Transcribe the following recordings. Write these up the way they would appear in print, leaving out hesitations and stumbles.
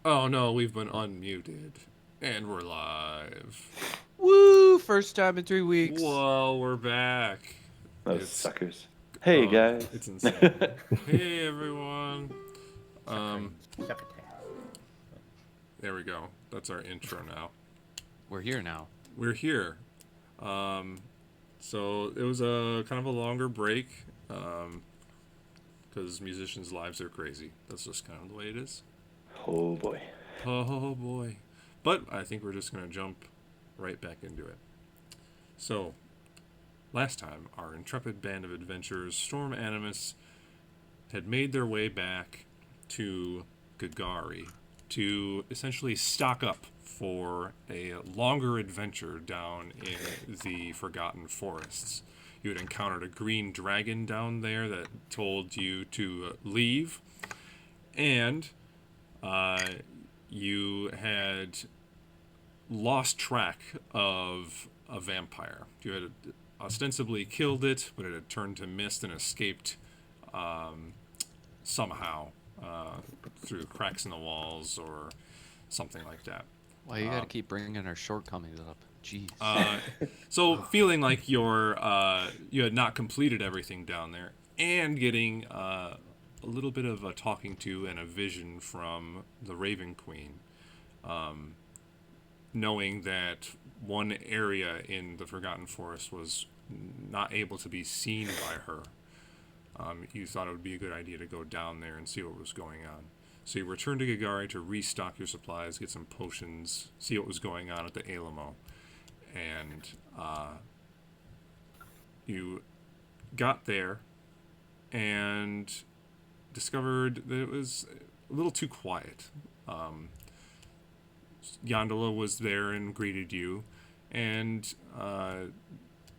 Oh no, we've been unmuted. And we're live. Woo! First time in 3 weeks. Whoa, we're back. Those It's suckers. Hey oh, guys. it's insane. Hey everyone. Um, Suckering. Succotash. there we go. That's our intro now. We're here now. We're here. Um, so it was a kind of a longer break. Because musicians' lives are crazy. That's just kind of the way it is. Oh boy. Oh boy. But I think we're just gonna jump right back into it. So, last time, our intrepid band of adventurers, Storm Animus, had made their way back to Gagari to essentially stock up for a longer adventure down in the Forgotten Forests. You had encountered a green dragon down there that told you to leave, and you had lost track of a vampire. You had ostensibly killed it, but it had turned to mist and escaped somehow through cracks in the walls or something like that. Why you gotta keep bringing our shortcomings up? Jeez. So feeling like you had not completed everything down there, and getting a little bit of a talking to and a vision from the Raven Queen, knowing that one area in the Forgotten Forest was not able to be seen by her. You thought it would be a good idea to go down there and see what was going on. So you returned to Gagari to restock your supplies, get some potions, see what was going on at the Alamo. And you got there and discovered that it was a little too quiet. Yondola was there and greeted you, and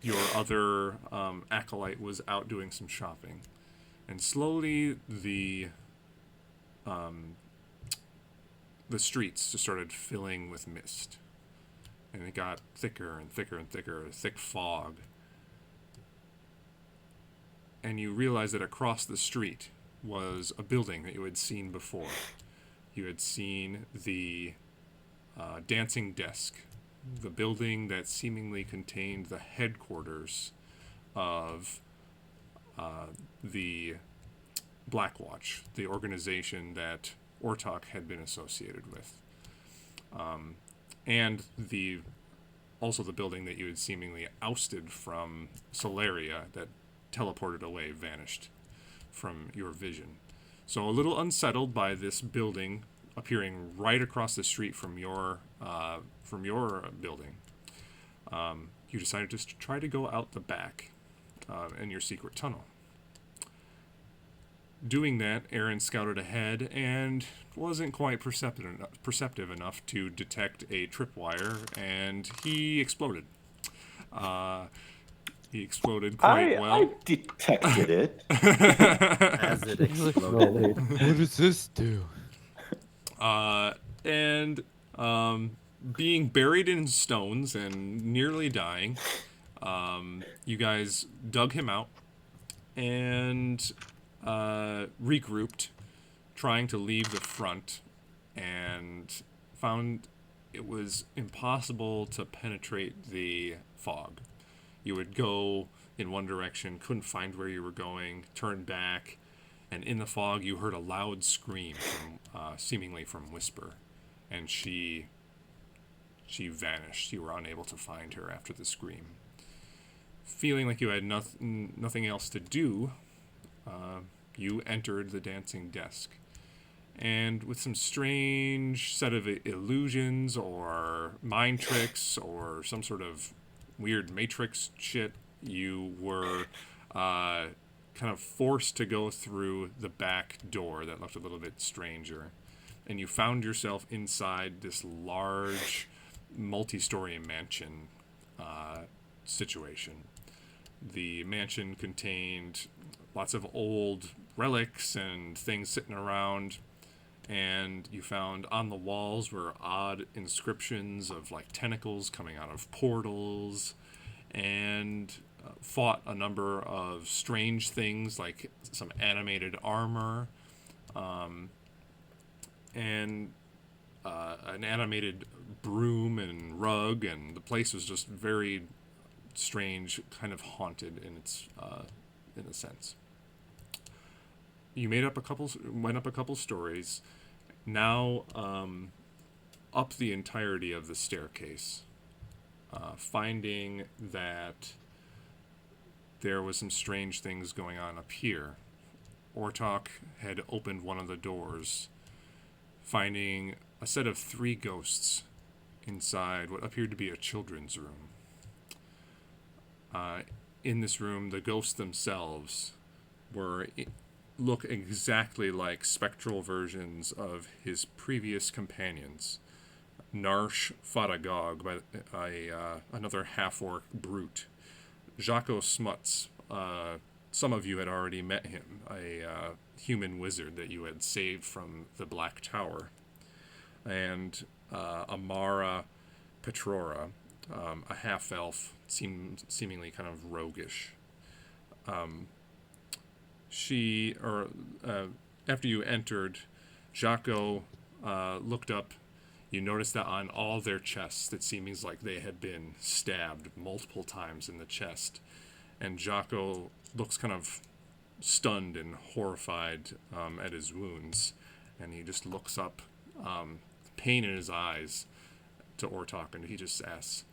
your other acolyte was out doing some shopping. And slowly the streets just started filling with mist. And it got thicker and thicker and thicker, a thick fog. And you realized that across the street was a building that you had seen before. You had seen the dancing desk, the building that seemingly contained the headquarters of the Blackwatch, the organization that Ortok had been associated with. And also the building that you had seemingly ousted from Solaria that teleported away, vanished from your vision. So a little unsettled by this building appearing right across the street from your building, you decided to try to go out the back in your secret tunnel. Doing that, Aaron scouted ahead and wasn't quite perceptive enough to detect a tripwire, and he exploded. He exploded quite I well. detected it. As it exploded. What does this do? And being buried in stones and nearly dying, you guys dug him out and regrouped, trying to leave the front, and found it was impossible to penetrate the fog. You would go in one direction, couldn't find where you were going, turned back, and in the fog you heard a loud scream from, seemingly from Whisper, and she vanished. You were unable to find her after the scream. Feeling like you had nothing else to do, you entered the dancing desk. And with some strange set of illusions or mind tricks or some sort of weird matrix shit, you were kind of forced to go through the back door that looked a little bit stranger. And you found yourself inside this large multi-story mansion situation. The mansion contained lots of old relics and things sitting around, and you found on the walls were odd inscriptions of like tentacles coming out of portals, and fought a number of strange things like some animated armor, and an animated broom and rug, and the place was just very strange, kind of haunted in its in a sense. You went up a couple stories. Now up the entirety of the staircase, finding that there was some strange things going on up here. Ortok had opened one of the doors, finding a set of 3 ghosts inside what appeared to be a children's room. In this room, the ghosts themselves look exactly like spectral versions of his previous companions. Narsh Fadagog, another half-orc brute. Jaco Smuts, some of you had already met him, a human wizard that you had saved from the Black Tower. And Amara Petrora, a half-elf, seemingly kind of roguish. After you entered, Jaco looked up. You noticed that on all their chests, it seems like they had been stabbed multiple times in the chest. And Jaco looks kind of stunned and horrified at his wounds. And he just looks up, pain in his eyes, to Ortok, and he just asks,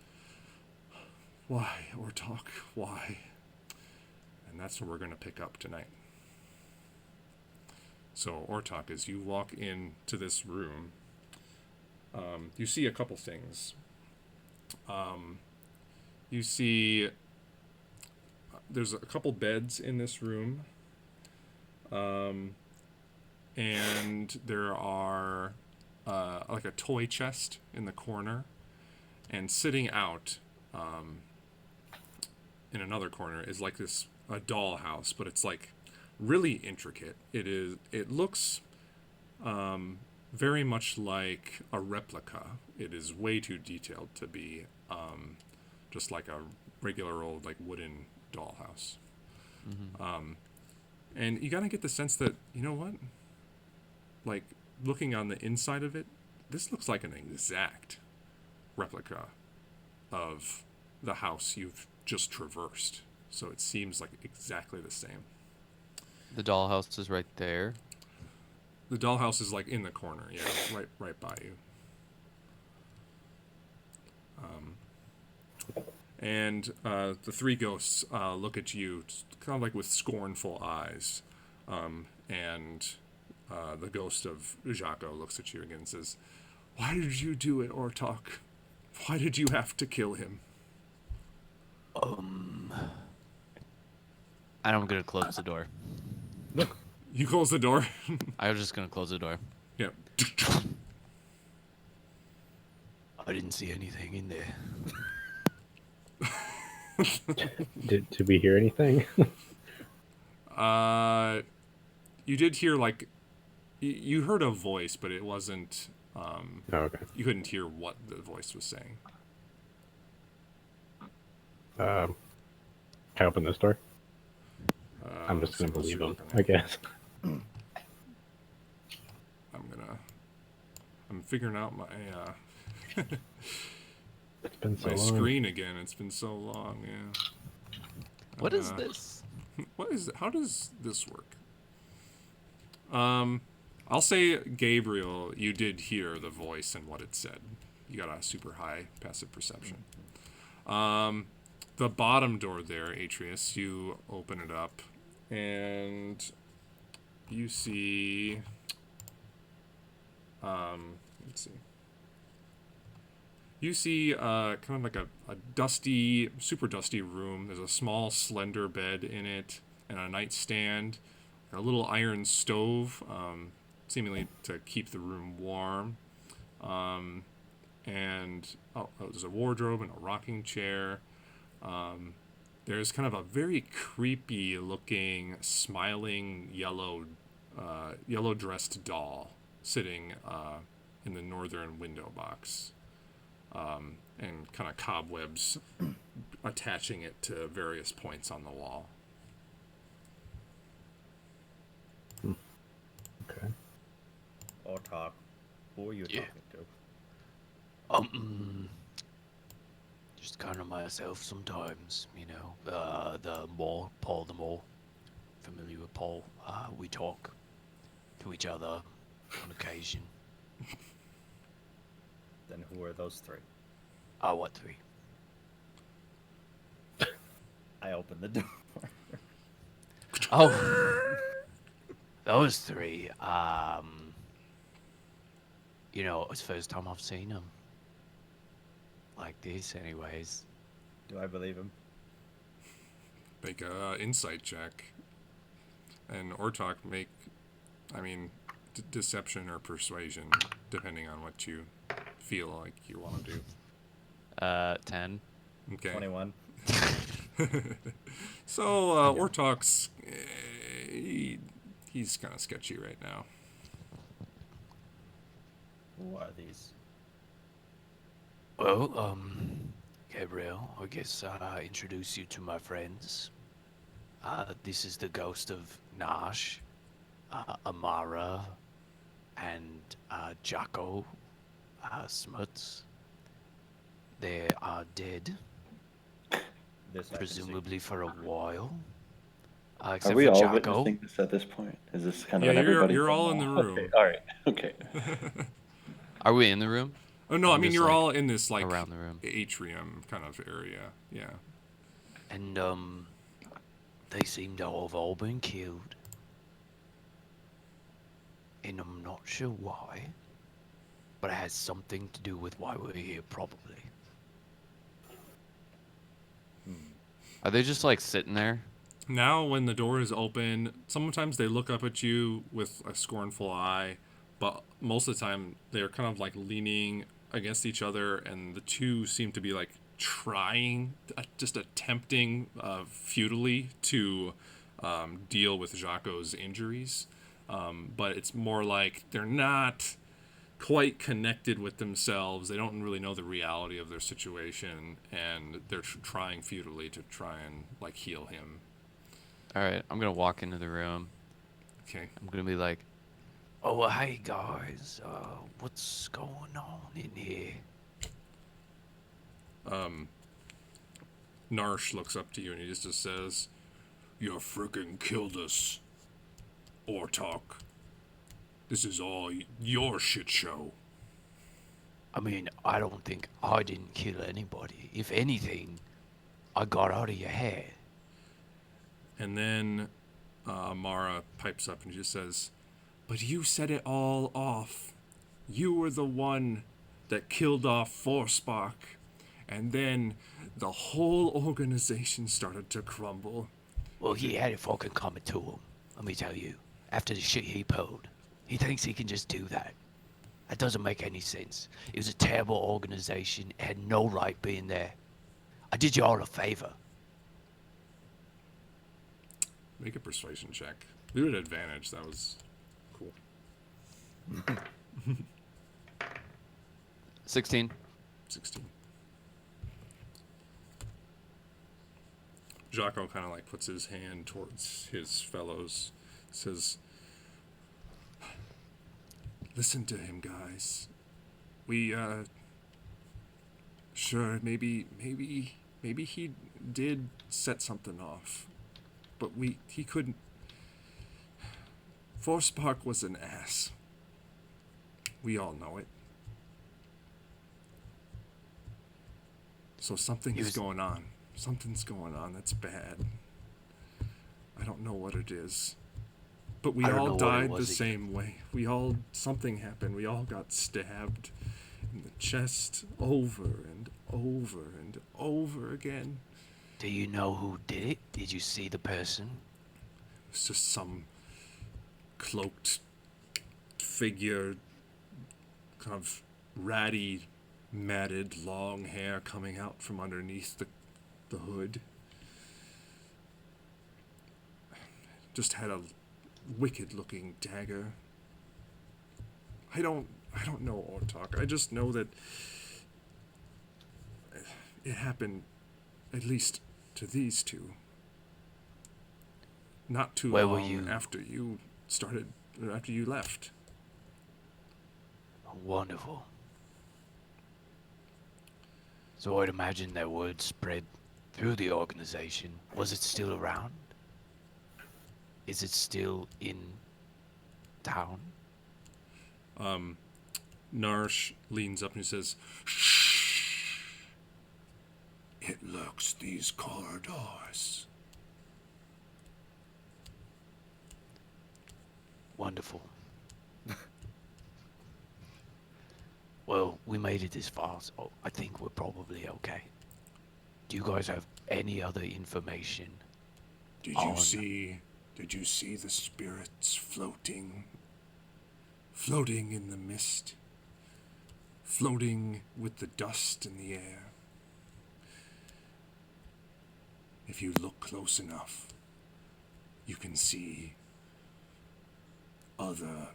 "Why, Ortok, why?" And that's where we're going to pick up tonight. So, Ortok, as you walk into this room, you see a couple things. You see there's a couple beds in this room, and there are like a toy chest in the corner, and sitting out in another corner is like a dollhouse, but it's like really intricate. It looks very much like a replica. It is way too detailed to be just like a regular old like wooden dollhouse. Mm-hmm. And you gotta get the sense that, you know what? Like, looking on the inside of it, this looks like an exact replica of the house you've just traversed. So it seems like exactly the same. The dollhouse is right there. The dollhouse is like in the corner, yeah, right by you. And the 3 ghosts look at you kind of like with scornful eyes. And the ghost of Jaco looks at you again and says, "Why did you do it, Ortok? Why did you have to kill him?" And I'm gonna close the door. You close the door? I was just gonna close the door. Yeah. I didn't see anything in there. Did we hear anything? You did hear, like, you heard a voice, but it wasn't, Oh, okay. you couldn't hear what the voice was saying. Can I open this door? I'm just going to suppose believe you him, open I it. guess. I'm figuring out my, It's been so my long. screen again. It's been so long, yeah. What is this? What is it? How does this work? I'll say, Gabriel, you did hear the voice and what it said. You got a super high passive perception. The bottom door there, Atreus, you open it up, and you see, let's see. You see kind of like a dusty, super dusty room. There's a small, slender bed in it, and a nightstand, a little iron stove, seemingly to keep the room warm. And there's a wardrobe and a rocking chair. There's kind of a very creepy looking, smiling yellow-dressed doll sitting in the northern window box. And kind of cobwebs attaching it to various points on the wall. Okay. Ortok, Who are you Yeah. talking to? Just kind of myself sometimes, you know. The mole, Paul the mole. Familiar with Paul? We talk to each other on occasion. Then who are those three? What three? I opened the door. Oh, those three. You know, it's the first time I've seen them. Like this, anyways. Do I believe him? Make a insight check. And Ortok make, deception or persuasion, depending on what you feel like you want to do. 10. Okay. 21. So Ortok's he's kind of sketchy right now. Who are these? Well, Gabriel, I guess introduce you to my friends. This is the ghost of Nash, Amara, and Jocko Smuts. They are dead, This I can see. presumably for a while. Are Except we for all Jocko. witnessing this at this point? Is this kind of Yeah, an everybody? you're thing all in now? the room. Okay, all right. Okay. Are we in the room? Oh no, I I'm mean just, you're like, all in this like around the room. atrium kind of area. Yeah. And they seem to have all been killed. And I'm not sure why, but it has something to do with why we're here, probably. Are they just like sitting there? Now, when the door is open, sometimes they look up at you with a scornful eye, but most of the time they're kind of like leaning against each other, and the two seem to be like trying, just attempting futilely to deal with Jocko's injuries. But it's more like they're not quite connected with themselves. They don't really know the reality of their situation, and they're trying futilely to try and like heal him. All right, I'm gonna walk into the room. Okay. I'm gonna be like, "Oh, well, hey guys, what's going on in here?" Narsh looks up to you and he just says, "You frickin' killed us, Ortok. This is all your shit show." I mean, I don't think I didn't kill anybody. If anything, I got out of your hair. And then Mara pipes up and just says, "But you set it all off. You were the one that killed off Forspark. And then the whole organization started to crumble." Well, he had it fucking coming to him. Let me tell you. After the shit he pulled, he thinks he can just do that. That doesn't make any sense. It was a terrible organization. It had no right being there. I did you all a favor. Make a persuasion check. Do it at advantage. That was cool. 16. 16. Jocko kind of like puts his hand towards his fellows, says, "Listen to him, guys. We, sure, maybe he did set something off, but he couldn't. Forspark was an ass. We all know it. So something's going on. Something's going on that's bad. I don't know what it is. But we all died the same way. Something happened. We all got stabbed in the chest over and over and over again. Do you know who did it? Did you see the person? It's just some cloaked figure, kind of ratty, matted, long hair coming out from underneath the hood. Just had a wicked-looking dagger. I don't know Ortok. I just know that it happened, at least to these two. Not too Where were long you? after you left. Wonderful. So I'd imagine that word spread through the organization. Was it still around? Is it still in town? Narsh leans up and he says, "Shh. It lurks these corridors." Wonderful. Well, we made it this far, so I think we're probably okay. Do you guys have any other information? Did you see the spirits floating in the mist, floating with the dust in the air? If you look close enough, you can see other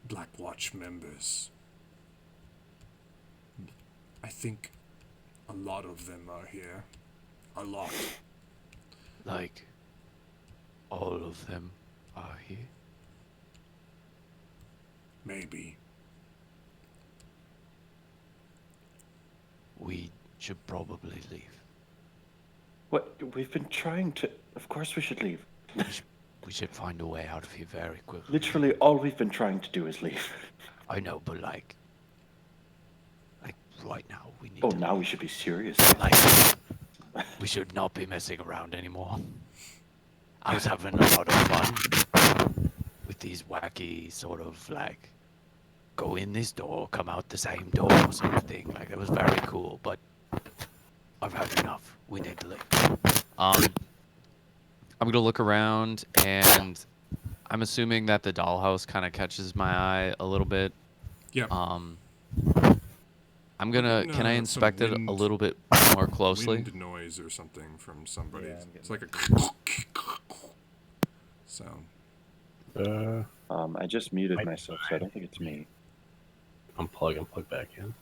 Black Watch members. I think a lot of them are here. A lot. Like, all of them are here? Maybe. We should probably leave. What? We've been trying to. Of course we should leave. We should find a way out of here very quickly. Literally, all we've been trying to do is leave. I know, but like right now we need Oh, to now we should be serious. like we should not be messing around anymore. I was having a lot of fun with these wacky sort of like go in this door, come out the same door sort of thing. Like it was very cool, but I've had enough. We need to leave. I'm gonna look around, and I'm assuming that the dollhouse kind of catches my eye a little bit. Yeah. I'm gonna. Can I some inspect it wind- a little bit more closely? Wind noise or something from somebody. Yeah, I'm It's like a sound. I just muted myself, so I don't think it's me. Unplug and plug back in.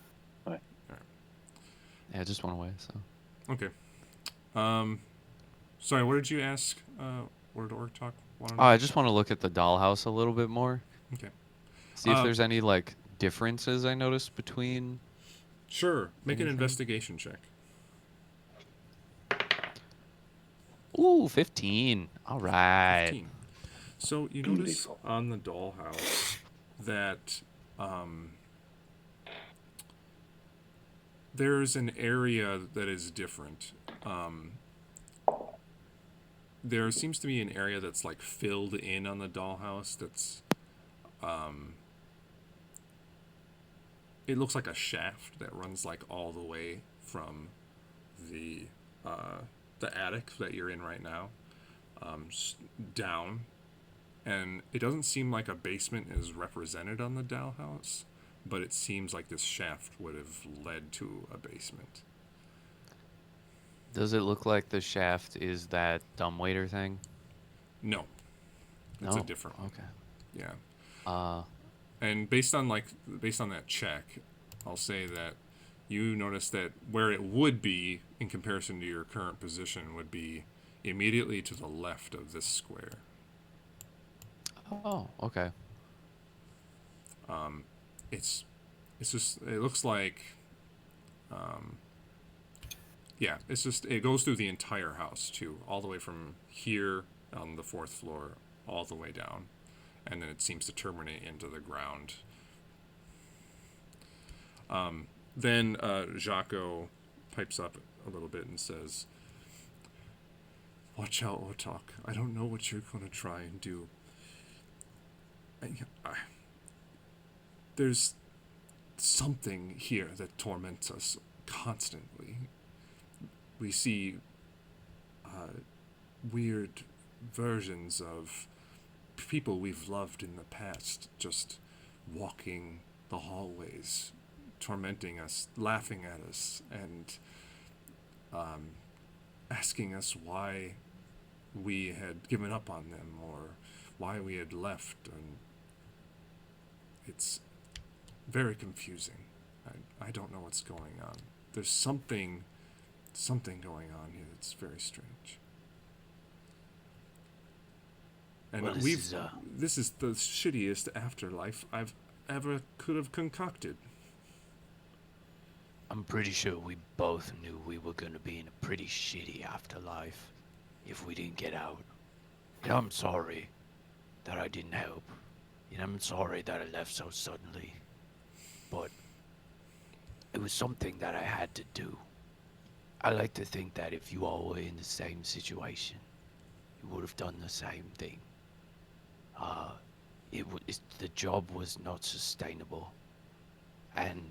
Yeah, it just went away. So. Okay. Sorry, what did you ask? What did Ortok want to know? I just want to look at the dollhouse a little bit more. Okay. See if there's any like differences I noticed between. Sure. Make an Anything? investigation check. Ooh, 15. All right. 15. So you notice Beautiful. on the dollhouse that there's an area that is different. There seems to be an area that's like filled in on the dollhouse that's it looks like a shaft that runs like all the way from the attic that you're in right now down, and it doesn't seem like a basement is represented on the dollhouse, but it seems like this shaft would have led to a basement. Does it look like the shaft is that dumbwaiter thing? No, it's a No? different one. Okay. Yeah. And based on that check, I'll say that you notice that where it would be in comparison to your current position would be immediately to the left of this square. Oh, okay. It's just, it looks like yeah, it's just, it goes through the entire house too, all the way from here on the 4th floor all the way down, and then it seems to terminate into the ground. Then Jaco pipes up a little bit and says, "Watch out, Ortok. I don't know what you're going to try and do. There's something here that torments us constantly. We see weird versions of people we've loved in the past just walking the hallways, tormenting us, laughing at us, and asking us why we had given up on them or why we had left. And it's very confusing. I don't know what's going on. There's something going on here that's very strange. And Well, this is the shittiest afterlife I've ever could have concocted. I'm pretty sure we both knew we were gonna be in a pretty shitty afterlife if we didn't get out. And I'm sorry that I didn't help. And I'm sorry that I left so suddenly. But it was something that I had to do. I like to think that if you all were in the same situation, you would have done the same thing. The job was not sustainable. And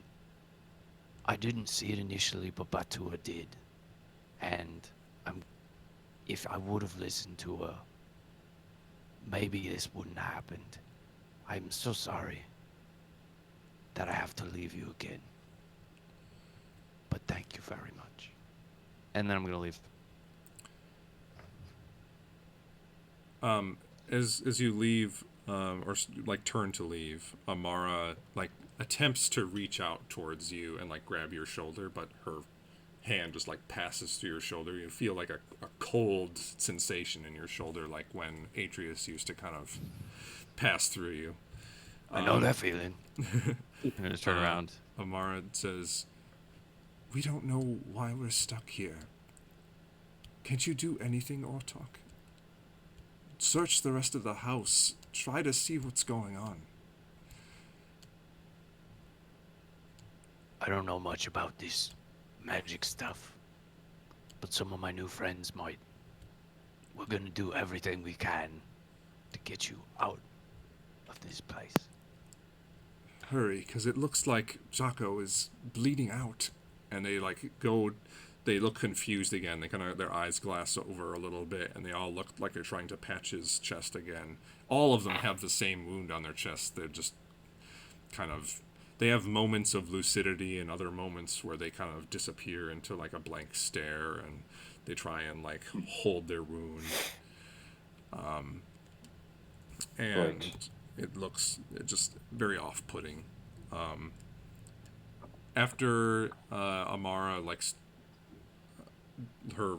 I didn't see it initially, but Batua did. And if I would have listened to her, maybe this wouldn't have happened. I'm so sorry that I have to leave you again. But thank you very much. And then I'm gonna leave. As you leave, like turn to leave, Amara like attempts to reach out towards you and like grab your shoulder, but her hand just like passes through your shoulder. You feel like a cold sensation in your shoulder, like when Atreus used to kind of pass through you. I know that feeling. I'm gonna just turn around. Amara says, "We don't know why we're stuck here. Can't you do anything, Ortok? Search the rest of the house. Try to see what's going on." I don't know much about this magic stuff, but some of my new friends might. We're gonna do everything we can to get you out of this place. Hurry, because it looks like Jocko is bleeding out. And they they look confused again. They kind of, their eyes glass over a little bit, and they all look like they're trying to patch his chest again. All of them have the same wound on their chest. They're just kind of, they have moments of lucidity and other moments where they kind of disappear into like a blank stare, and they try and like hold their wound. And Right. it looks just very off-putting. After Amara her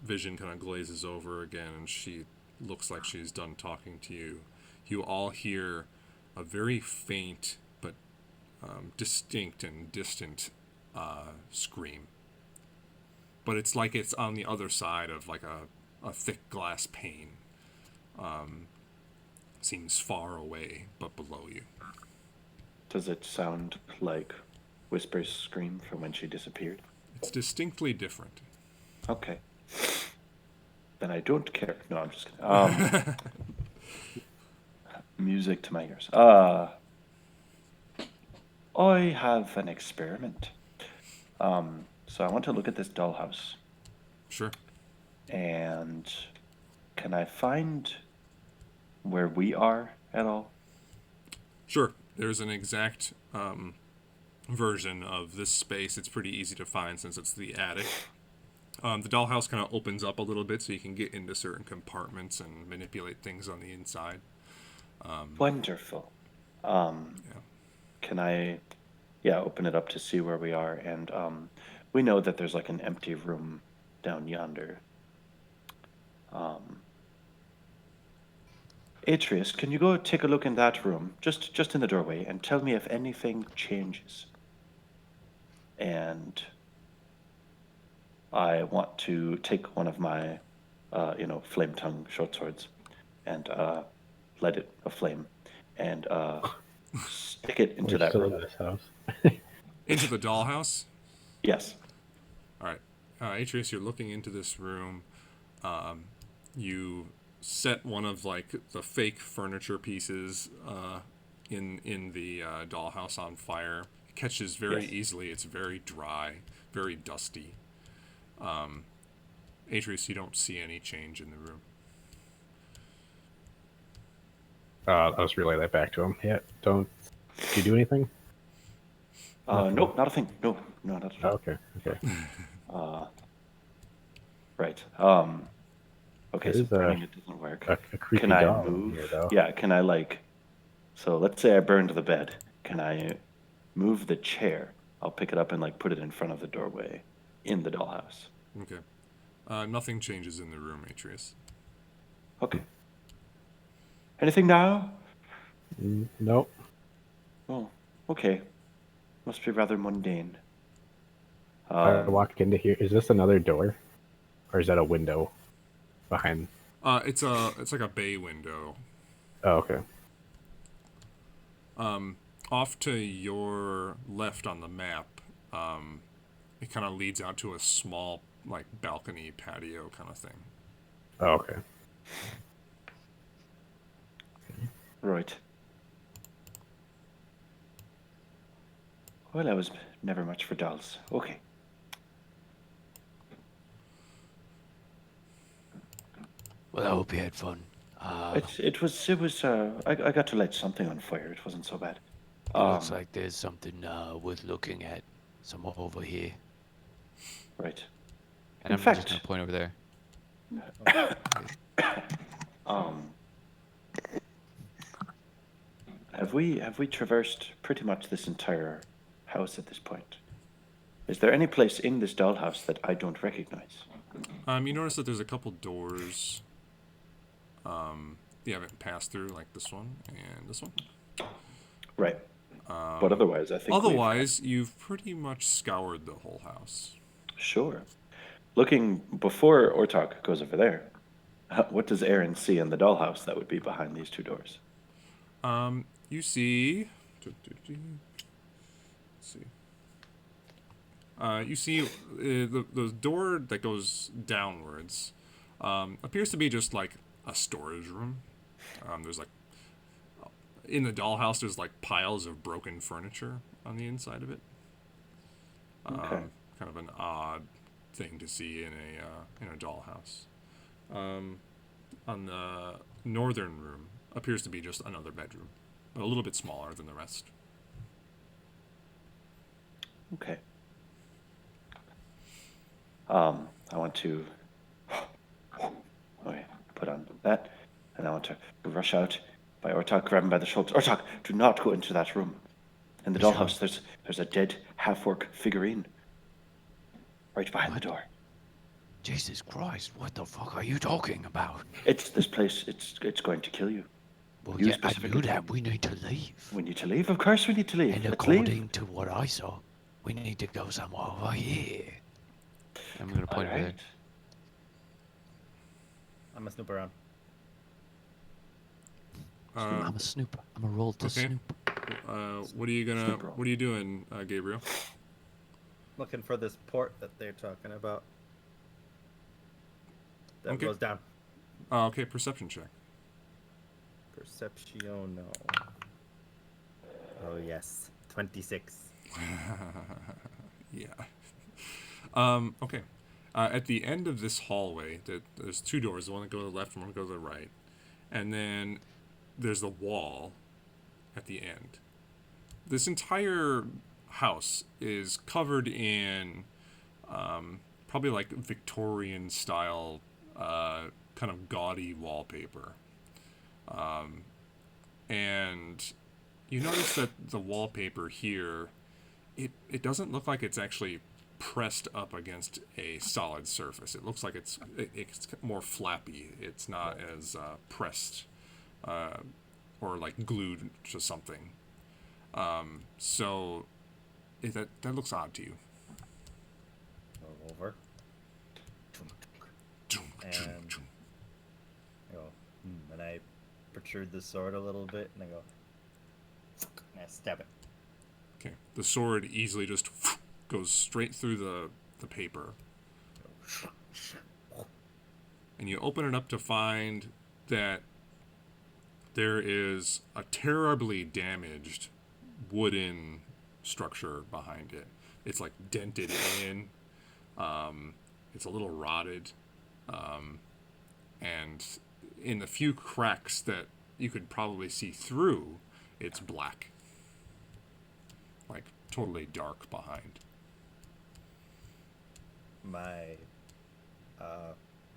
vision kind of glazes over again, and she looks like she's done talking to you, you all hear a very faint but distinct and distant scream. But it's like it's on the other side of like a thick glass pane. Seems far away, but below you. Does it sound like Whisper's scream from when she disappeared? It's distinctly different. Okay. Then I don't care. No, I'm just kidding. Music to my ears. I have an experiment. So I want to look at this dollhouse. Sure. And can I find where we are at all? Sure. There's an exact version of this space. It's pretty easy to find since it's the attic. The dollhouse kind of opens up a little bit so you can get into certain compartments and manipulate things on the inside. Wonderful. Yeah. Can I, open it up to see where we are? And we know that there's like an empty room down yonder. Atreus, can you go take a look in that room, just in the doorway, and tell me if anything changes? And I want to take one of my, flame tongue short swords and light it aflame and stick it into We're that still room. in this house. Into the dollhouse? Yes. All right. Atreus, you're looking into this room. You set one of like the fake furniture pieces in the dollhouse on fire. It catches very Yes. easily. It's very dry, very dusty. Atreus, you don't see any change in the room. I'll just relay that back to him. Yeah, did you do anything? Nope, not a thing. No, not at Oh, all. okay. Right. Okay, There so is burning it doesn't work. A creepy Can I doll in move? here, though. Yeah, can I so let's say I burned the bed. Can I move the chair? I'll pick it up and put it in front of the doorway in the dollhouse. Okay. Nothing changes in the room, Atreus. Okay. Anything now? Nope. Oh, okay. Must be rather mundane. I walk into here. Is this another door, or is that a window behind? It's like a bay window. Oh, okay. Off to your left on the map, it kind of leads out to a small like balcony patio kind of thing. Oh, okay. Right. Well, I was never much for dolls. Okay. Well, I hope you had fun. It was I got to light something on fire. It wasn't so bad. It looks like there's something worth looking at. Some over here. Right. And In I'm fact- just gonna point over there. Have we traversed pretty much this entire house at this point? Is there any place in this dollhouse that I don't recognize? You notice that there's a couple doors you haven't passed through, like this one and this one. Right. But otherwise, I think Otherwise, you've pretty much scoured the whole house. sure. Looking before Ortok goes over there, what does Aaron see in the dollhouse that would be behind these two doors? You see. Let's see. You see the door that goes downwards appears to be just like a storage room. There's like in the dollhouse, there's like piles of broken furniture on the inside of it. Okay. Kind of an odd thing to see in a dollhouse. On the northern room appears to be just another bedroom, but a little bit smaller than the rest. Okay. I want to put on that, and I want to rush out by Ortok, grab him by the shoulders. Ortok, do not go into that room. In the dollhouse, there's a dead half-orc figurine right behind the door. Jesus Christ, what the fuck are you talking about? It's this place. It's going to kill you. Well, You yeah, I specifically. knew that. We need to leave. We need to leave. Of course, we need to leave. And Let's leave. according to what I saw, we need to go somewhere over here. I'm gonna point over there. Alright. I'm gonna snoop around. I'm a snooper. I'm a roll to okay. snoop. What are you doing, Gabriel? Looking for this port that they're talking about. That Okay. goes down. Okay, perception check. Perception, no. Oh yes, 26. Yeah. Okay. At the end of this hallway, there's two doors. The one that goes to the left and one that goes to the right. And then there's the wall at the end. This entire house is covered in probably like Victorian style kind of gaudy wallpaper. And you notice that the wallpaper here, it doesn't look like it's actually pressed up against a solid surface. It looks like it's more flappy. It's not as pressed or like glued to something. So that looks odd to you. Go over. And I go, and I protrude the sword a little bit, and I go, and I stab it. Okay. The sword easily just goes straight through the paper. And you open it up to find that there is a terribly damaged wooden structure behind it. It's like dented in. It's a little rotted. And in the few cracks that you could probably see through, it's black. Like totally dark behind. My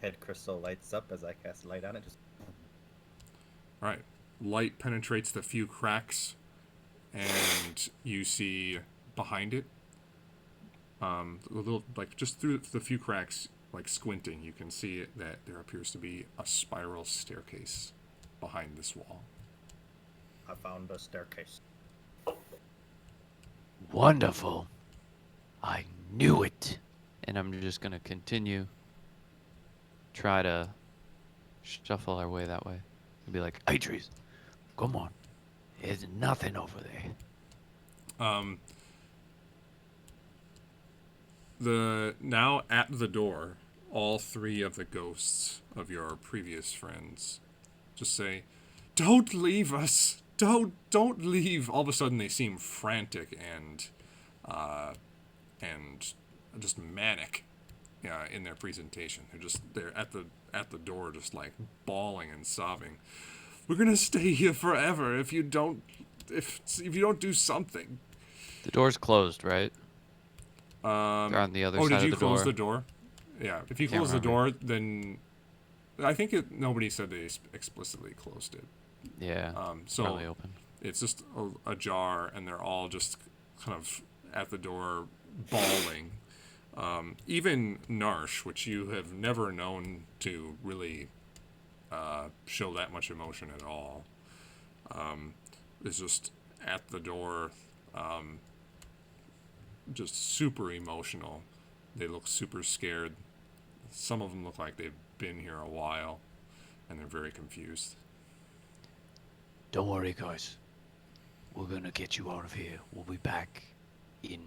head crystal lights up as I cast light on it. Just All right. Light penetrates the few cracks, and you see behind it, a little like just through the few cracks, like squinting, you can see that there appears to be a spiral staircase behind this wall. I found a staircase. Wonderful. I knew it. And I'm just gonna continue. Try to shuffle our way that way. And be like, Atreus, come on. There's nothing over there. Now at the door, all three of the ghosts of your previous friends just say, "Don't leave us! Don't leave!" All of a sudden, they seem frantic and just manic in their presentation. They're at the door, just like bawling and sobbing. "We're gonna stay here forever if you don't do something." the door's closed, right? They're Um, on the other oh, side did you of the close door. the door? Yeah. If you Can't close the remember. door, then I think nobody said they explicitly closed it. Yeah. So Probably open. it's just ajar, and they're all just kind of at the door bawling. Even Narsh, which you have never known to really show that much emotion at all, is just at the door, just super emotional. They look super scared. Some of them look like they've been here a while, and they're very confused. Don't worry, guys. We're gonna get you out of here. We'll be back in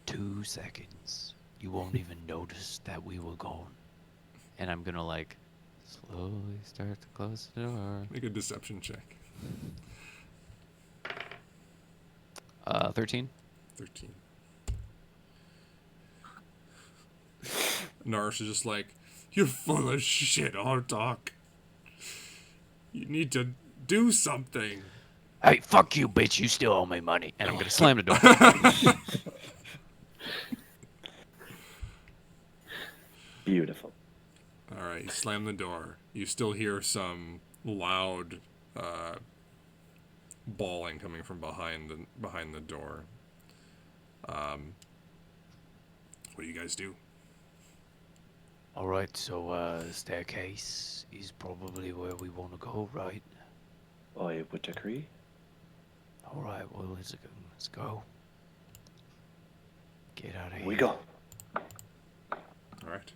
2 seconds. You won't even notice that we were gone. And I'm gonna like slowly start to close the door. Make a deception check. 13. 13. Narsh is just like, "You're full of shit, Ortok. You need to do something." Hey, fuck you, bitch. You still owe me money. And I'm gonna slam the door. Beautiful. All right, you slam the door. You still hear some loud bawling coming from behind the door. What do you guys do? Alright, so, the staircase is probably where we want to go, right? I would agree. Alright, well, let's go. Get out of here. We go. All right.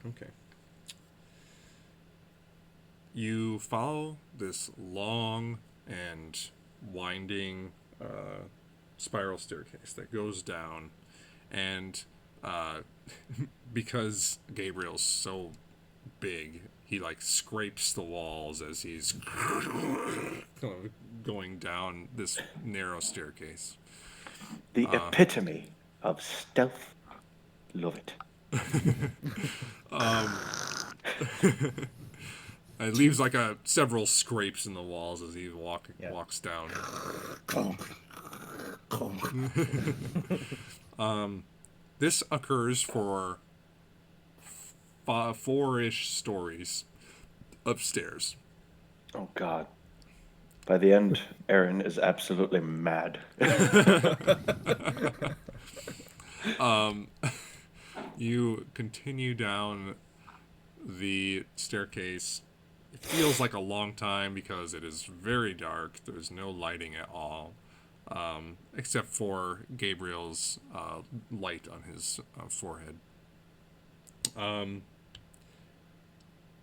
Okay. You follow this long and winding spiral staircase that goes down, and because Gabriel's so big, he like scrapes the walls as he's going down this narrow staircase. The epitome of stealth. Love it. It leaves like several scrapes in the walls as he walks down. This occurs for 4-ish stories upstairs. Oh, God. By the end, Aaron is absolutely mad. You continue down the staircase. It feels like a long time because it is very dark. There's no lighting at all, except for Gabriel's light on his forehead.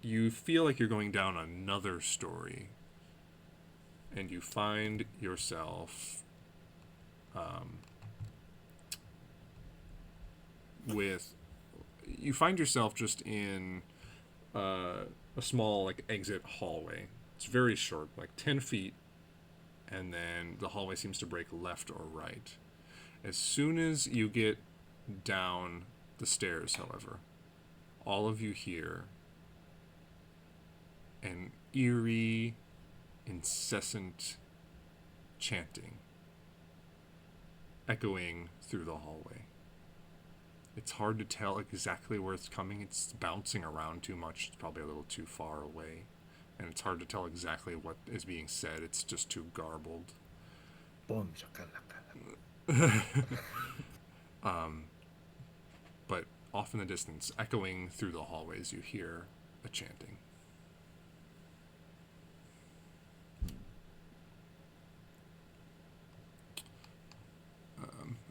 You feel like you're going down another story, and you find yourself just in a small like exit hallway. It's very short, like 10 feet, and then the hallway seems to break left or right. As soon as you get down the stairs, however, all of you hear an eerie, incessant chanting echoing through the hallway. It's hard to tell exactly where it's coming. It's bouncing around too much. It's probably a little too far away. And it's hard to tell exactly what is being said. It's just too garbled. Boom, shakalaka. But off in the distance, echoing through the hallways, you hear a chanting.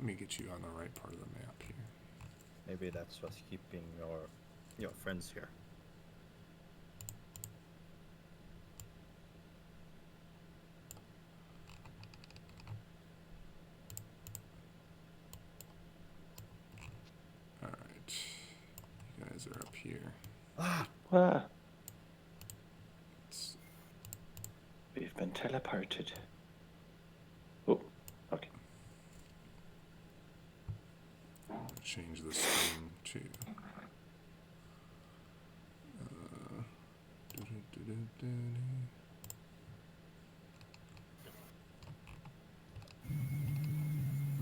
me get you on the right part of the map here. Maybe that's what's keeping your friends here. All right, you guys are up here. Well, Let's, we've been teleported. Oh, okay. change the screen to.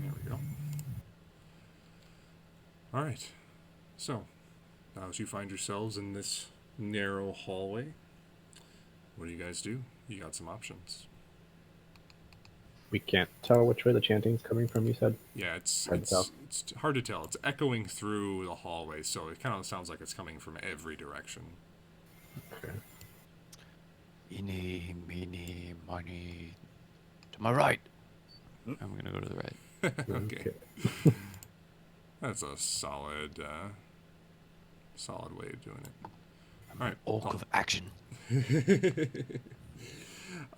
There we go. All right. So, now as you find yourselves in this narrow hallway, what do you guys do? You got some options. We can't tell which way the chanting's coming from, you said? Yeah, it's Hard to tell. it's hard to tell. It's echoing through the hallway, so it kind of sounds like it's coming from every direction. Okay. Eeny, meeny, miny. To my right. I'm gonna go to the right. Okay. That's a solid way of doing it. All right. Orc of action.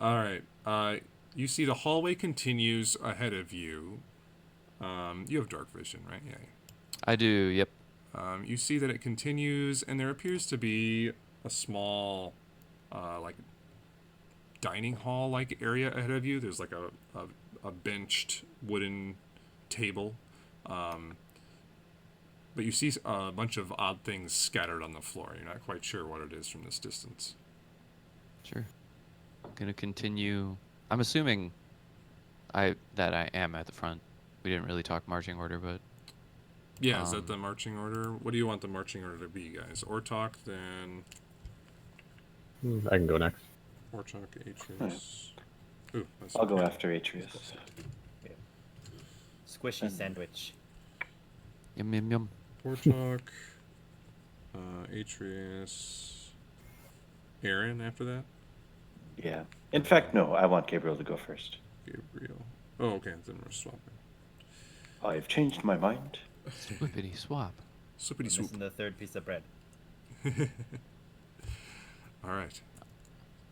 All right. You see the hallway continues ahead of you. You have dark vision, right? Yeah. I do. Yep. You see that it continues, and there appears to be a small, like, dining hall-like area ahead of you. There's like a benched wooden table. But you see a bunch of odd things scattered on the floor. You're not quite sure what it is from this distance. Sure. Gonna continue. I'm assuming that I am at the front. We didn't really talk marching order, but Yeah, is that the marching order? What do you want the marching order to be, guys? Ortok, then I can go next. Ortok, Atreus. Ooh, that's I'll go okay. after Atreus. Squishy sandwich. yum yum yum. Ortok, Atreus, Aaron after that? Yeah. In fact, no, I want Gabriel to go first. Gabriel. Oh, okay, then we're swapping. I've changed my mind. Whippity swap. Slippity Missing swoop. the third piece of bread. All right.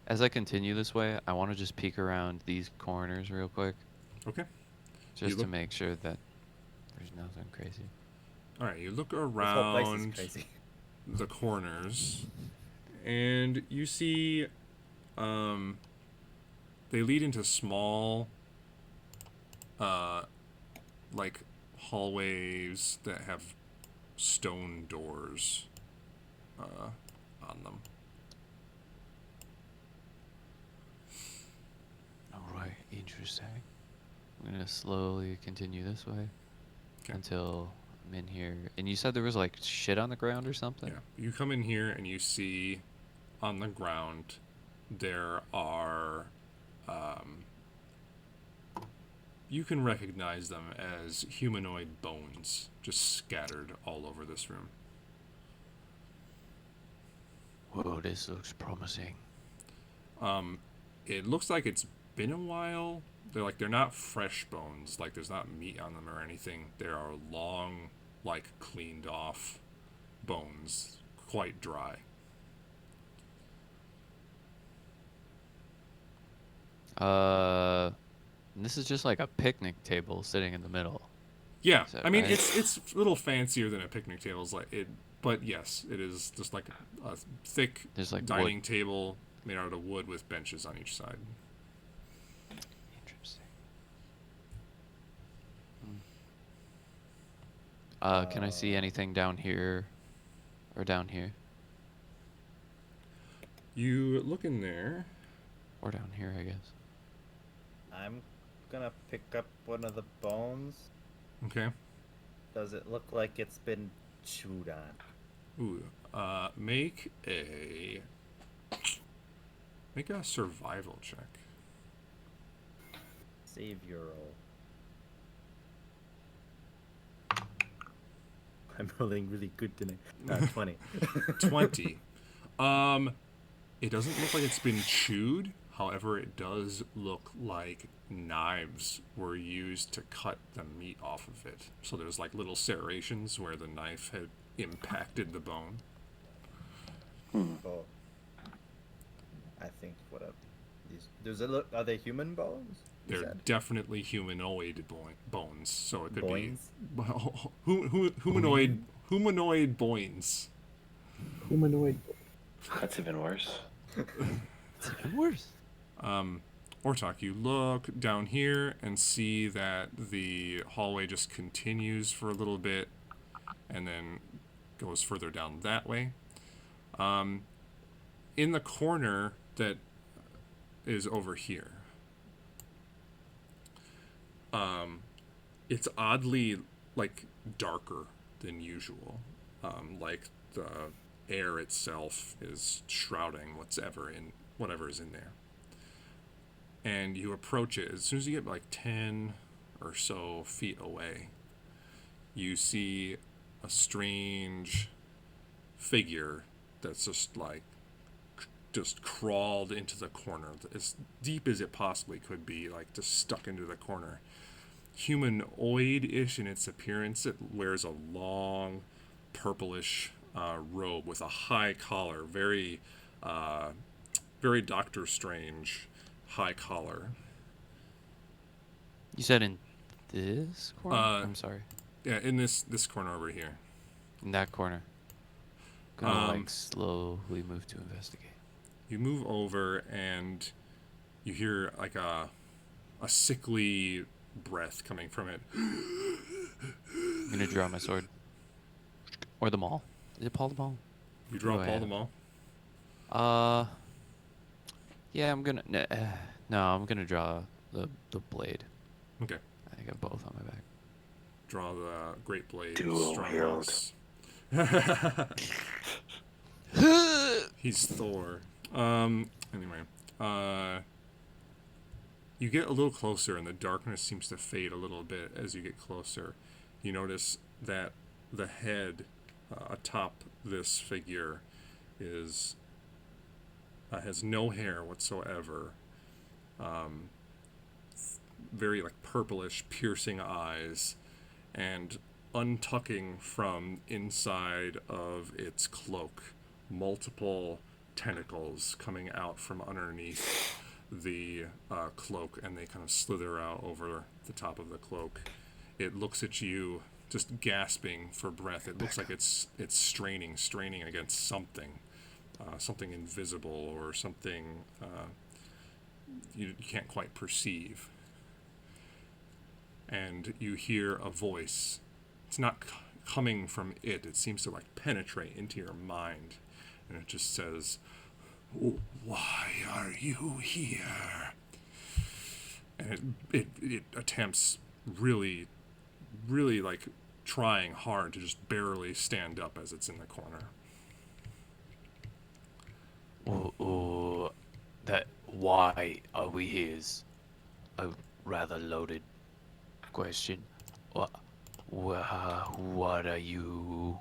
As I continue this way, I want to just peek around these corners real quick, Okay. just to look- make sure that there's nothing crazy. All right, you look This whole place is around crazy. the corners, and you see they lead into small like hallways that have stone doors on them. Alright, interesting. I'm gonna slowly continue this way 'Kay. until I'm in here. And you said there was like shit on the ground or something? Yeah, you come in here and you see on the ground there are you can recognize them as humanoid bones just scattered all over this room. Whoa, this looks promising. It looks like it's been a while. They're not fresh bones, like there's not meat on them or anything. There are long, like cleaned off bones, quite dry. This is just like a picnic table sitting in the middle. Yeah, Is that I mean right? it's a little fancier than a picnic table. It's like it, but yes, it is just like a thick There's like dining wood. table made out of wood with benches on each side. Interesting. Can I see anything down here or down here You look in there. or down here, I guess. I'm gonna pick up one of the bones. Okay. Does it look like it's been chewed on? Ooh. Make a survival check. Save your roll. I'm rolling really good tonight. 20. 20. It doesn't look like it's been chewed. However, it does look like knives were used to cut the meat off of it. So there's like little serrations where the knife had impacted the bone. Oh, I think what up? Does it look? Are they human bones? You They're said? definitely humanoid bones, so it could Boins? be humanoid bones. Humanoid. That's even worse. It's even worse. Ortok, you look down here and see that the hallway just continues for a little bit and then goes further down that way. In the corner that is over here, it's oddly like darker than usual. Like the air itself is shrouding whatever is in there. And you approach it. As soon as you get like 10 or so feet away, you see a strange figure that's just crawled into the corner, as deep as it possibly could be, like just stuck into the corner. Humanoid-ish in its appearance. It wears a long purplish robe with a high collar, very Doctor Strange high collar. You said in this corner? I'm sorry. Yeah, in this corner over here. In that corner. Gonna like slowly move to investigate. You move over and you hear like a sickly breath coming from it. I'm gonna draw my sword. Or the maul. Is it Paul the Maul? You draw Oh, Paul yeah. the Maul. Yeah, I'm gonna. No, I'm gonna draw the blade. Okay. I got both on my back. Draw the great blade. Dual wield. He's Thor. Anyway, you get a little closer, and the darkness seems to fade a little bit as you get closer. You notice that the head atop this figure has no hair whatsoever. Very like purplish, piercing eyes, and untucking from inside of its cloak, multiple tentacles coming out from underneath the cloak, and they kind of slither out over the top of the cloak. It looks at you, just gasping for breath. It looks like it's straining against something, something invisible or something you can't quite perceive. And you hear a voice. It's not coming from it. It seems to like penetrate into your mind, and it just says, "Why are you here?" And it attempts really like trying hard to just barely stand up as it's in the corner. That why are we here is a rather loaded question. What are you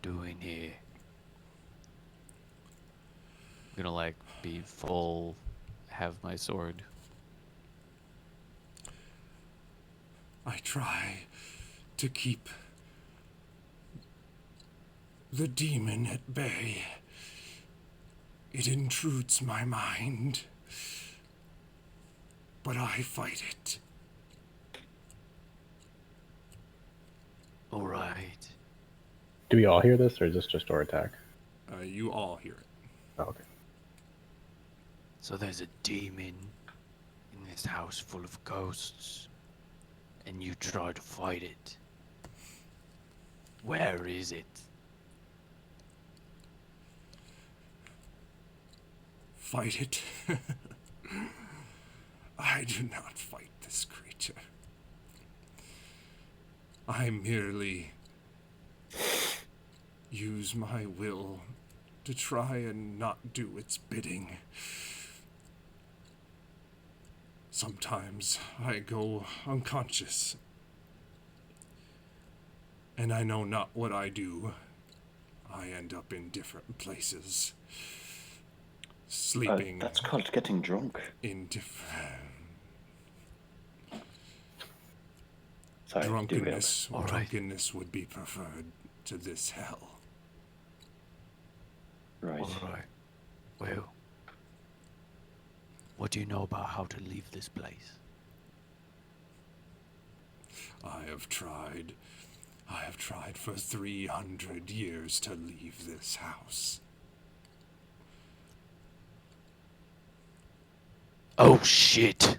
doing here? I'm gonna like be full, have my sword. I try to keep the demon at bay. It intrudes my mind, but I fight it. All right. Do we all hear this, or is this just Ortok? You all hear it. Oh, okay. So there's a demon in this house full of ghosts, and you try to fight it. Where is it? Fight it? I do not fight this creature. I merely use my will to try and not do its bidding. Sometimes I go unconscious, and I know not what I do. I end up in different places. sleeping That's called getting drunk. in Sorry, drunkenness. All right. Drunkenness would be preferred to this hell. Right. All right. Well, what do you know about how to leave this place? I have tried for 300 years to leave this house. Oh shit.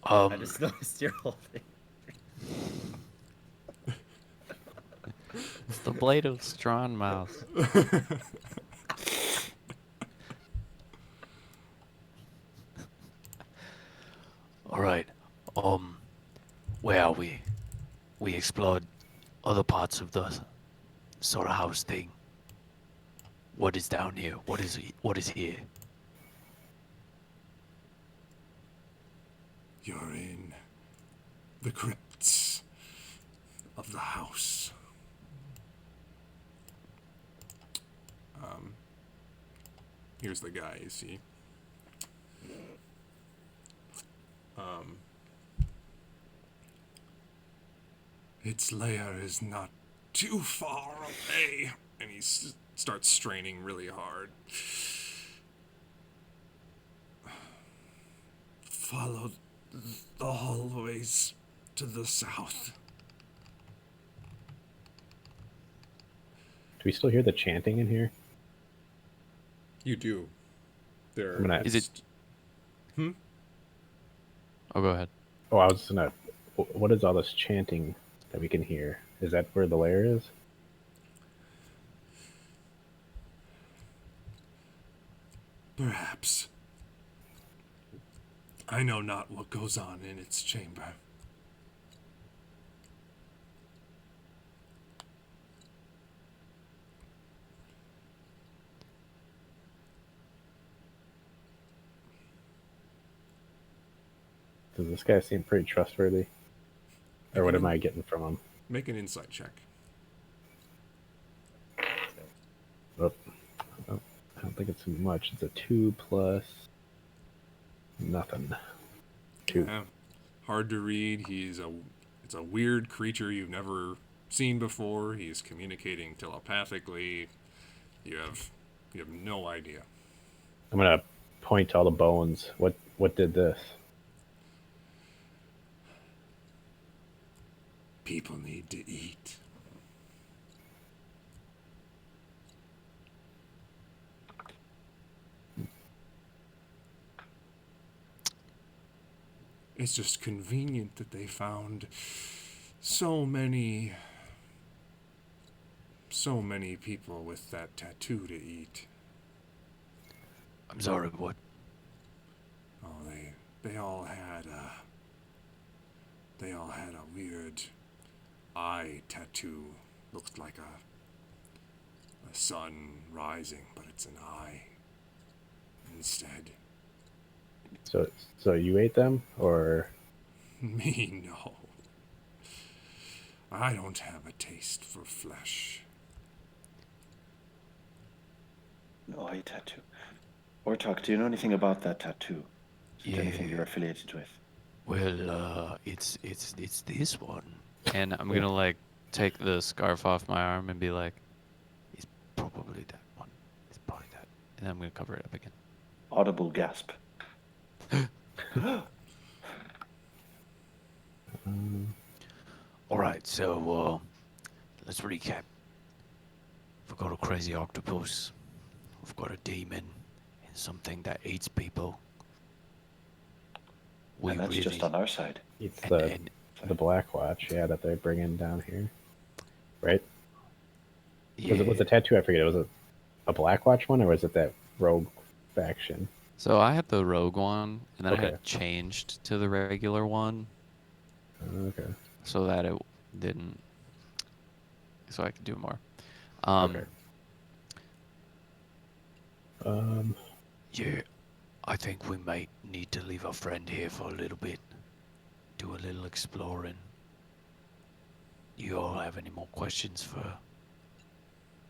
I just noticed your whole thing. It's the blade of Strawn Mouse. All right. Where are we? We explored other parts of the sort of house thing. What is down here? What is here? You're in the crypts of the house. Here's the guy, you see. Its lair is not too far away. And he starts straining really hard. Follow the hallways to the south. Do we still hear the chanting in here? You do. There I'm gonna- Is it- Oh, go ahead. Oh, I was just gonna. What is all this chanting that we can hear? Is that where the lair is? Perhaps. I know not what goes on in its chamber. Does this guy seem pretty trustworthy? Or what am I getting from him? Make an insight check. Oh, I don't think it's much. It's a 2 plus nothing. 2. Yeah. Hard to read. It's a weird creature you've never seen before. He's communicating telepathically. You have no idea. I'm gonna point to all the bones. What did this? People need to eat. It's just convenient that they found so many people with that tattoo to eat. I'm sorry, what? Oh, they all had a weird eye tattoo. Looked like a sun rising, but it's an eye instead. So you ate them, or Me, no. I don't have a taste for flesh. No eye tattoo. Ortok, do you know anything about that tattoo? Is it anything Yeah. you're affiliated with? Well, it's this one. And I'm gonna like take the scarf off my arm and be like, It's probably that one. It's probably that. and then I'm gonna cover it up again. Audible gasp. All right, so let's recap. We've got a crazy octopus. We've got a demon and something that eats people. We And that's really, just on our side. it's and the Black Watch? Yeah, that they're bringing down here, right? yeah, Was the tattoo? I forget. Was it a Black Watch one, or was it that rogue faction? So I had the rogue one, and then I Okay. had changed to the regular one Okay. so that it didn't, so I could do more. Okay. yeah. I think we might need to leave our friend here for a little bit. Do a little exploring. You all have any more questions for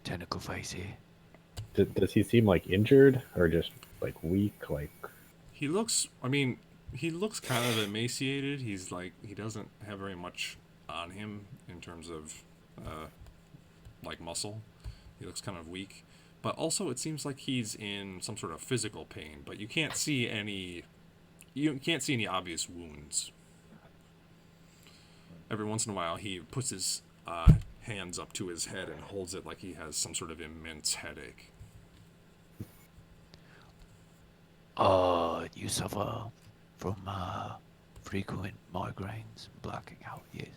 Tentacle Face here? Does he seem like injured or just like weak? Like, He looks. I mean, he looks kind of emaciated. He's like he doesn't have very much on him in terms of like muscle. He looks kind of weak. But also, it seems like he's in some sort of physical pain. But you can't see any. You can't see any obvious wounds. Every once in a while, he puts his hands up to his head and holds it like he has some sort of immense headache. You suffer from frequent migraines, blacking out, yes.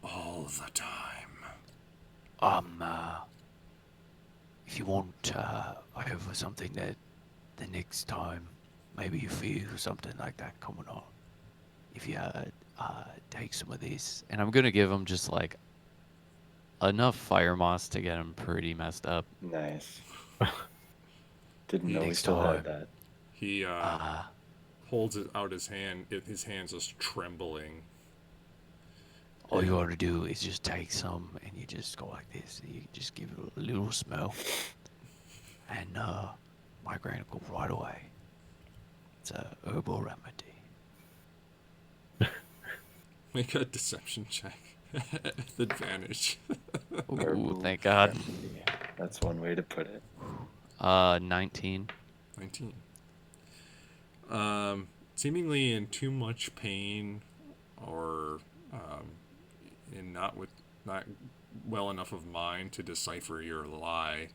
All the time. If you want, I have something that the next time maybe you feel something like that coming on. If you take some of this, And I'm gonna give him just like enough fire moss to get him pretty messed up. Nice. Didn't know we Next still had time. that. He holds it out his hand. His hand's just trembling. All you ought to do is just take some and you just go like this. And you just give it a little smell, and migraine will go right away. It's a herbal remedy. Make a deception check. With advantage. Ooh, Herbal thank God. remedy. That's one way to put it. 19. 19. Seemingly in too much pain, or in not well enough of mind to decipher your lie.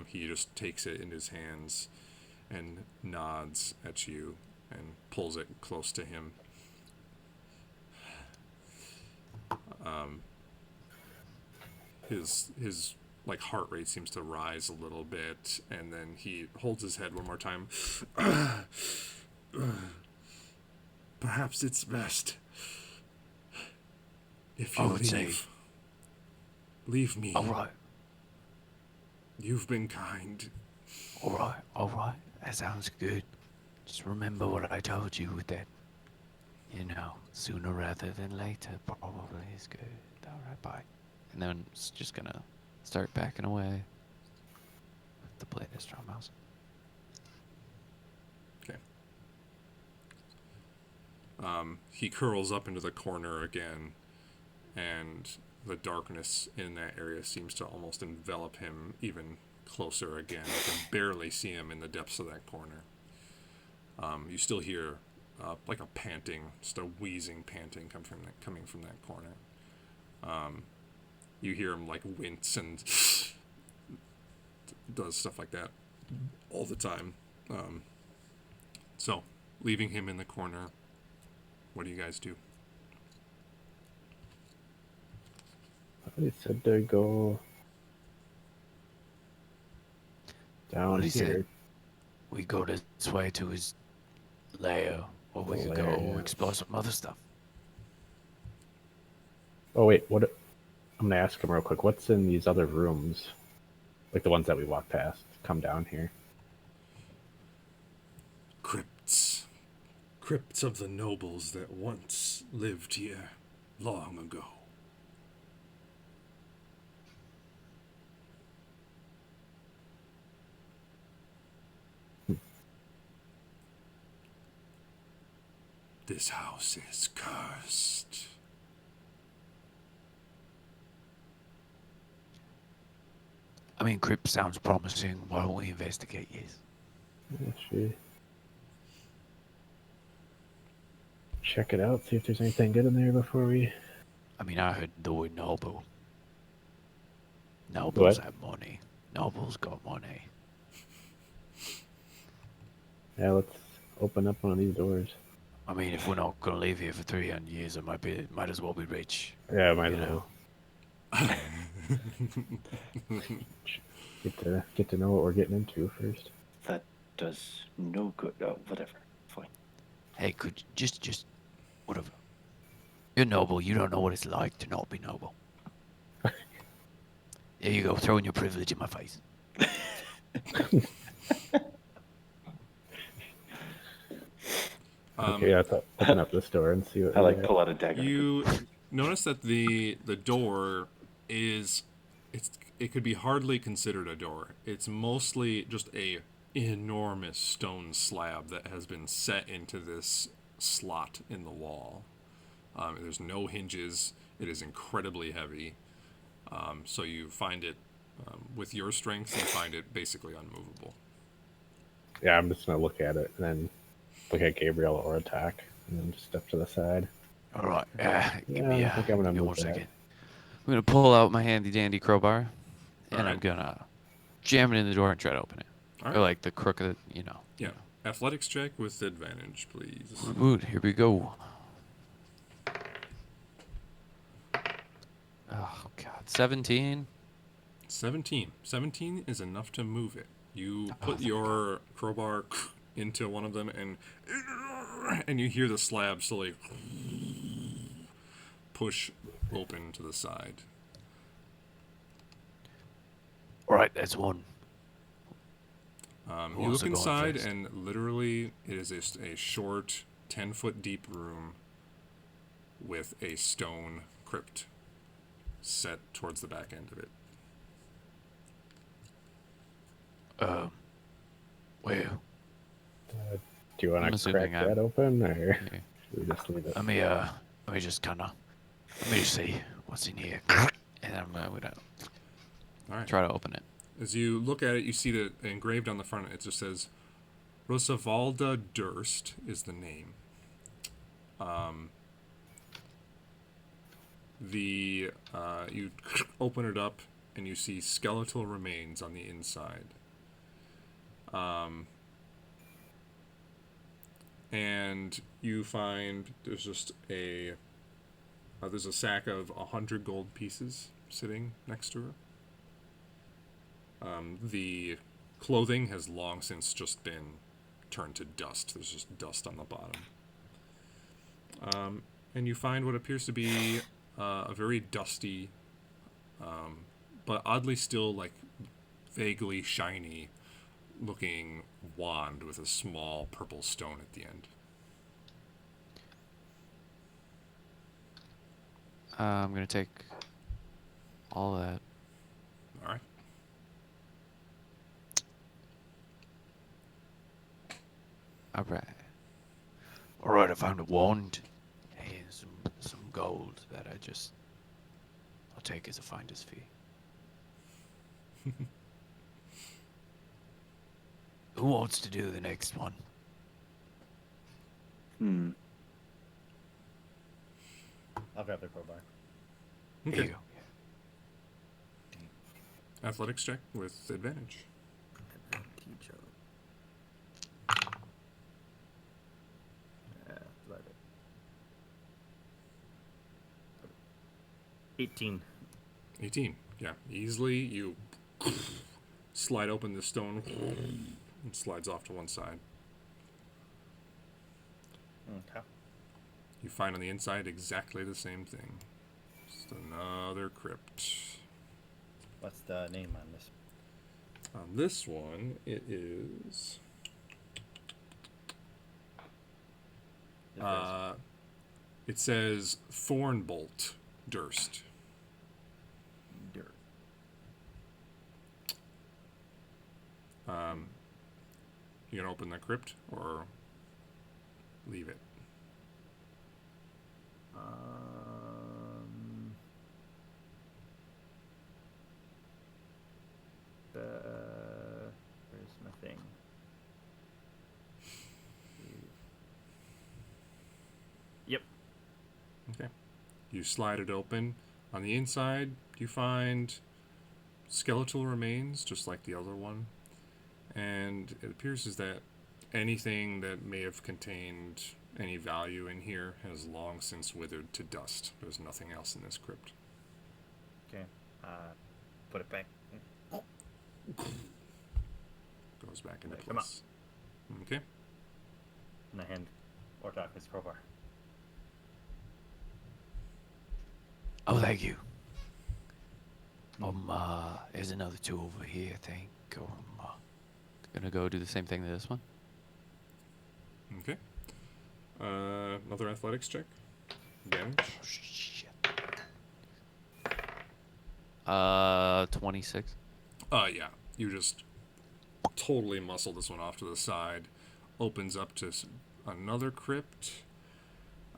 He just takes it in his hands and nods at you and pulls it close to him. His like heart rate seems to rise a little bit, and then he holds his head one more time. Perhaps it's best if you I would say- leave. Leave me. All right, You've been kind. all right. That sounds good. Just remember what I told you with that. You know, sooner rather than later probably is good. All right, bye. And then it's just gonna start backing away with the blade of strong mouse. Okay. He curls up into the corner again, and the darkness in that area seems to almost envelop him even closer again. You can barely see him in the depths of that corner. You still hear like a panting, just a wheezing panting coming from that corner. You hear him like wince and does stuff like that all the time. So, leaving him in the corner, what do you guys do? he said to go down What he here. said. We go this way to his lair, or we The could lair, go yeah. explore some other stuff. Oh wait, what? I'm gonna ask him real quick. What's in these other rooms? Like the ones that we walked past. Come down here. Crypts. Crypts of the nobles that once lived here long ago. This house is cursed. I mean, crypt sounds promising. Why don't we investigate? Yes. Yeah, sure. Check it out. See if there's anything good in there before we. I mean, I heard the word noble. Nobles What? have money. Nobles got money. Yeah, let's open up one of these doors. I mean, if we're not gonna live here for 300 years, it might as well be rich. Yeah, might You as know. well. Get to know what we're getting into first. That does no good. Oh, whatever. Fine. Hey, could you just whatever. You're noble. You don't know what it's like to not be noble. There you go, throwing your privilege in my face. Okay, yeah, let's open up this door and see what. I we like got. pull out a dagger. You notice that the door is it could be hardly considered a door. It's mostly just a enormous stone slab that has been set into this slot in the wall. There's no hinges. It is incredibly heavy. So you find it, with your strength, you find it basically unmovable. Yeah, I'm just gonna look at it and then look at Gabriel or attack, and then just step to the side. All right. Give Yeah, me I think I'm gonna give me move 1 that. second. I'm gonna pull out my handy dandy crowbar, and I'm Alright. gonna jam it in the door and try to open it. All Or right. like the crook of the, you know. Yeah. Athletics check with advantage, please. Woot, here we go. Oh god, 17. 17. 17 is enough to move it. You put your crowbar into one of them, and you hear the slab slowly push open to the side. All right, that's one. Who You wants look to go on inside, first? and literally, it is a short, 10-foot deep room with a stone crypt set towards the back end of it. Well, Do you want I'm to assuming crack I'm- that open, or Yeah. should we just leave it? let me just kind of, let me just see what's in here, and I'm gonna. All right. Try to open it. As you look at it, you see that engraved on the front, it just says Rosavalda Durst is the name. You open it up, and you see skeletal remains on the inside. And you find there's just there's a sack of 100 gold pieces sitting next to her. The clothing has long since just been turned to dust. There's just dust on the bottom. And you find what appears to be a very dusty, but oddly still like vaguely shiny looking wand with a small purple stone at the end. I'm gonna take all that. All right. All right. All right, I found a wand and some gold that I'll take as a finder's fee. Who wants to do the next one? I'll grab the crowbar. Here Okay. you go. Athletics check with advantage. Athletic. 18. 18. Yeah, easily you slide open the stone and slides off to one side. Okay. You find on the inside exactly the same thing. Just another crypt. What's the name on this? On this one, it is. It says Thornbolt Durst. Dirt. You gonna open the crypt or leave it? Where's my thing? Yep. Okay. You slide it open. On the inside, you find skeletal remains, just like the other one. And it appears as that anything that may have contained any value in here has long since withered to dust. There's nothing else in this crypt. Okay. Put it back. Goes back into Come on. place. Okay. And I hand Ortok his crowbar. Oh, thank you. There's another two over here, I think. Gonna go do the same thing to this one. Okay. Another athletics check. Damage. Shit. 26. Yeah. You just totally muscle this one off to the side. Opens up to another crypt.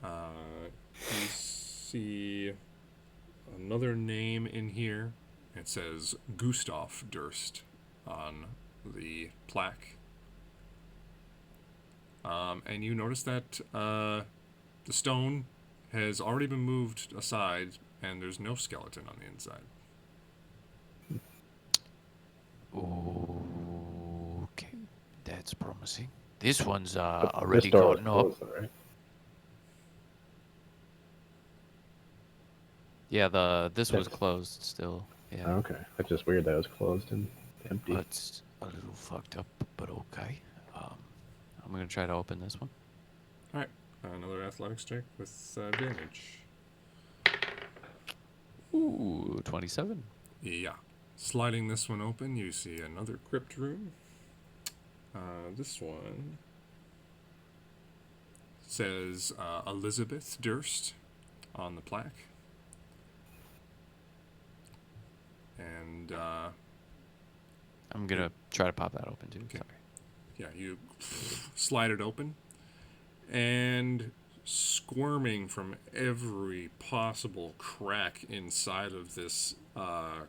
You see another name in here. It says Gustav Durst on the plaque. And you notice that the stone has already been moved aside, and there's no skeleton on the inside. Okay, that's promising. This one's But already this door was gotten up. closed, though, right? Yeah, this was Yes. closed still. Yeah. Okay, that's just weird that it was closed and empty. That's a little fucked up, but okay. I'm gonna try to open this one. All right, another athletics check with advantage. Ooh, 27. Yeah. Sliding this one open, you see another crypt room. This one says Elizabeth Durst on the plaque. And I'm gonna try to pop that open too. Okay. Sorry. yeah, you slide it open, and squirming from every possible crack inside of this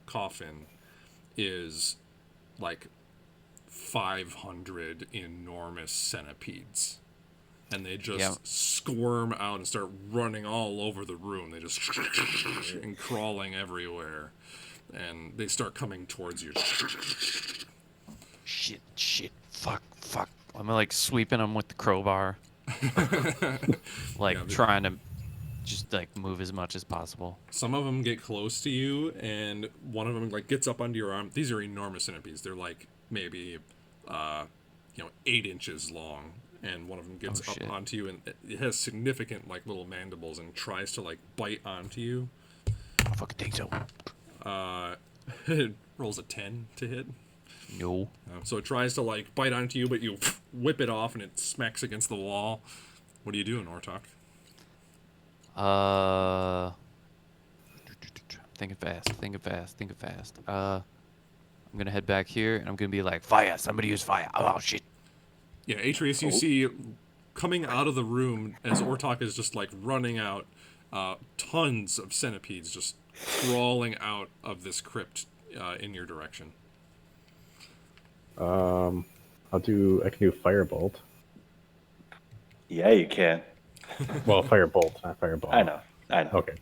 coffin is like 500 enormous centipedes. And they just Yeah. squirm out and start running all over the room. They just and crawling everywhere. And they start coming towards you. Shit, fuck. I'm like sweeping them with the crowbar, like Yeah, trying to just like move as much as possible. Some of them get close to you, and one of them like gets up onto your arm. These are enormous centipedes. They're like maybe 8 inches long, and one of them gets Oh, up shit. onto you, and it has significant like little mandibles and tries to like bite onto you. I fucking think so. It rolls a 10 to hit. No. So it tries to like bite onto you, but you whip it off, and it smacks against the wall. What are you doing, Ortok? Thinking fast. I'm gonna head back here, and I'm gonna be like, fire! Somebody use fire! Oh shit! Yeah, Atreus, you see coming out of the room as Ortok is just like running out, tons of centipedes just crawling out of this crypt in your direction. I can do firebolt. Yeah, you can. Well, firebolt, not fireball. I know. Okay,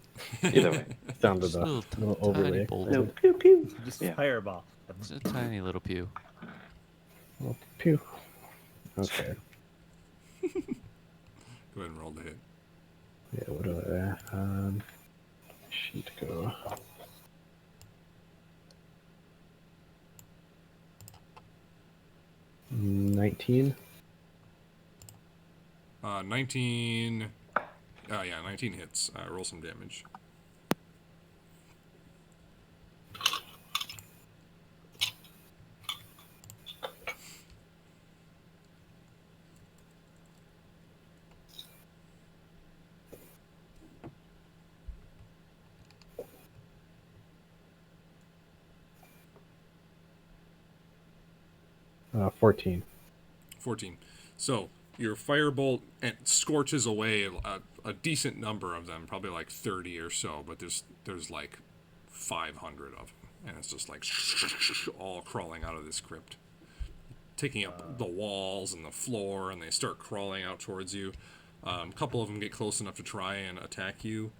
Either way. sounded Just a a little, little tiny overly bolt. Little excited. pew pew. Just Yeah. fireball. It's a tiny little pew. Little pew. Okay. Go ahead and roll the hit. Yeah, what do I? Sheet go. $19. 19. Oh yeah, 19 hits. Roll some damage. $14. 14. So your firebolt scorches away a decent number of them, probably like 30 or so, but there's like 500 of them, and it's just like all crawling out of this crypt, taking up the walls and the floor, and they start crawling out towards you. A couple of them get close enough to try and attack you.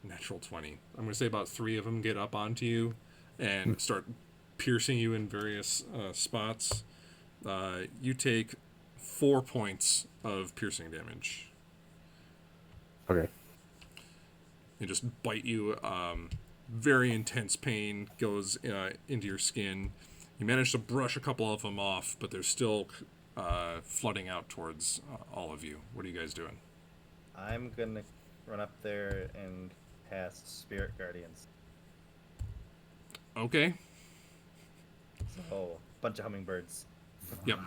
Natural 20. I'm going to say about 3 of them get up onto you and start piercing you in various spots. You take 4 points of piercing damage. Okay. They just bite you. Very intense pain goes into your skin. You manage to brush a couple of them off, but they're still flooding out towards all of you. What are you guys doing? I'm gonna run up there and cast Spirit Guardians. Okay. So, bunch of hummingbirds. Yep.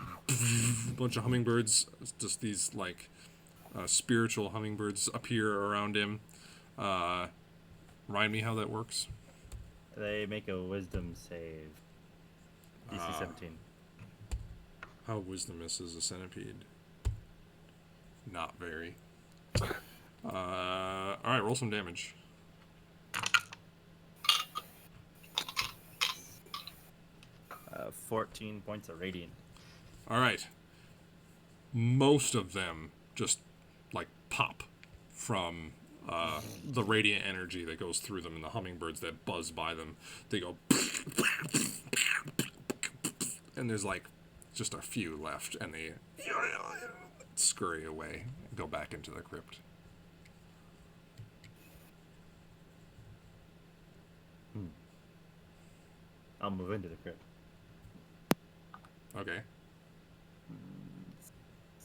Bunch of hummingbirds. Just these like spiritual hummingbirds appear around him. Remind me how that works. They make a wisdom save. DC 17. How wisdomous is a centipede? Not very. Alright, roll some damage. 14 points of radiant. Alright. Most of them just, like, pop from the radiant energy that goes through them and the hummingbirds that buzz by them. They go... And there's, like, just a few left, and they scurry away and go back into the crypt. I'll move into the crypt. Okay.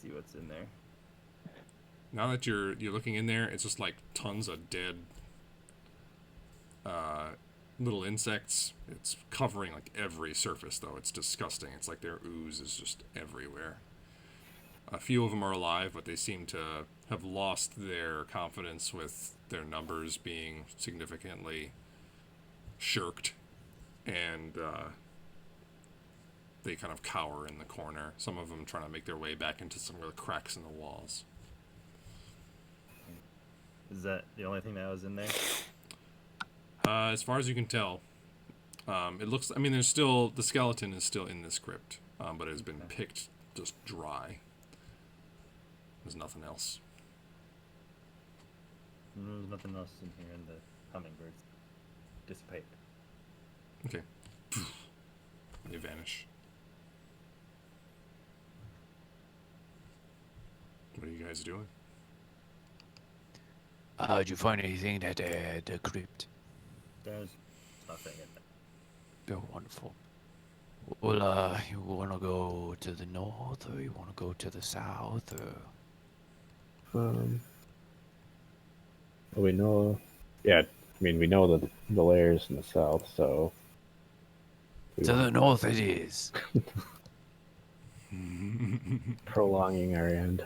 See what's in there. Now that you're looking in there, it's just like tons of dead little insects. It's covering like every surface, though. It's disgusting. It's like their ooze is just everywhere. A few of them are alive, but they seem to have lost their confidence with their numbers being significantly shirked, and they kind of cower in the corner. Some of them trying to make their way back into some of the cracks in the walls. Is that the only thing that was in there? As far as you can tell, it looks... I mean, there's still... The skeleton is still in this crypt, but it has been picked just dry. There's nothing else. There's nothing else in here, and the hummingbirds dissipate. Okay. They vanish. What are you guys doing? Did you find anything at the crypt? There's nothing in there. Oh, wonderful. Well, you want to go to the north, or you want to go to the south, or... Well, we know... Yeah, I mean, we know the layers in the south, so... To the north it is. Prolonging our end.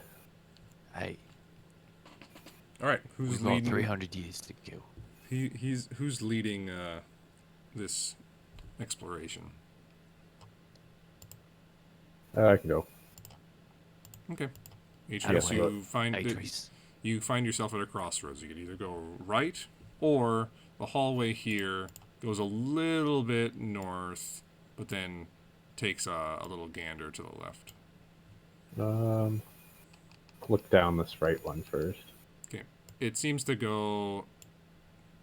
Hey, All right, who's we've got leading? 300 years to go. Who's leading this exploration? I can go. Okay. Each I of don't us, want you find Hey, that Trees. you find yourself at a crossroads. You could either go right, or the hallway here goes a little bit north, but then takes a little gander to the left. Look down this right one first. Okay. It seems to go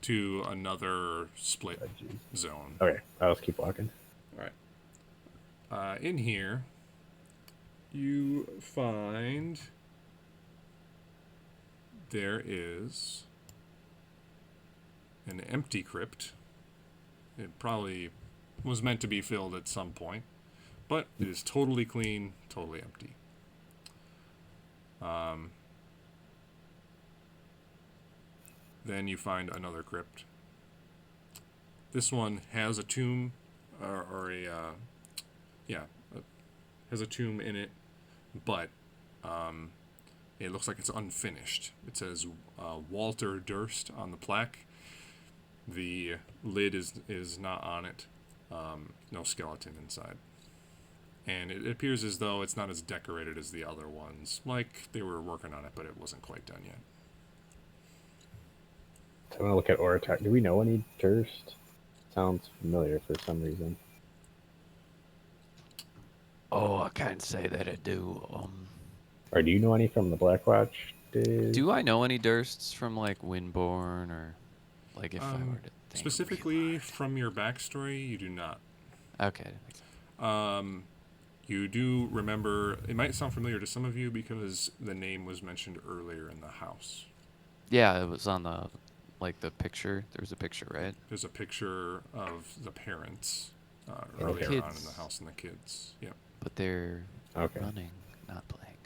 to another split Oh, geez. zone. Okay, I'll just keep walking. All right. In here, you find there is an empty crypt. It probably was meant to be filled at some point, but it is totally clean, totally empty. Then you find another crypt. This one has a tomb, has a tomb in it, but it looks like it's unfinished. It says Walter Durst on the plaque. The lid is not on it. No skeleton inside. And it appears as though it's not as decorated as the other ones. Like they were working on it, but it wasn't quite done yet. So I'm gonna look at Ortok. Do we know any Durst? Sounds familiar for some reason. Oh, I can't say that I do. Or do you know any from the Black Watch days? Do I know any Dursts from like Windborn or like if I were to think Specifically from your backstory, you do not. Okay. that makes sense. You do remember, it might sound familiar to some of you because the name was mentioned earlier in the house. Yeah, it was on the the picture. There was a picture, right? There's a picture of the parents Okay. earlier on in Kids. the house and the kids. Yep. But they're Okay. running, not playing.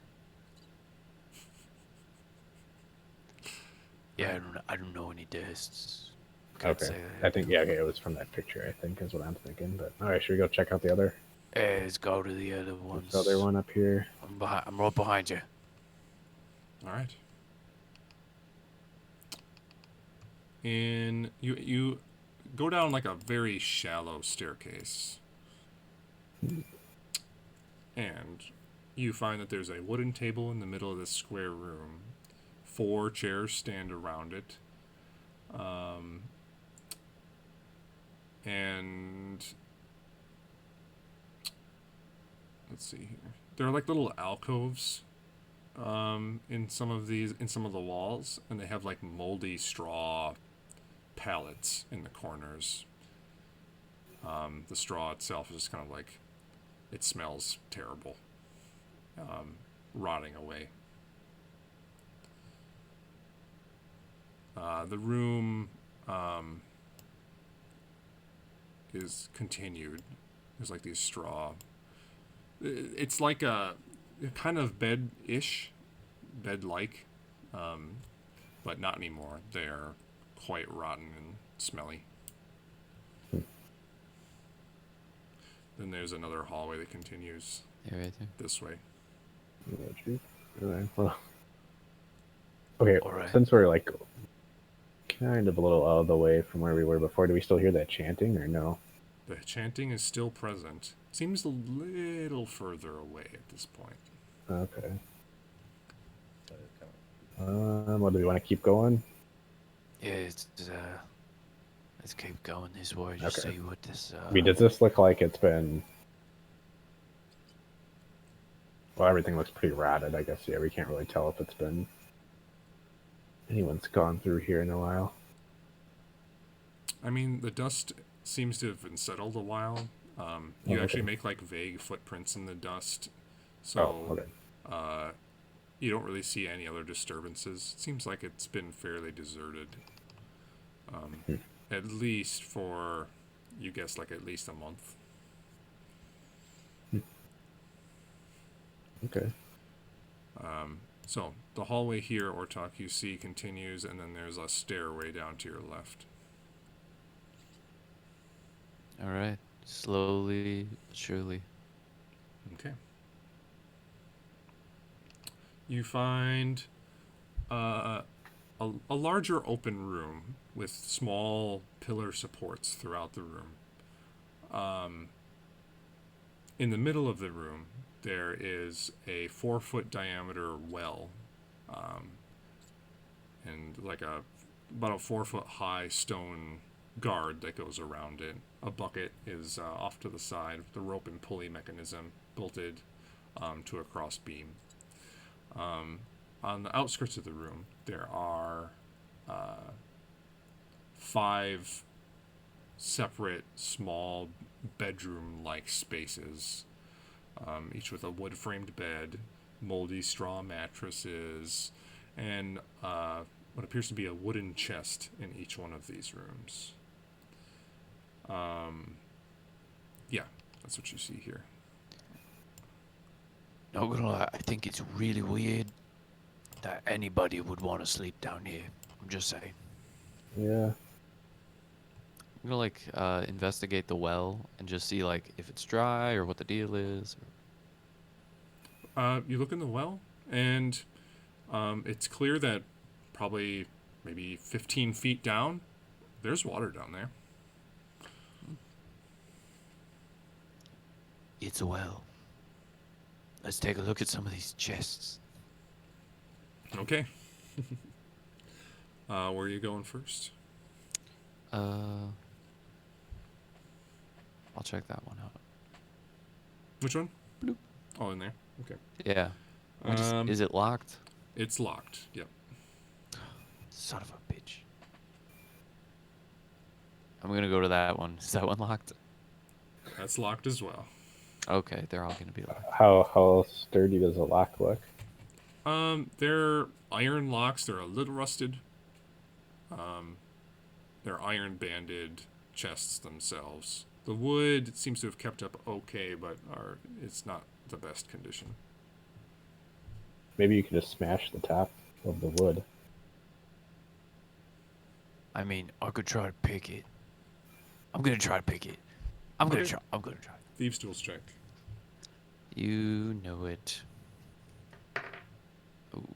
Yeah, I don't know any Dursts. Can't Okay. say I think, yeah, okay, it was from that picture, I think, is what I'm thinking. But alright, should we go check out the other? Let's go to the other ones. This other one up here. I'm right behind you. All right. And you go down like a very shallow staircase. And you find that there's a wooden table in the middle of this square room. 4 chairs stand around it. And let's see here. There are like little alcoves in some of the walls, and they have like moldy straw pallets in the corners. The straw itself is just kind of like, it smells terrible, rotting away. The room is continued. There's like these straw. It's like a kind of bed-ish, bed-like, but not anymore. They're quite rotten and smelly. Then there's another hallway that continues Yeah, right there. this way. Alright, well. Okay, Alright. since we're like kind of a little out of the way from where we were before, do we still hear that chanting or no? The chanting is still present. Seems a little further away at this point. Okay. So it's kind of- Well, do we want to keep going? Yeah, let's keep going this way. Just Okay. see what this. I mean, does this look like it's been... Well, everything looks pretty rotted, I guess. Yeah, we can't really tell if it's been... Anyone's gone through here in a while. I mean, the dust seems to have been settled a while. You Oh, actually okay. make like vague footprints in the dust, so Oh, okay. you don't really see any other disturbances. It seems like it's been fairly deserted, at least for, you guess, like at least a month. Okay. So the hallway here, Ortok, you see continues, and then there's a stairway down to your left. All right. Slowly, but surely. Okay. You find a larger open room with small pillar supports throughout the room. In the middle of the room, there is a 4-foot diameter well, and like about a 4-foot high stone guard that goes around it. A bucket is off to the side, the rope and pulley mechanism bolted to a cross beam. On the outskirts of the room, there are 5 separate small bedroom-like spaces, each with a wood-framed bed, moldy straw mattresses, and what appears to be a wooden chest in each one of these rooms. Yeah, that's what you see here. Not gonna lie, I think it's really weird that anybody would want to sleep down here. I'm just saying. Yeah. I'm gonna like investigate the well and just see like if it's dry or what the deal is. You look in the well, and it's clear that probably maybe 15 feet down, there's water down there. It's a well. Let's take a look at some of these chests. Okay. Where are you going first? I'll check that one out. Which one? Bloop. Oh, in there. Okay. Yeah. Is it locked? It's locked. Yep. Son of a bitch. I'm gonna go to that one. Is that one locked? That's locked as well. Okay, they're all gonna be locked. How sturdy does a lock look? They're iron locks. They're a little rusted. They're iron banded chests themselves. The wood seems to have kept up okay, but it's not the best condition. Maybe you could just smash the top of the wood. I mean, I could try to pick it. I'm gonna try to pick it. I'm gonna Okay. try. I'm gonna try. Thieves' tools check. You know it. Ooh.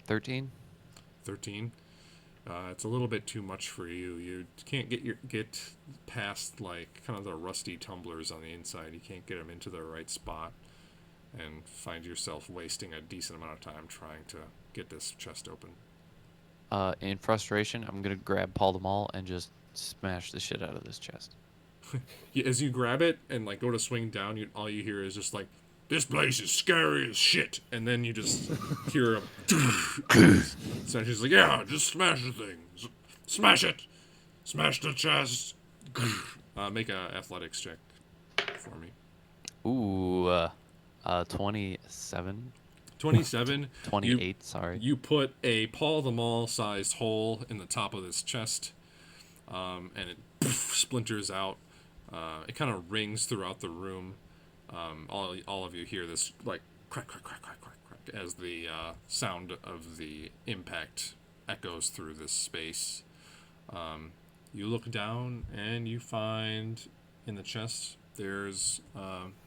13? 13. It's a little bit too much for you. You can't get past like kind of the rusty tumblers on the inside. You can't get them into the right spot, and find yourself wasting a decent amount of time trying to get this chest open. In frustration, I'm gonna grab Paul the Mall and just smash the shit out of this chest. As you grab it and like go to swing down, all you hear is just like, "This place is scary as shit," and then you just hear a. So she's like, "Yeah, just smash the thing, smash it, smash the chest." Make a athletics check for me. Ooh, 27. 27. 28, sorry. You put a Paul the Mall sized hole in the top of this chest, and it splinters out. It kind of rings throughout the room. All of you hear this like crack, crack, crack, crack, crack, crack as the sound of the impact echoes through this space. You look down and you find in the chest there's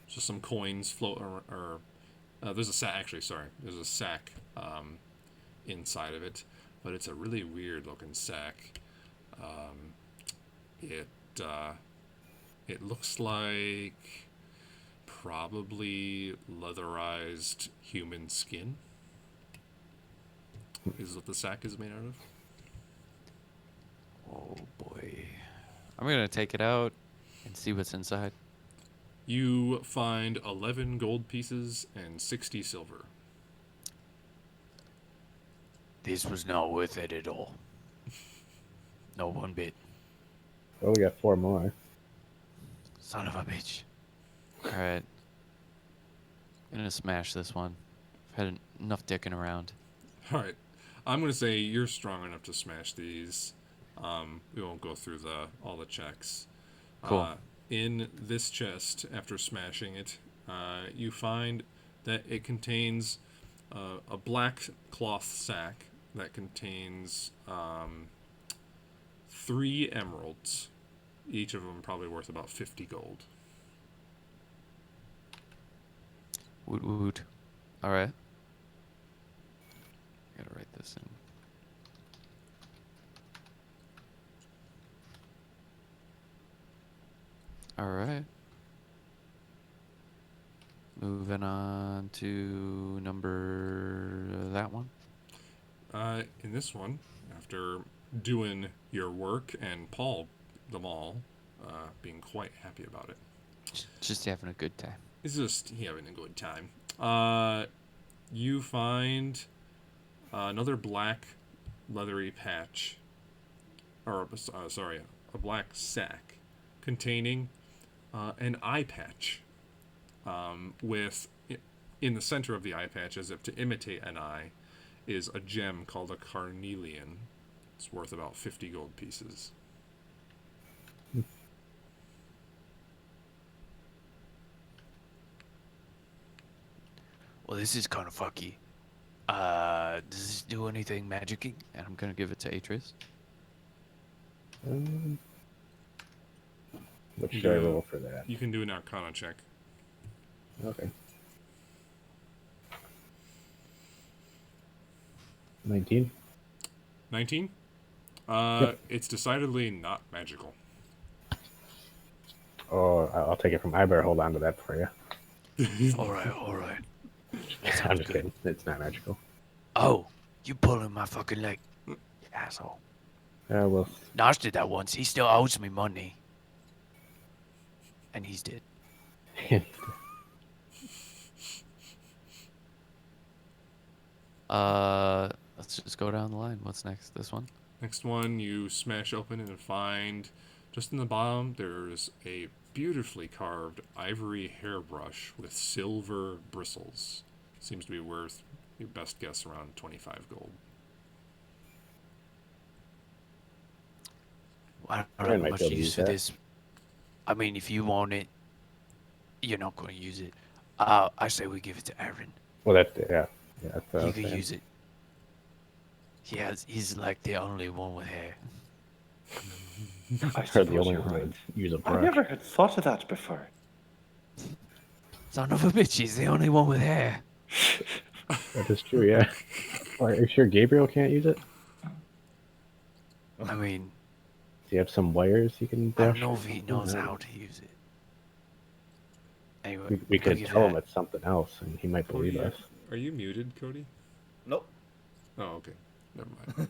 just some coins float or there's a sack. Actually, sorry, there's a sack inside of it, but it's a really weird looking sack. It looks like probably leatherized human skin is what the sack is made out of. Oh boy. I'm gonna take it out and see what's inside. You find 11 gold pieces and 60 silver. This was not worth it at all. No one bit. Well, we got 4 more. Son of a bitch. Alright. I'm gonna smash this one. I've had enough dicking around. Alright, I'm going to say you're strong enough to smash these. We won't go through all the checks. Cool. In this chest, after smashing it, you find that it contains a black cloth sack that contains 3 emeralds, each of them probably worth about 50 gold. Woot woot. Alright. Gotta write this in. Alright. Moving on to that one. In this one, after doing your work and Paul the Mall being quite happy about it. Just having a good time. It's just having a good time. You find another black leathery patch, or sorry, a black sack containing an eye patch with, in the center of the eye patch, as if to imitate an eye, is a gem called a carnelian. It's worth about 50 gold pieces. Well, this is kind of fucky. Does this do anything magic-y? And I'm gonna give it to Atreus. What should I roll for that? You can do an Arcana check. Okay. 19? 19? Yep. It's decidedly not magical. Oh, I'll take it from. I better hold on to that for you. All right. I'm just kidding. It's not magical. Oh, you pulling my fucking leg, you asshole. Well, Nosh did that once. He still owes me money. And he's dead. Let's just go down the line. What's next? This one? Next one, you smash open and find, just in the bottom, there's a beautifully carved ivory hairbrush with silver bristles. Seems to be worth, your best guess, around 25 gold. I I don't might have much be able to use use for that. this. I mean, if you want it, you're not going to use it. I say we give it to Aaron. well, that's that's what I He was could saying. use it. He's like the only one with hair. I Or the suppose only you're one right. that use a I brush. never had thought of that before. Son of a bitch, he's the only one with hair. That is true, yeah. Are you sure Gabriel can't use it? I mean, Do you have some wires you can I brush? don't know or if he something? knows I don't how know. to use it. Anyway, We gotta could give tell him that. it's something else, and he might believe Cody, us. are you muted, Cody? Nope. Oh, okay. Never mind.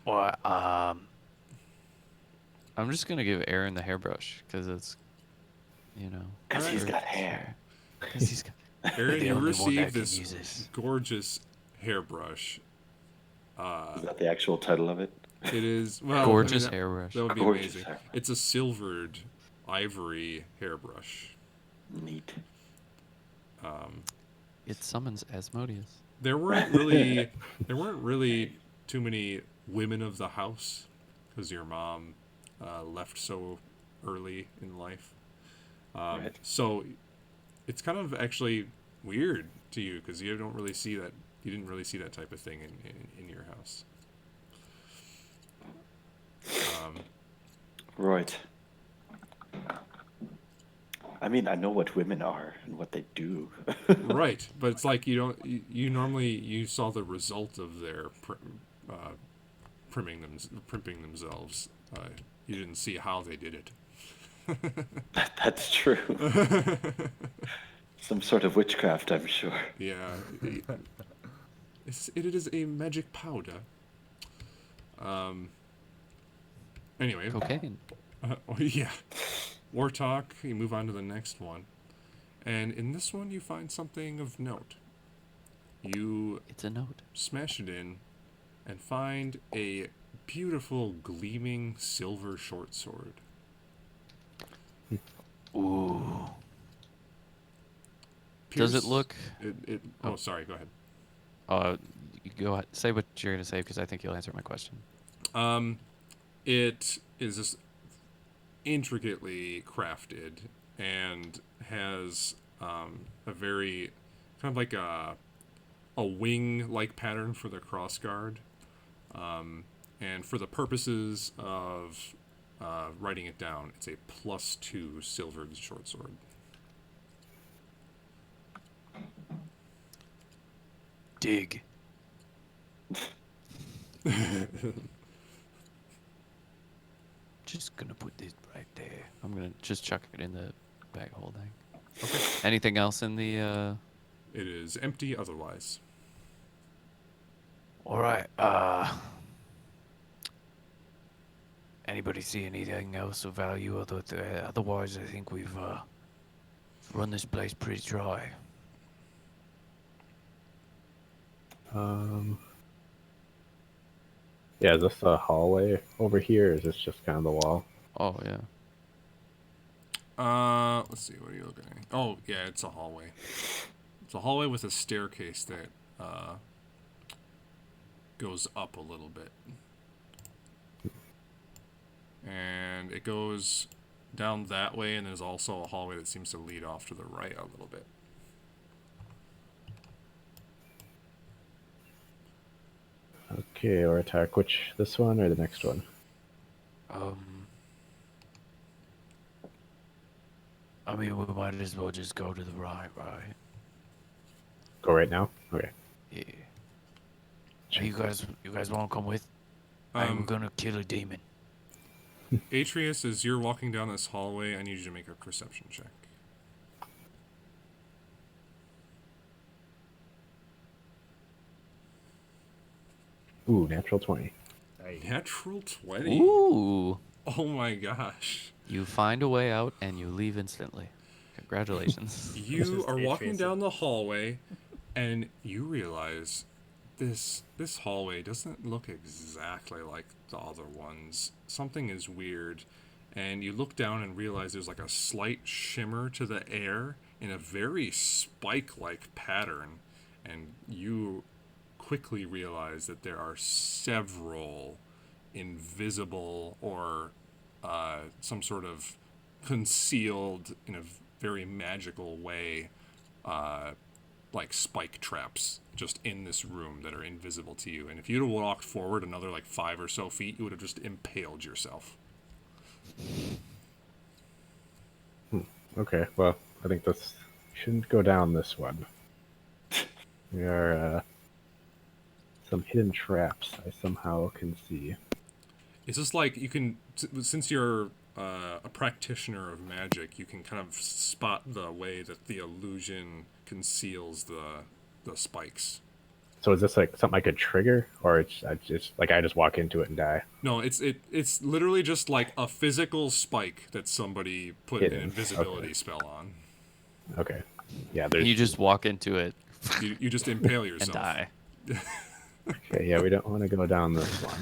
Or, I'm just gonna give Aaron the hairbrush because it's, you know. Because he's Alright. got hair. Because he's got. Aaron, the you only one that received can this use this. gorgeous hairbrush. Is that the actual title of it? It is, well, Gorgeous I mean, hairbrush. that would be Gorgeous amazing. hairbrush. It's a silvered ivory hairbrush. Neat. It summons Asmodeus. There weren't really too many women of the house because your mom left so early in life. Right. So it's kind of actually weird to you because you don't really see that. You didn't really see that type of thing in your house. Right. I mean, I know what women are and what they do. Right, but it's like you don't. You normally you saw the result of their primping themselves. You didn't see how they did it. That's true. Some sort of witchcraft, I'm sure. Yeah, it is a magic powder. Anyway, Cocaine. yeah. Ortok. You move on to the next one, and in this one you find something of note. You It's a note. smash it in, and find a beautiful gleaming silver short sword. Ooh. Does it Pierce- look? Oh, sorry. Go ahead. You go ahead. Say what you're gonna say because I think you'll answer my question. It is just intricately crafted and has a very kind of like a wing-like pattern for the crossguard. And for the purposes of writing it down, it's a +2 silvered short sword. Dig. Just gonna put this right there. I'm gonna just chuck it in the bag holding. Okay. Anything else in the? It is empty otherwise. Alright, anybody see anything else of value otherwise I think we've run this place pretty dry. Yeah, is this a hallway over here, or is this just kind of the wall? Oh yeah. Let's see. What are you looking at? Oh, yeah, it's a hallway. It's a hallway with a staircase that goes up a little bit, and it goes down that way, and there's also a hallway that seems to lead off to the right a little bit. Okay, or attack this one or the next one? I mean we might as well just go to the right. Go right now? Okay. Yeah. You guys wanna come with? I'm gonna kill a demon. Atreus, as you're walking down this hallway, I need you to make a perception check. Ooh, natural 20. Natural 20. Ooh. Oh my gosh. You find a way out and you leave instantly. Congratulations. You are walking Atreus. down the hallway, and you realize this hallway doesn't look exactly like the other ones. Something is weird, and you look down and realize there's like a slight shimmer to the air in a very spike-like pattern, and you quickly realize that there are several invisible or some sort of concealed in a very magical way like spike traps just in this room that are invisible to you, and if you'd have walked forward another like 5 or so feet, you would have just impaled yourself. Okay, well, I think this shouldn't go down this one. We are some hidden traps I somehow can see. It's just like you can, since you're a practitioner of magic, you can kind of spot the way that the illusion conceals the spikes. So is this like something I could trigger, or it's I just walk into it and die? No, it's literally just like a physical spike that somebody put Hidden. an invisibility Okay. spell on. Okay. Yeah. There's. You just walk into it You just impale and yourself. die. Okay. Yeah, we don't want to go down this one.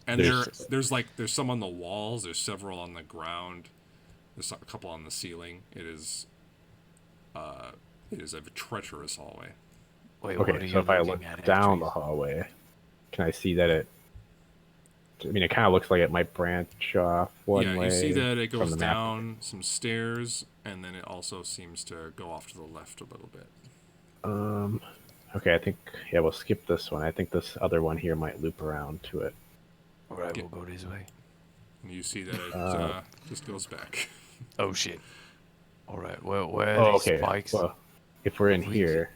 And There's- there's some on the walls. There's several on the ground. There's a couple on the ceiling. It is a treacherous hallway. Wait, what are Okay. you So if I looking look at, down Andrew? the hallway, can I see that it? I mean, it kind of looks like it might branch off one way. You see that it from goes the map. down some stairs, and then it also seems to go off to the left a little bit. Okay, I think we'll skip this one. I think this other one here might loop around to it. All right, Yeah. we'll go this way. And you see that it just goes back. Oh shit! All right, where are Oh, these okay. spikes? Well, if we're in Wiki. here,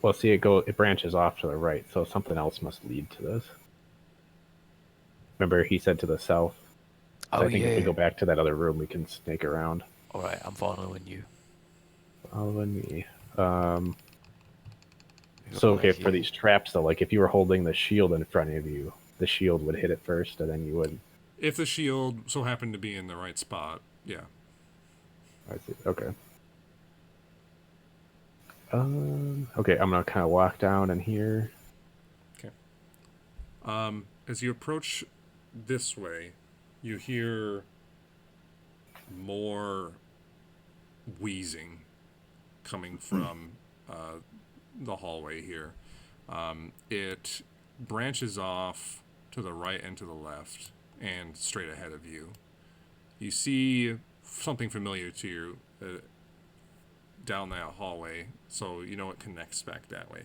well, see it branches off to the right, so something else must lead to this. Remember, he said to the south. So Oh I think if we yeah. go back to that other room, we can snake around. All right, I'm following you. Following me. We go So back okay, for here. these traps though, like if you were holding the shield in front of you, the shield would hit it first, and then you would. If the shield so happened to be in the right spot, yeah. I see. Okay. Okay, I'm gonna kind of walk down in here. Okay. As you approach this way, you hear more wheezing coming from the hallway here. It branches off to the right and to the left and straight ahead of you. You see something familiar to you down that hallway, so you know it connects back that way.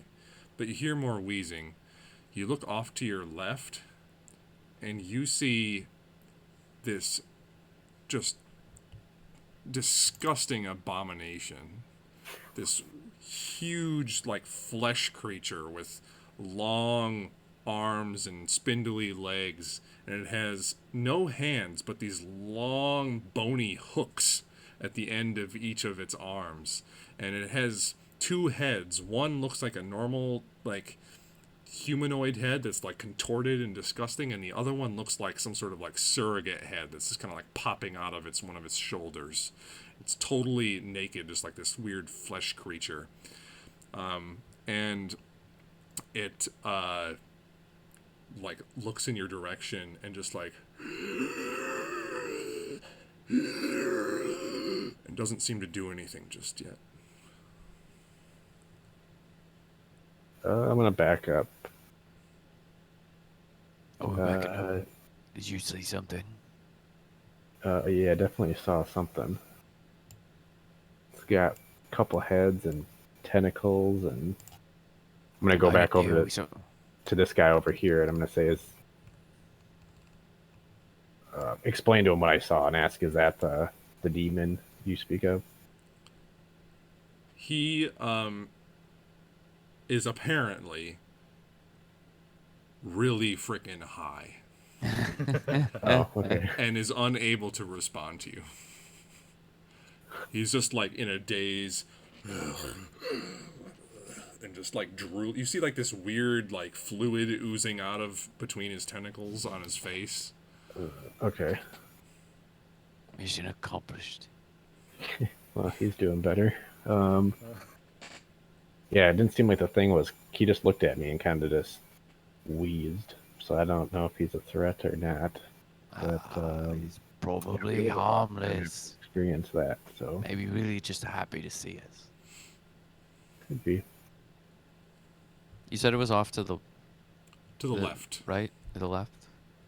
But you hear more wheezing. You look off to your left, and you see this just disgusting abomination. This huge, like, flesh creature with long arms and spindly legs, and it has no hands but these long bony hooks at the end of each of its arms, and it has two heads. One looks like a normal, like, humanoid head that's like contorted and disgusting, and the other one looks like some sort of like surrogate head that's just kind of like popping out of one of its shoulders. It's totally naked, just like this weird flesh creature, and it like looks in your direction and just like and doesn't seem to do anything just yet. I'm gonna back up. Oh, we're backing up. Did you see something? Yeah, definitely saw something. It's got a couple heads and tentacles, and I'm gonna go back over to this guy over here, and I'm gonna say, explain to him what I saw and ask, is that the demon you speak of? He is apparently really freaking high Oh, okay. and is unable to respond to you. He's just like in a daze and just like drool. You see like this weird like fluid oozing out of between his tentacles on his face. Okay. Mission accomplished. Well, he's doing better. Yeah, it didn't seem like the thing was. He just looked at me and kind of just wheezed. So I don't know if he's a threat or not. But He's probably really harmless. experience that, so Maybe really just happy to see us. could be. You said it was off to the Left. right, to the left,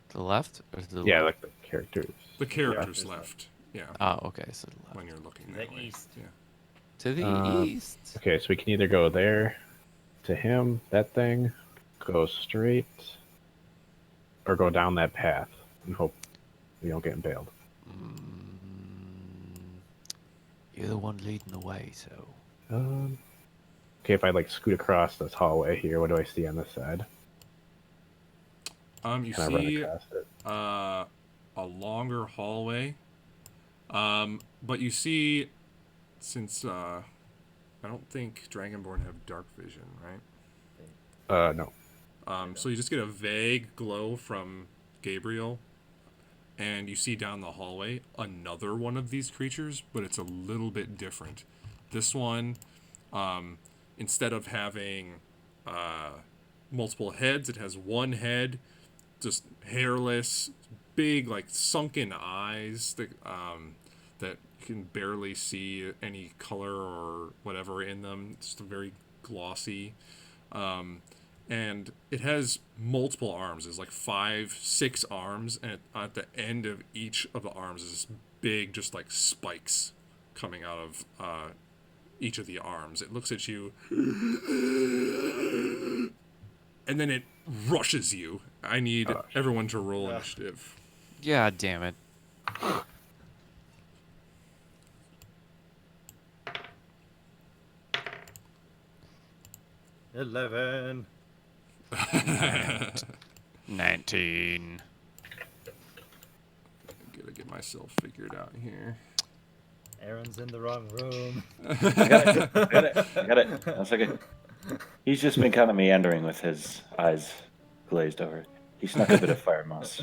to the left, or to the Yeah, left? like the characters. The character's Yeah. left. Yeah. Oh, okay, so the left. When you're looking The that way. east. Yeah. To the east. Okay, so we can either go there, to him, that thing, go straight, or go down that path and hope we don't get impaled. You're the one leading the way, so Okay, if I like scoot across this hallway here, what do I see on this side? You Can I run see across it? a longer hallway, but you see, since I don't think Dragonborn have dark vision, right? No. So you just get a vague glow from Gabriel, and you see down the hallway another one of these creatures, but it's a little bit different. This one, instead of having multiple heads, it has one head, just hairless, big, like sunken eyes that you can barely see any color or whatever in them. It's just very glossy. And it has multiple arms. There's like 5, 6 arms, and at the end of each of the arms is this big, just like spikes coming out of each of the arms. It looks at you, and then it rushes you. I need everyone to roll initiative. Yeah, damn it. $11. 19. Gotta get myself figured out here. Aaron's in the wrong room. I got it. That's okay. He's just been kind of meandering with his eyes glazed over. He snuck a bit of fire moss.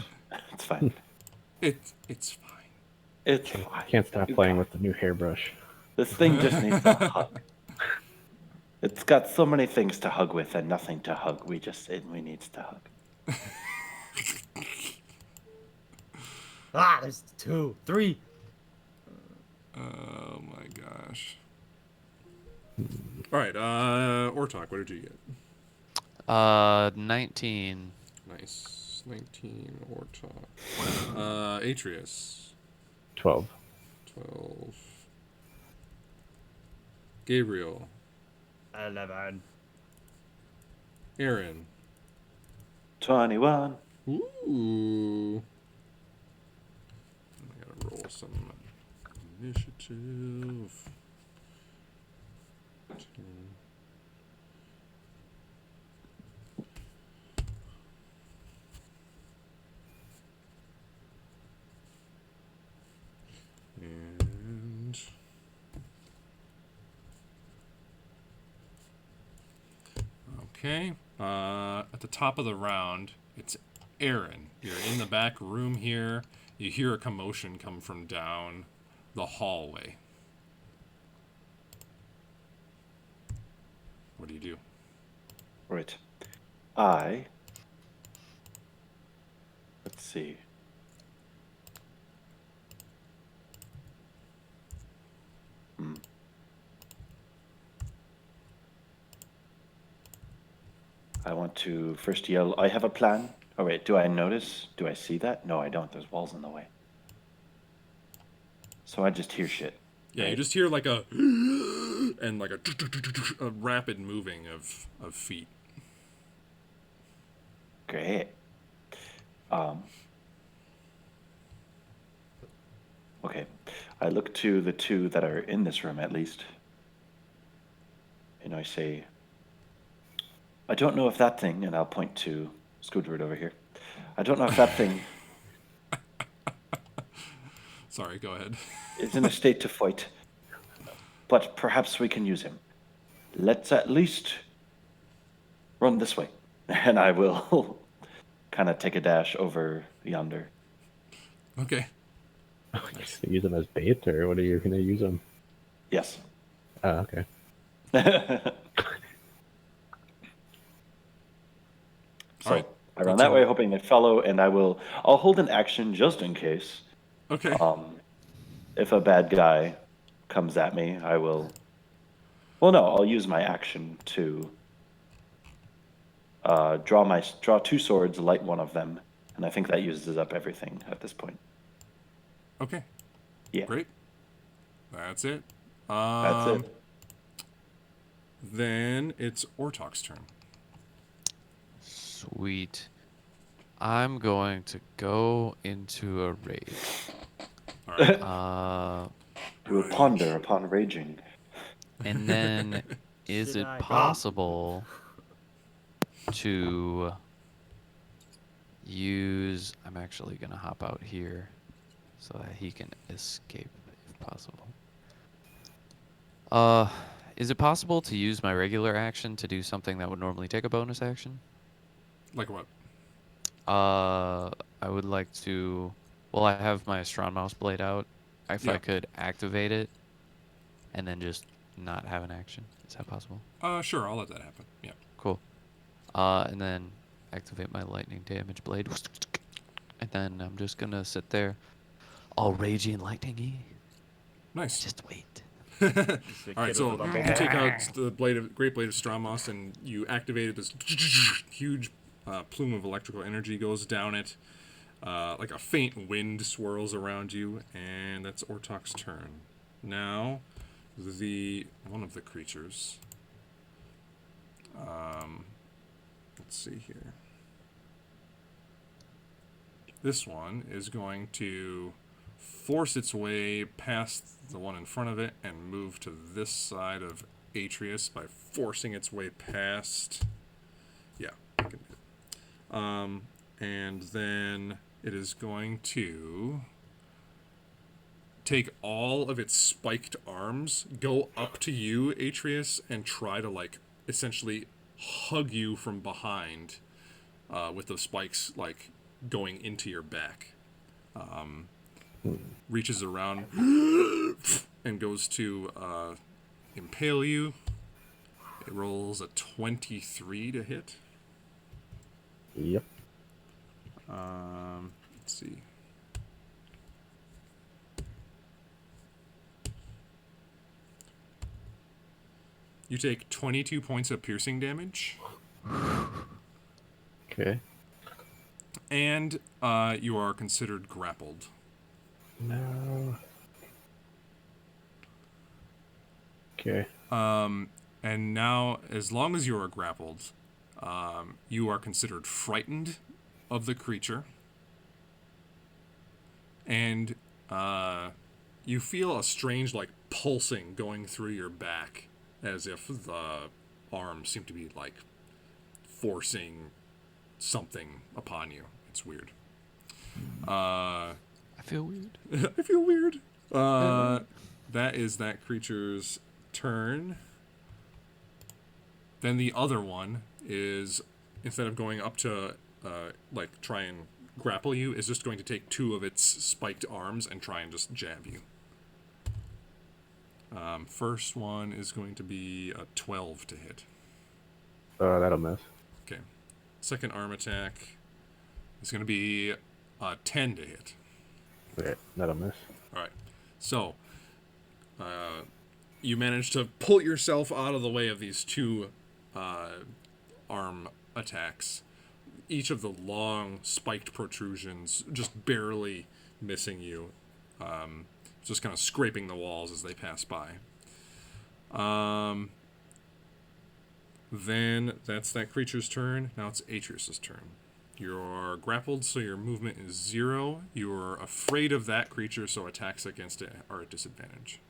It's fine. It's fine. It's I fine. can't stop playing with the new hairbrush. This thing just needs a hug. It's got so many things to hug with and nothing to hug. We needs to hug. There's 2, 3. Oh my gosh. All right, Ortok, what did you get? 19. Nice. 19, Ortok. Atreus. 12. 12. Gabriel. 11. Aaron. 21. Ooh. I gotta roll some initiative. 10. And okay. At the top of the round, it's Aaron. You're in the back room here. You hear a commotion come from down the hallway. What do you do? Right. Let's see. I want to first yell, I have a plan. Oh wait, do I notice? Do I see that? No, I don't. There's walls in the way. So I just hear shit. Yeah, you right? just hear like a and like a rapid moving of feet. Great. Okay. I look to the 2 that are in this room at least. And I say, I don't know if that thing, and I'll point to Scoodward over here. I don't know if that thing Sorry, go ahead. is in a state to fight, but perhaps we can use him. Let's at least run this way. And I will kind of take a dash over yonder. Okay. Use them as bait, or what are you going to use them? Yes. Oh, okay. So Alright. I run That's that all. way, hoping they follow, and I'll hold an action just in case. Okay. If a bad guy comes at me, I will. Well, no, I'll use my action to draw 2 swords, light one of them, and I think that uses up everything at this point. Okay. Yeah, Great. That's it. that's it. Then it's Ortok's turn. Sweet. I'm going to go into a rage. All right. You will ponder upon raging. And then, is Should it I- possible to use? I'm actually gonna hop out here so that he can escape if possible. Is it possible to use my regular action to do something that would normally take a bonus action? Like what? I would like to. Well, I have my Mouse blade out. If I Yeah. could activate it, and then just not have an action, is that possible? Sure, I'll let that happen. Yeah. Cool. And then activate my lightning damage blade, and then I'm just gonna sit there, all ragey and lightningy. Nice. Just wait. All The right, kid so with the you bubble. take out the great blade of Stramos, and you activated this huge plume of electrical energy goes down it. Like a faint wind swirls around you, and that's Ortok's turn. Now, one of the creatures. Let's see here. This one is going to force its way past the one in front of it and move to this side of Atreus by forcing its way past. Yeah, I can do it. And then it is going to take all of its spiked arms, go up to you, Atreus, and try to, like, essentially hug you from behind with the spikes, like, going into your back. Reaches around and goes to impale you. It rolls a 23 to hit. Yep. Let's see. You take 22 points of piercing damage, Okay. and you are considered grappled. No. Okay. And now, as long as you are grappled, you are considered frightened of the creature, and you feel a strange, like, pulsing going through your back, as if the arms seem to be, like, forcing something upon you. It's weird. I feel weird. I feel weird. That is that creature's turn. Then the other one is, instead of going up to, like, try and grapple you, is just going to take two of its spiked arms and try and just jab you. First one is going to be a 12 to hit. That'll miss. Okay. Second arm attack is going to be a 10 to hit. Okay, that'll miss. All right. So, you manage to pull yourself out of the way of these two arm attacks. Each of the long, spiked protrusions just barely missing you. Just kind of scraping the walls as they pass by. Then that's that creature's turn. Now it's Atreus' turn. You're grappled, so your movement is 0. You're afraid of that creature, so attacks against it are at disadvantage.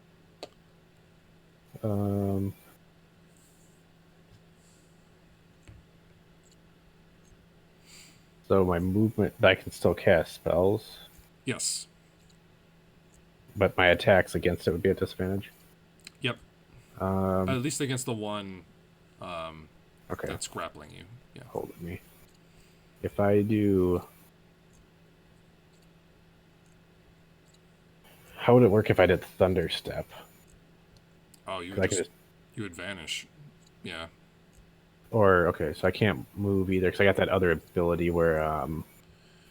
So my movement, I can still cast spells, Yes. but my attacks against it would be at disadvantage. Yep. At least against the one Okay. that's grappling you. Yeah. Hold at me. If I do, how would it work if I did Thunder Step? Oh, you 'Cause I would could just, you would vanish. Yeah. Or okay, so I can't move either because I got that other ability where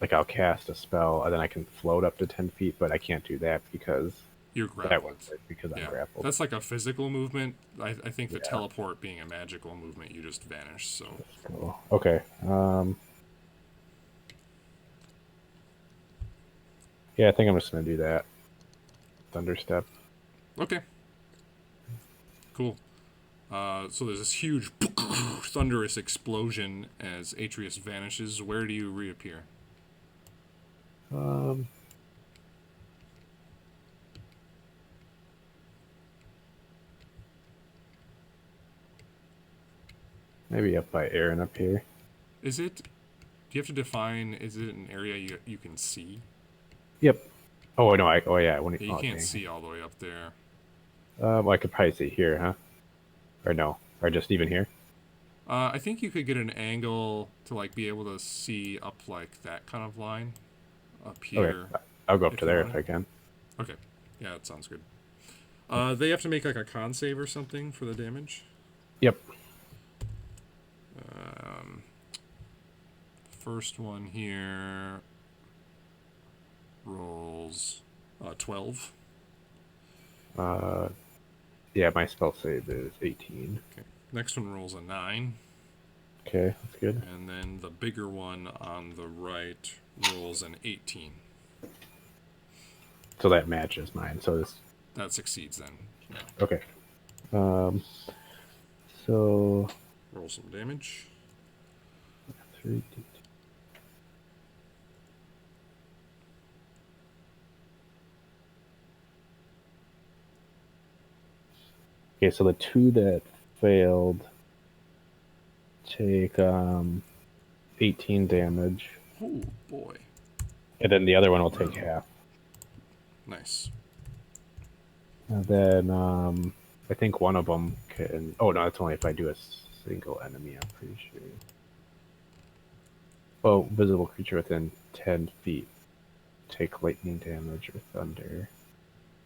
like I'll cast a spell and then I can float up to 10 feet, but I can't do that because You're that grappled. was it because Yeah. I'm grappled. That's like a physical movement. I think the Yeah. teleport being a magical movement, you just vanish. So So, okay. Yeah, I think I'm just gonna do that. Thunder Step. okay. Cool. So there's this huge thunderous explosion as Atreus vanishes. Where do you reappear? Maybe up by Aaron up here. Is it? Do you have to define? Is it an area you can see? Yep. Oh no! Oh yeah. When Yeah, you can't see all the way up there. Well, I could probably see here, huh? Or no? Or just even here? I think you could get an angle to like be able to see up like that kind of line up here. Okay. I'll go up if to you there want if I can. Okay. Yeah, that sounds good. They have to make like a con save or something for the damage. Yep. First one here rolls 12. Yeah, my spell save is 18. Okay. Next one rolls a 9. Okay, that's good. And then the bigger one on the right rolls an 18. So that matches mine. So this. That succeeds then. Okay. So. Roll some damage. 3d. Okay, so the 2 that failed take 18 damage, Oh boy. and then the other one will take half. Nice. And then I think one of them can. Oh no, that's only if I do a single enemy. I'm pretty sure. Oh, visible creature within 10 feet take lightning damage or thunder.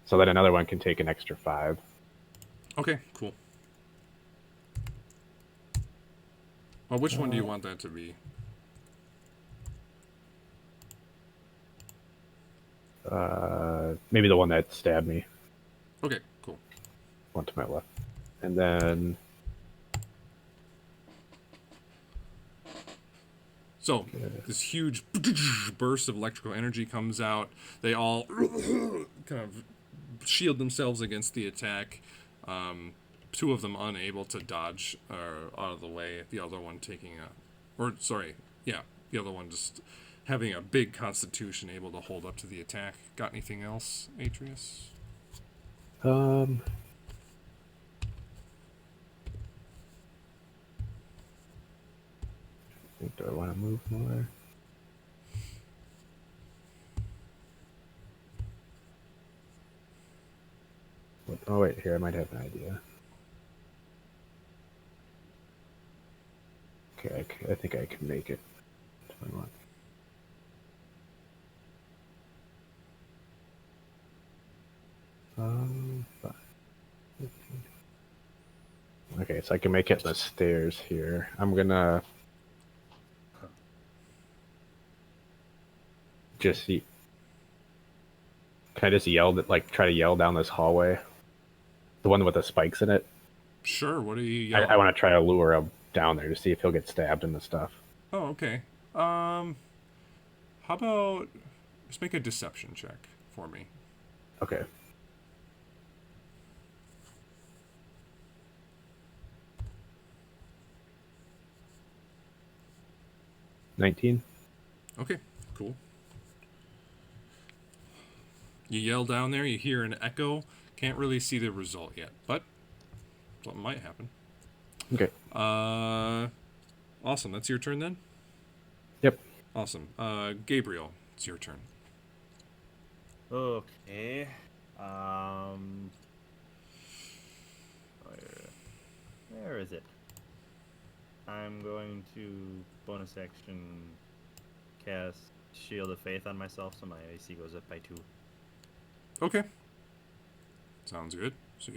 So then another one can take an extra 5. Okay, cool. Well, which one do you want that to be? Maybe the one that stabbed me. Okay, cool. One to my left. And then So, this huge burst of electrical energy comes out. They all kind of shield themselves against the attack. 2 of them unable to dodge out of the way. The other one taking the other one just having a big constitution, able to hold up to the attack. Got anything else, Atreus? do I want to move more? Oh wait, here I might have an idea. Okay, I think I can make it. 21. Fine. 15. Okay, so I can make it the stairs here. I'm gonna just see. Can I just yell that, like, try to yell down this hallway? The one with the spikes in it. Sure. What are you yelling? I want to try to lure him down there to see if he'll get stabbed in the stuff. Oh, okay. How about just make a deception check for me? Okay. $19. Okay, cool. You yell down there, you hear an echo. Can't really see the result yet, but something might happen. Okay. Awesome. That's your turn then? Yep. Awesome. Gabriel, it's your turn. Okay. Where is it? I'm going to bonus action cast Shield of Faith on myself, so my AC goes up by 2. Okay. Sounds good. So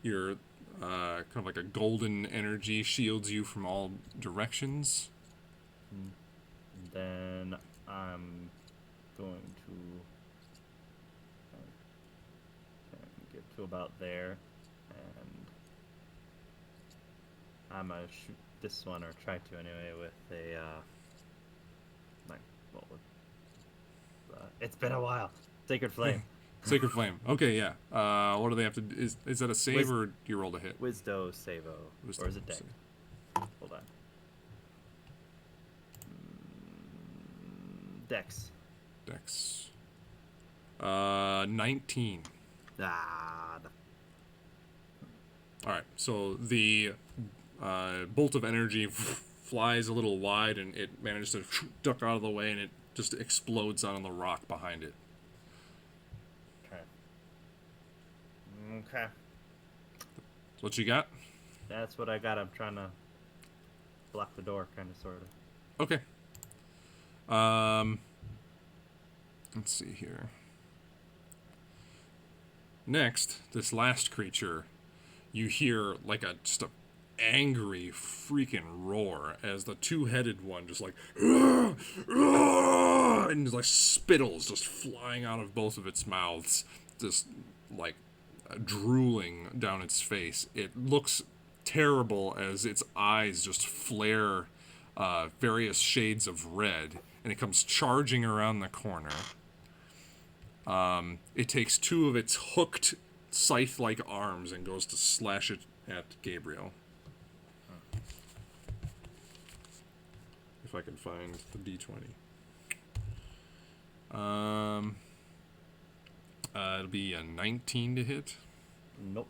you're kind of like a golden energy shields you from all directions. Then I'm going to get to about there, and I'm gonna shoot this one, or try to anyway, with a it's been a while. Sacred Flame. Sacred Flame. Okay, yeah. What do they have to do? Is that a save or you rolled a hit? Wisdo Savo. Or is it Dex? Hold on. Dex. Dex. 19. Ah. All right. So the Bolt of energy flies a little wide, and it manages to duck out of the way, and it just explodes on the rock behind it. Okay. Okay. So what you got? That's what I got. I'm trying to block the door, kind of, sort of. Okay. Let's see here. Next, this last creature, you hear like just a angry freaking roar as the two-headed one just like and like spittles just flying out of both of its mouths, just like drooling down its face. It looks terrible as its eyes just flare various shades of red, and it comes charging around the corner. It takes two of its hooked scythe-like arms and goes to slash it at Gabriel. If I can find the D20. It'll be a 19 to hit. Nope.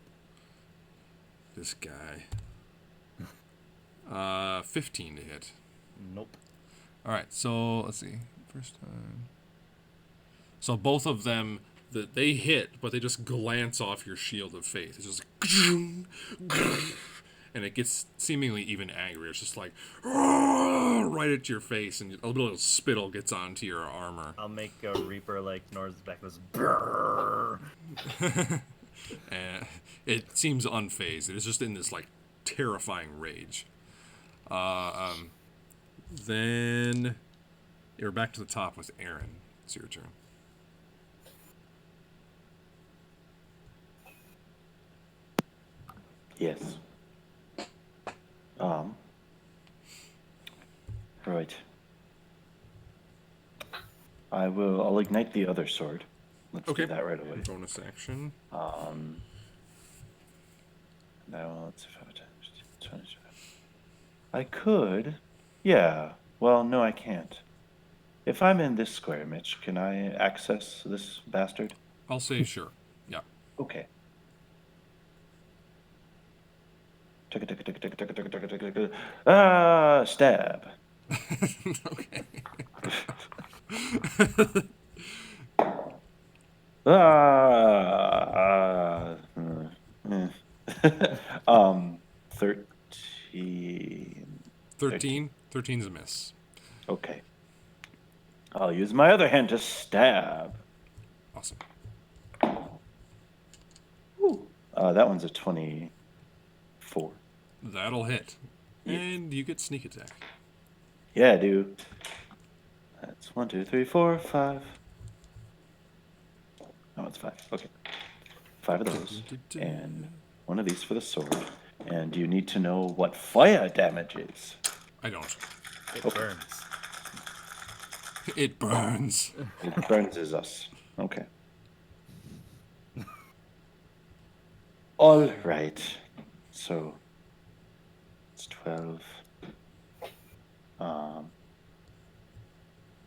This guy. 15 to hit. Nope. Alright, so let's see. First time. So both of them, they hit, but they just glance off your shield of faith. It's just like, and it gets seemingly even angrier. It's just like, right at your face, and a little spittle gets onto your armor. I'll make a Reaper like Nor's back and goes brrr. And it seems unfazed. It is just in this like terrifying rage. Then you're back to the top with Aaron. It's your turn. Yes. Right. I'll ignite the other sword. Let's Okay. do that right away. Bonus action. Now let's see if I have a time. I could. Yeah. Well, no, I can't. If I'm in this square, Mitch, can I access this bastard? I'll say sure. Yeah. Okay. Stab. Okay. Ah, 13. 13. 13's a miss. Okay. I'll use my other hand to stab. Awesome. Ooh. That one's a 24. That'll hit. And you get sneak attack. Yeah, I do. That's 1, 2, 3, 4, 5. Oh, it's 5. Okay. 5 of those. And one of these for the sword. And do you need to know what fire damage is? I don't. It Okay. burns. It burns. It burns is us. Okay. All right. So it's 12.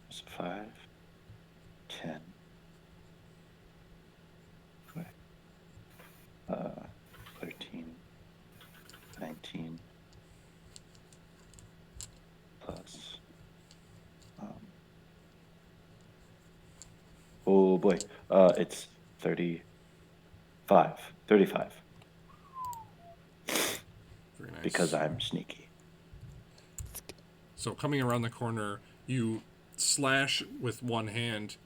It's 5, 10. 13, 19 plus. Oh boy, it's 35. 35. Very nice. Because I'm sneaky. So coming around the corner, you slash with one hand.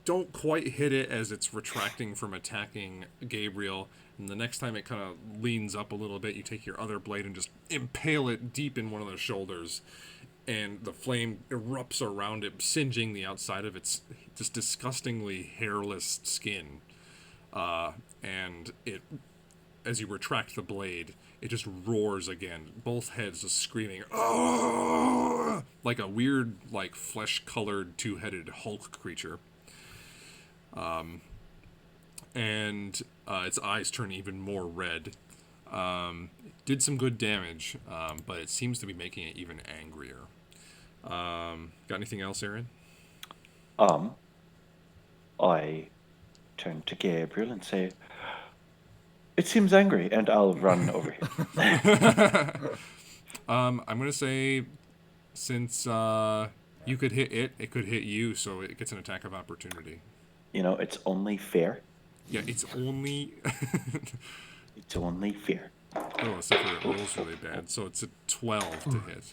Don't quite hit it as it's retracting from attacking Gabriel. And the next time it kind of leans up a little bit, you take your other blade and just impale it deep in one of the shoulders. And the flame erupts around it, singeing the outside of its just disgustingly hairless skin. And it, as you retract the blade, it just roars again. Both heads just screaming, "Ah!" Like a weird, like flesh-colored, two-headed Hulk creature. And its eyes turn even more red. It did some good damage, but it seems to be making it even angrier. Got anything else, Aaron? I turn to Gabriel and say, "It seems angry," and I'll run over here. I'm gonna say, since you could hit it, it could hit you, so it gets an attack of opportunity. You know, it's only fair. Yeah, it's only. It's only fair. Oh, except for it rolls really bad, so it's a 12 to hit.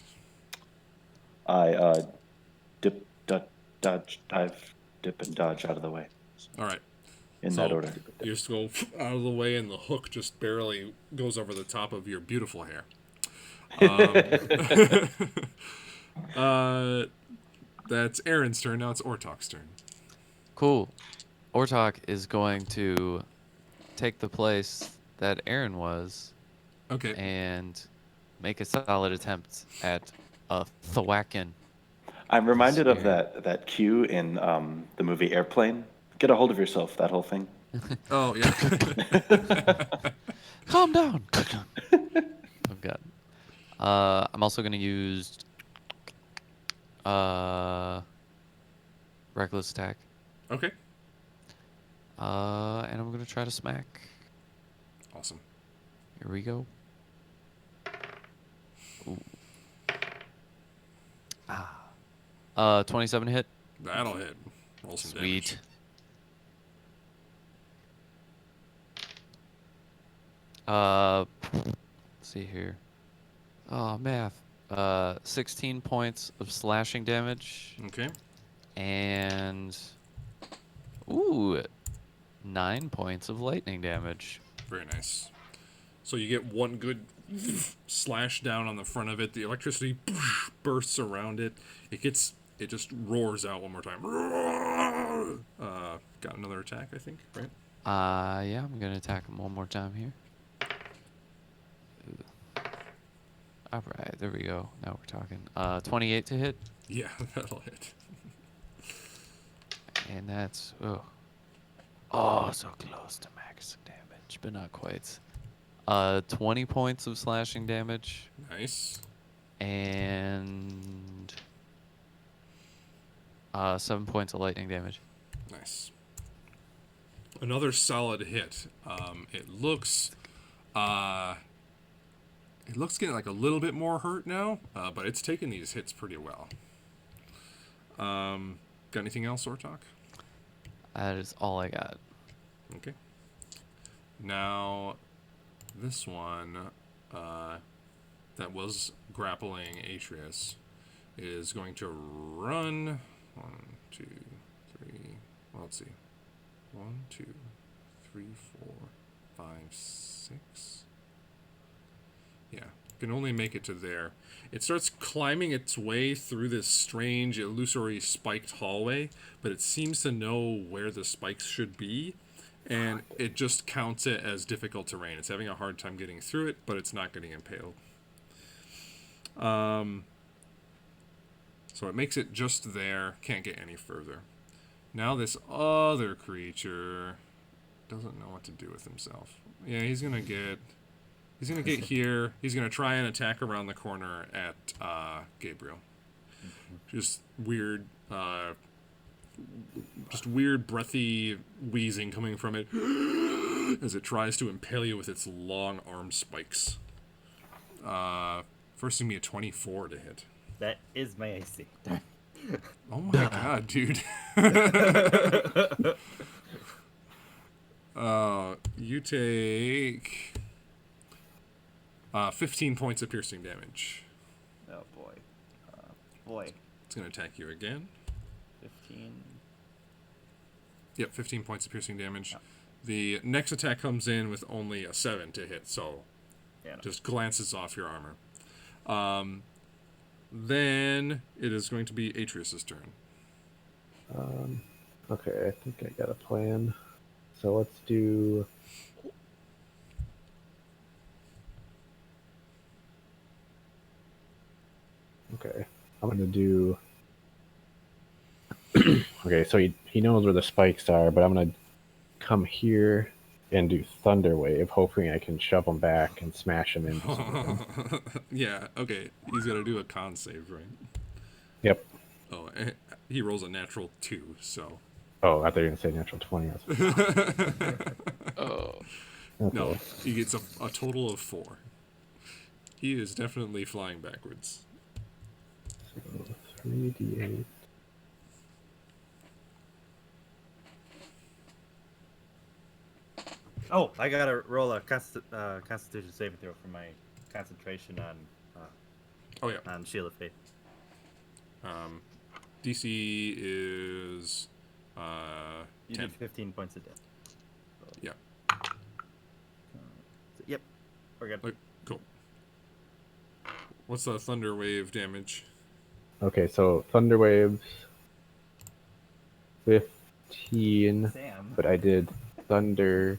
I dip, dodge, dive, dip, and dodge out of the way. All right. In So that order. you just go out of the way, and the hook just barely goes over the top of your beautiful hair. That's Aaron's turn. Now it's Ortok's turn. Cool. Ortok is going to take the place that Aaron was Okay. and make a solid attempt at a thwacking. I'm reminded of Spirit. that cue in the movie Airplane. Get a hold of yourself, that whole thing. Oh, yeah. Calm down. Oh god. I'm also gonna use reckless attack. Okay. And I'm gonna try to smack. Awesome. Here we go. Ooh. 27 hit. That'll hit. Roll some Sweet. damage. Let's see here. Oh, math. 16 points of slashing damage Okay. and 9 points of lightning damage. Very nice. So you get one good slash down on the front of it. The electricity bursts around it. It just roars out one more time. Got another attack, I think, right? Yeah, I'm gonna attack him one more time here. All right, there we go. Now we're talking. 28 to hit, Yeah, that'll hit. and that's so close to max damage, but not quite. 20 points of slashing damage Nice. and 7 points of lightning damage. Nice. Another solid hit. It looks getting like a little bit more hurt now, but it's taking these hits pretty well. Got anything else, Ortok? That is all I got. Okay. Now, this one that was grappling Atreus is going to run. 1, 2, 3. Well, let's see. 1, 2, 3, 4, 5, 6. Yeah, can only make it to there. It starts climbing its way through this strange, illusory spiked hallway, but it seems to know where the spikes should be, and it just counts it as difficult terrain. It's having a hard time getting through it, but it's not getting impaled. So it makes it just there, can't get any further. Now this other creature doesn't know what to do with himself. Yeah, he's gonna get here. He's gonna try and attack around the corner at Gabriel. Just weird, breathy wheezing coming from it as it tries to impale you with its long arm spikes. First, give me a 24 to hit. That is my AC. Oh my god, dude. You take 15 points of piercing damage. Oh boy. It's going to attack you again. 15. Yep, 15 points of piercing damage. Yep. The next attack comes in with only a 7 to hit, so just glances off your armor. Then it is going to be Atreus' turn. Okay, I think I got a plan. So let's do... Okay, I'm going to do... Okay, so he knows where the spikes are, but I'm going to come here and do Thunder Wave, hoping I can shove him back and smash him into something. Yeah, okay. He's got to do a con save, right? Yep. Oh, he rolls a natural 2, so... Oh, I thought you were going to say natural 20. Oh. Okay. No, he gets a total of 4. He is definitely flying backwards. So 3d8. Oh, I gotta roll a Constitution saving throw for my concentration Oh yeah. on Shield of Faith. DC is You 10. did 15 points of death. Yeah. Yep, we're good. Okay, cool. What's the thunder wave damage? Okay, so thunder waves 15, Sam. but I did thunder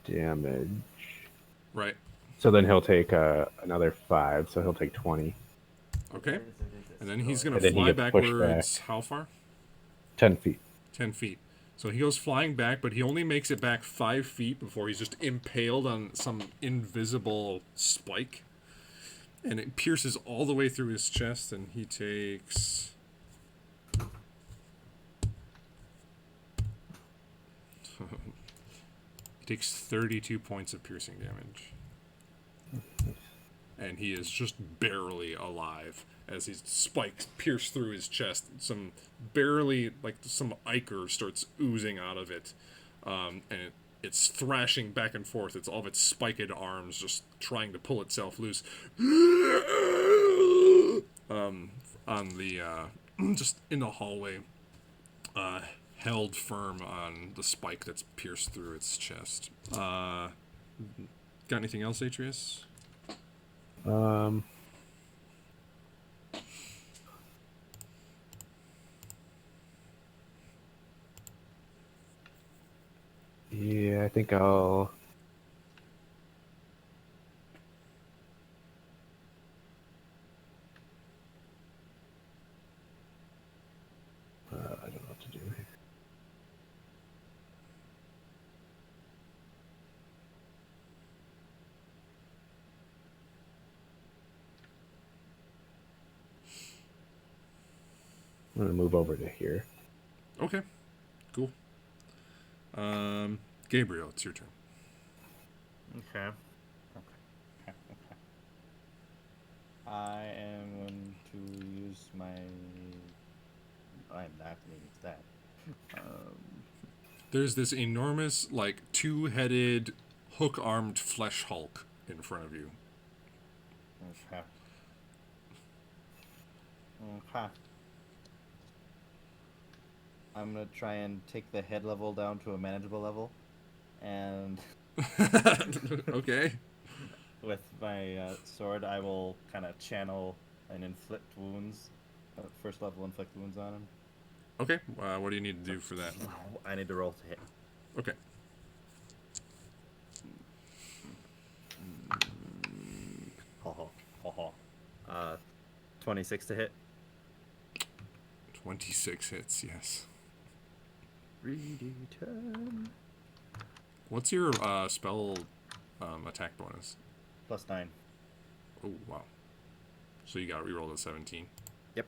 damage. Right. So then he'll take another 5, so he'll take 20. Okay. And then he's gonna And then he fly gets pushed backwards. back. How far? 10 feet. 10 feet. So he goes flying back, but he only makes it back 5 feet before he's just impaled on some invisible spike. And it pierces all the way through his chest, and he takes... he takes 32 points of piercing damage. And he is just barely alive as his spikes pierce through his chest. Some ichor starts oozing out of it. And it's thrashing back and forth. It's all of its spiked arms just trying to pull itself loose. On the, just in the hallway, held firm on the spike that's pierced through its chest. Got anything else, Atreus? Yeah, I think I'll... I don't know what to do here. I'm going to move over to here. Okay, cool. Gabriel, it's your turn. Okay. I am going to use my. I'm not going to use that. There's this enormous, like, two-headed, hook-armed flesh hulk in front of you. Okay. Okay. I'm gonna try and take the head level down to a manageable level, and Okay. with my sword, I will kind of channel and inflict wounds. First level inflict wounds on him. Okay, what do you need to do for that? I need to roll to hit. Okay. Ho ho. 26 to hit. 26 hits, yes. 3d10. What's your spell attack bonus? +9. Oh, wow. So you got reroll to 17. Yep.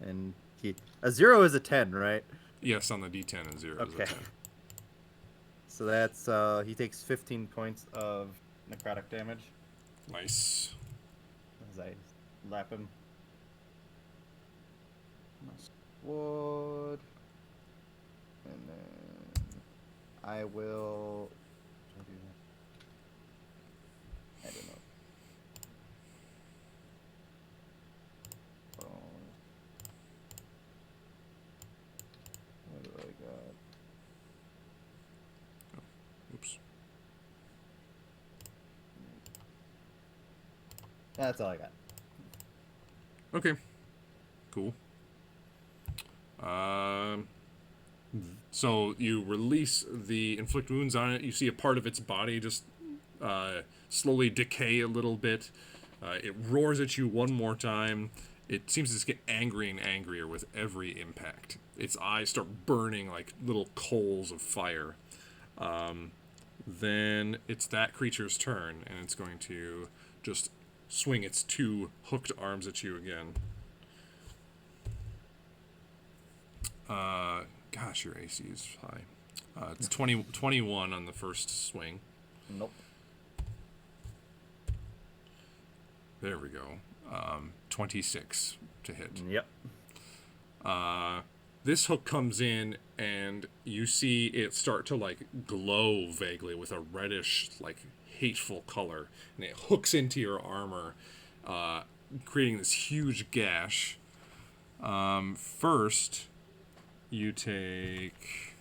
And a 0 is a 10, right? Yes, on the D10 and 0 is a Okay. 10. So that's he takes 15 points of necrotic damage Nice. as I lap him. My sword. And then I will. Should I do that? I don't know. What do I got? Oops. That's all I got. Okay. Cool. So you release the inflict wounds on it. You see a part of its body just slowly decay a little bit. It roars at you one more time. It seems to just get angry and angrier with every impact. Its eyes start burning like little coals of fire. Then it's that creature's turn, and it's going to just swing its two hooked arms at you again. Gosh, your AC is high. It's 21 on the first swing. Nope. There we go. 26 to hit. Yep. This hook comes in, and you see it start to like glow vaguely with a reddish, like hateful color, and it hooks into your armor, creating this huge gash. First, you take.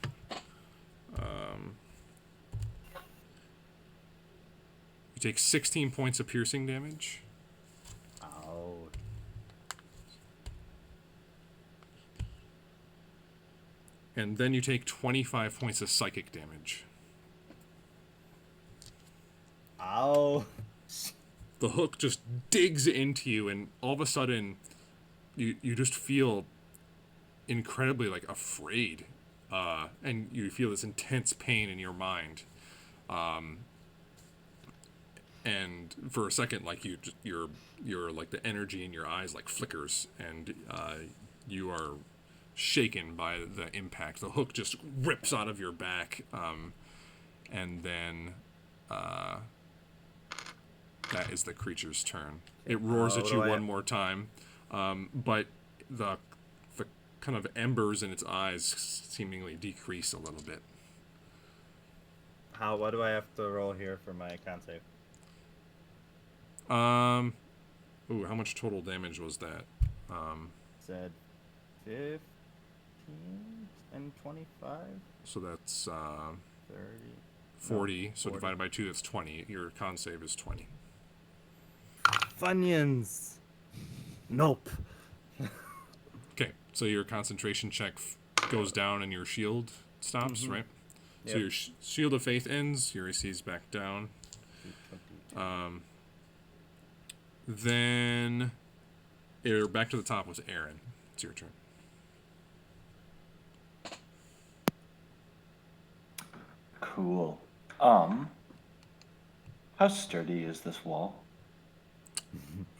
You take 16 points of piercing damage. Ow. And then you take 25 points of psychic damage. Ow. The hook just digs into you, and all of a sudden, you just feel incredibly like afraid, and you feel this intense pain in your mind. And for a second, like you're like the energy in your eyes like flickers, and you are shaken by the impact. The hook just rips out of your back, and then that is the creature's turn. It roars at you one more time, but the kind of embers in its eyes seemingly decrease a little bit. What do I have to roll here for my con save? Ooh, how much total damage was that? Said 15 and 25? So that's 30. 40. No, So 40. divided by 2, that's 20. Your con save is 20. Funyuns. Nope. Okay, so your concentration check goes down and your shield stops, right? So Yep. your shield of faith ends, your AC is back down. Then you're back to the top with Aaron. It's your turn. Cool. How sturdy is this wall?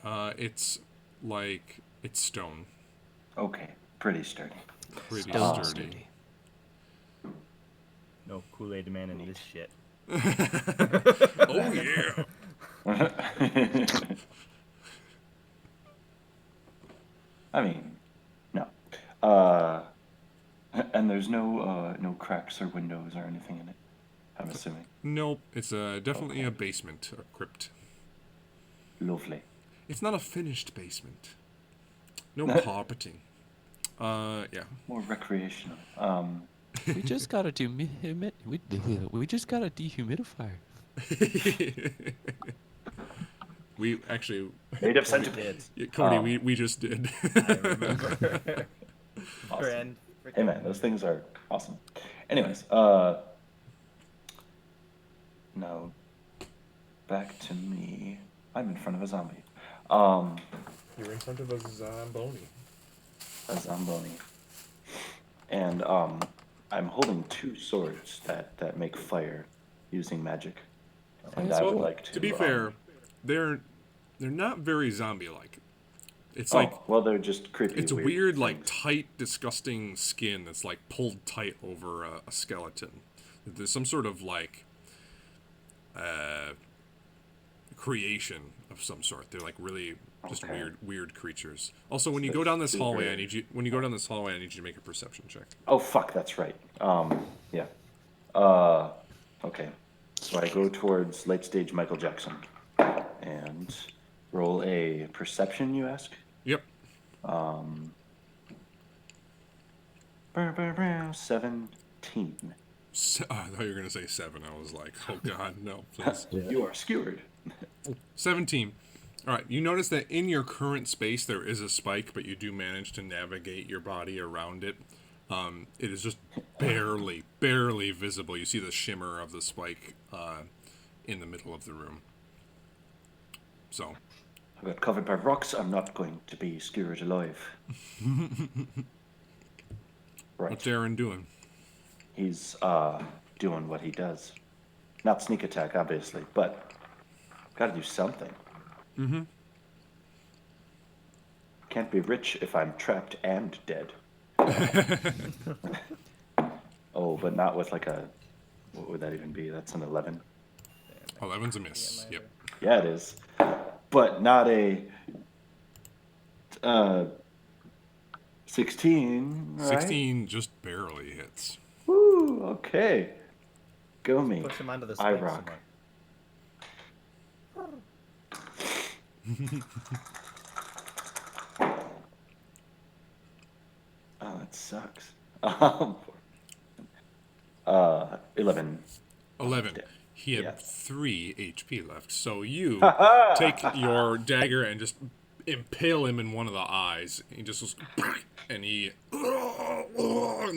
It's stone. Okay, pretty sturdy. Pretty Stone sturdy. sturdy. No Kool-Aid man in this shit. Oh yeah. I mean, no. And there's no cracks or windows or anything in it, I'm assuming. Nope, it's definitely a basement, a crypt. Lovely. It's not a finished basement. No carpeting. Yeah. More recreational. We just got a we just got a dehumidifier. We actually, Native centipede. yeah, Cody, we just did. I remember. Awesome. Hey man, those things are awesome. Anyways, now back to me. I'm in front of a zombie. You're in front of a Zamboni. A Zamboni. And I'm holding two swords that make fire using magic. And I would like to. To be fair, they're not very zombie-like. It's well, they're just creepy. it's a weird, like things. tight, disgusting skin that's like pulled tight over a skeleton. There's some sort of like creation of some sort. They're like really just Okay. weird creatures. Also, when you So go down this super- hallway, I need you to make a perception check. Oh fuck, that's right. Yeah. Okay. So I go towards late stage Michael Jackson and roll a perception. You ask? Yep. 17. I thought you were gonna say 7. I was like, oh god, no, please. You are skewered. 17. All right. You notice that in your current space there is a spike, but you do manage to navigate your body around it. It is just barely visible. You see the shimmer of the spike in the middle of the room. So, I got covered by rocks. I'm not going to be skewered alive. Right. what's Aaron doing? He's doing what he does. Not sneak attack, obviously, but gotta do something. Mm-hmm. Can't be rich if I'm trapped and dead. Oh, but not with like a. What would that even be? That's an 11. 11's a miss. Yep. Yeah, it is. But not a 16, right? 16 just barely hits. Woo, okay. Go me. Push him onto the I spike rock. Oh, that sucks. 11. 11. Dead. He had Yeah. 3 HP left. So you take your dagger and just impale him in one of the eyes. He just goes, and he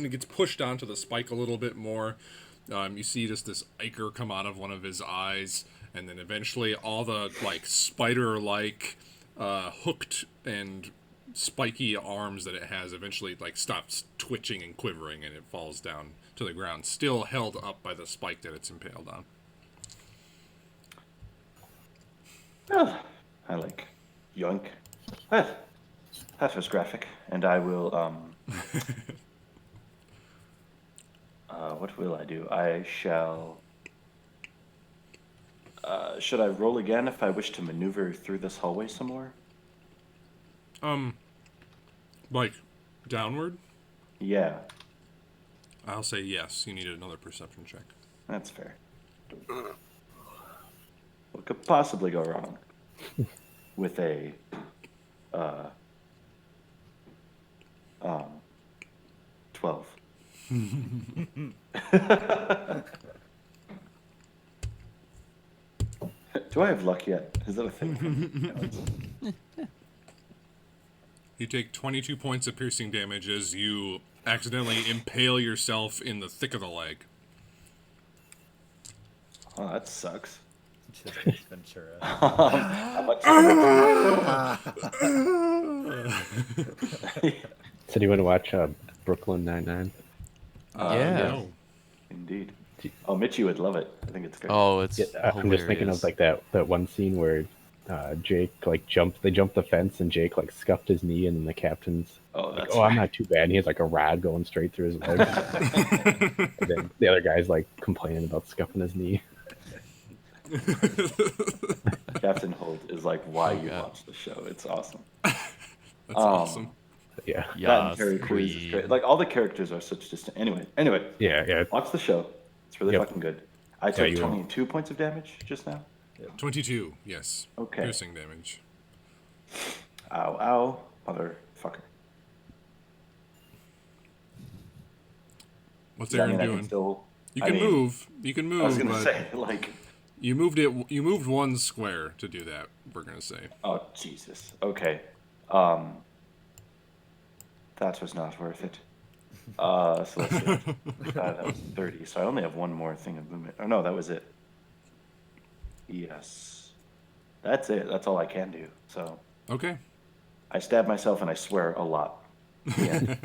gets pushed onto the spike a little bit more. You see just this ichor come out of one of his eyes, and then eventually all the like spider-like hooked and spiky arms that it has eventually like stops twitching and quivering, and it falls down to the ground, still held up by the spike that it's impaled on. Well, I like yoink. Well, that was graphic, and I will. What will I do? I shall. Should I roll again if I wish to maneuver through this hallway some more? Like downward? Yeah, I'll say yes. You need another perception check. that's fair. What could possibly go wrong with a 12? Do I have luck yet? Is that a thing? You take 22 points of piercing damage as you accidentally impale yourself in the thick of the leg. Oh, that sucks. Just Ace Ventura. How much? So do you want to watch Brooklyn Nine-Nine? Yeah. No. Indeed. Oh, Mitchie would love it. I think it's great. Oh, it's Yeah, I'm just thinking hilarious. of like that one scene where Jake like jumped the fence and Jake like scuffed his knee and then the captain's Oh, like, that's oh, I'm right. not too bad. And he has like a rod going straight through his leg. And then the other guy's like complaining about scuffing his knee. Captain Holt is like why you God. watch the show. It's awesome. That's awesome. But yeah, That Yeah, and Terry Crews is great. Like all the characters are such distant. Anyway, yeah. watch the show. It's really Yep. fucking good. I took you will. 22 points of damage just now. 22, yes. Okay. Piercing damage. Ow, ow, motherfucker. What's Does that Aaron mean I can doing? still? You I can mean, move. You can I was move, gonna but say like, you moved one square to do that, we're gonna say. oh Jesus. Okay. That was not worth it. So let's see. That was 30. So I only have one more thing of movement. Oh no, that was it. Yes. That's it. That's all I can do. So Okay. I stab myself and I swear a lot. The end.